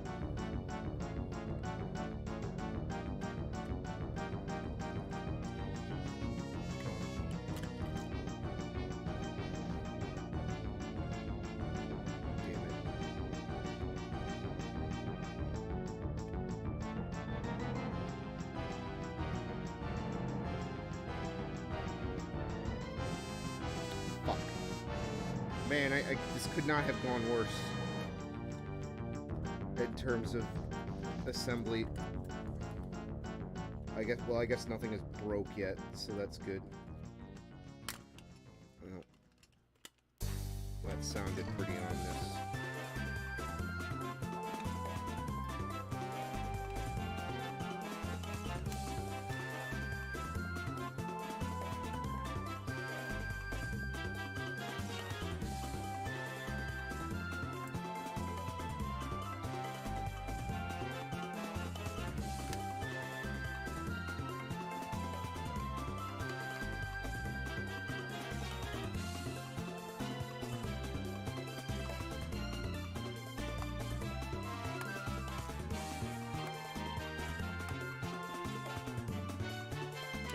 Damn it. Fuck. Man, this could not have gone worse in terms of assembly. I guess nothing is broke yet, so that's good. Well, that sounded pretty ominous.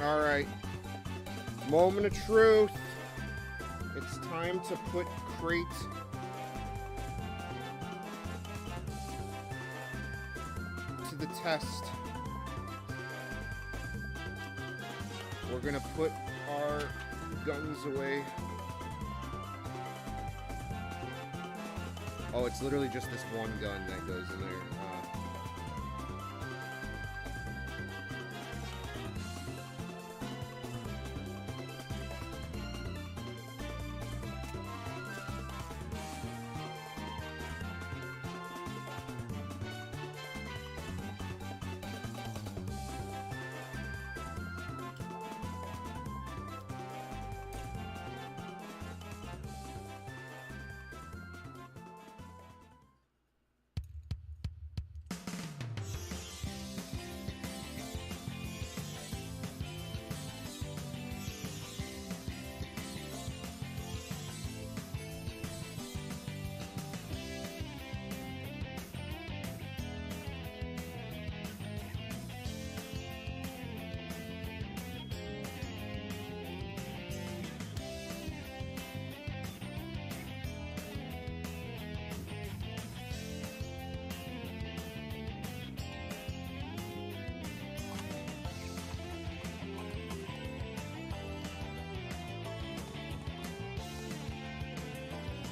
Alright. Moment of truth. It's time to put crate to the test. We're gonna put our guns away. Oh, it's literally just this one gun that goes in there.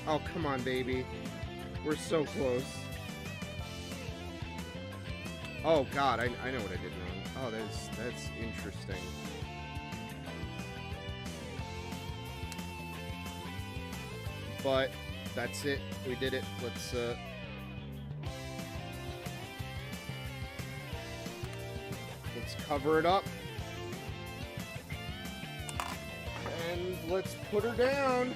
Oh, come on, baby. We're so close. Oh, God, I know what I did wrong. Oh, that's interesting. But that's it. We did it. Let's cover it up. And let's put her down.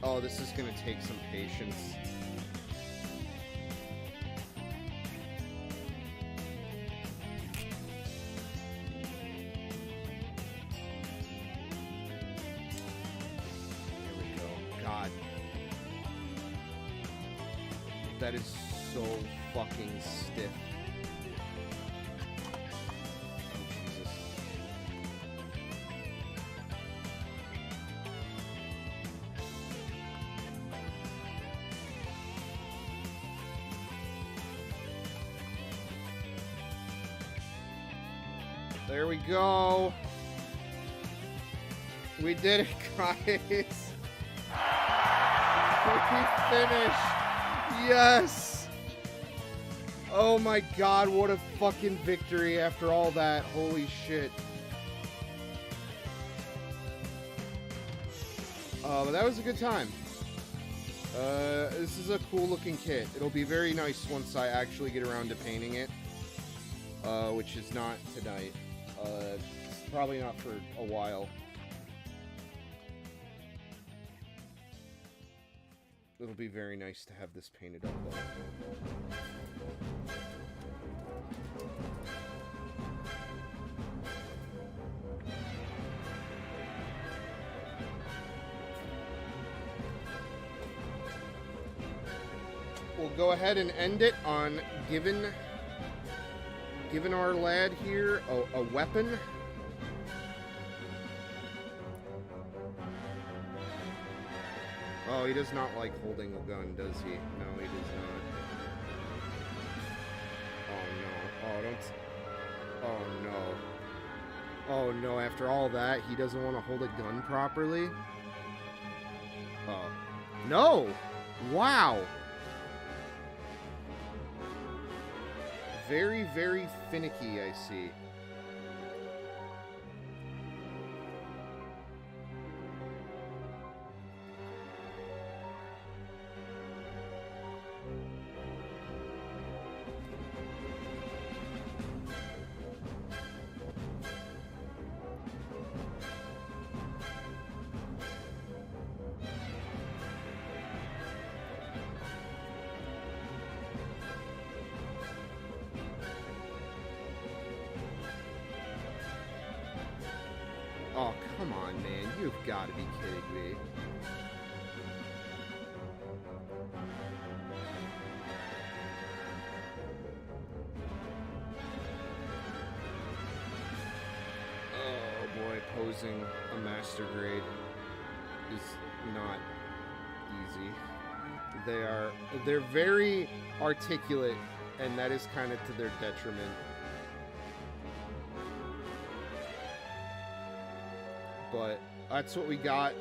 Oh, this is gonna take some patience. There we go. God. That is so fucking stiff. There we go. We did it, guys. We finished. Yes. Oh my God, what a fucking victory after all that. Holy shit. But that was a good time. This is a cool looking kit. It'll be very nice once I actually get around to painting it. Which is not tonight. It's probably not for a while. It'll be very nice to have this painted up though. We'll go ahead and end it on giving our lad here a weapon. Oh, he does not like holding a gun, does he? No, he does not. Oh, no. Oh, don't... Oh, no. Oh, no. After all that, he doesn't want to hold a gun properly? No! Wow! Very, very finicky, I see. Oh, come on, man. You've got to be kidding me. Oh, boy. Posing a master grade is not easy. They're very articulate, and that is kind of to their detriment. But that's what we got.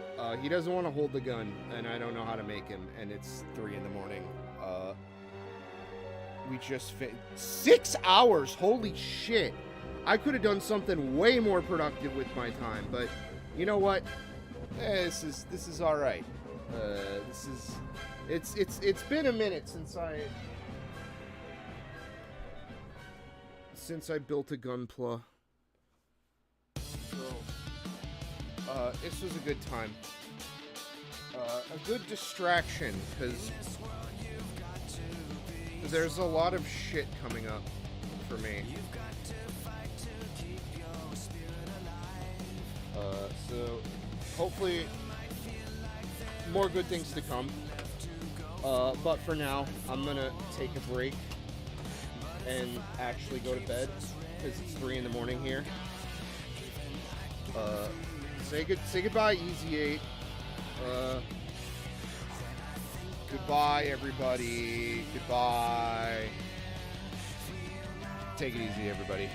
He doesn't want to hold the gun, and I don't know how to make him, and it's 3 in the morning. We just 6 hours. Holy shit. I could have done something way more productive with my time, but you know what? This is all right. It's been a minute since I built a gunpla. So this was a good time. A good distraction, because there's a lot of shit coming up for me. So hopefully more good things to come. But for now, I'm gonna take a break and actually go to bed, because it's 3 in the morning here. Say goodbye, Easy 8. Goodbye, everybody. Goodbye. Take it easy, everybody.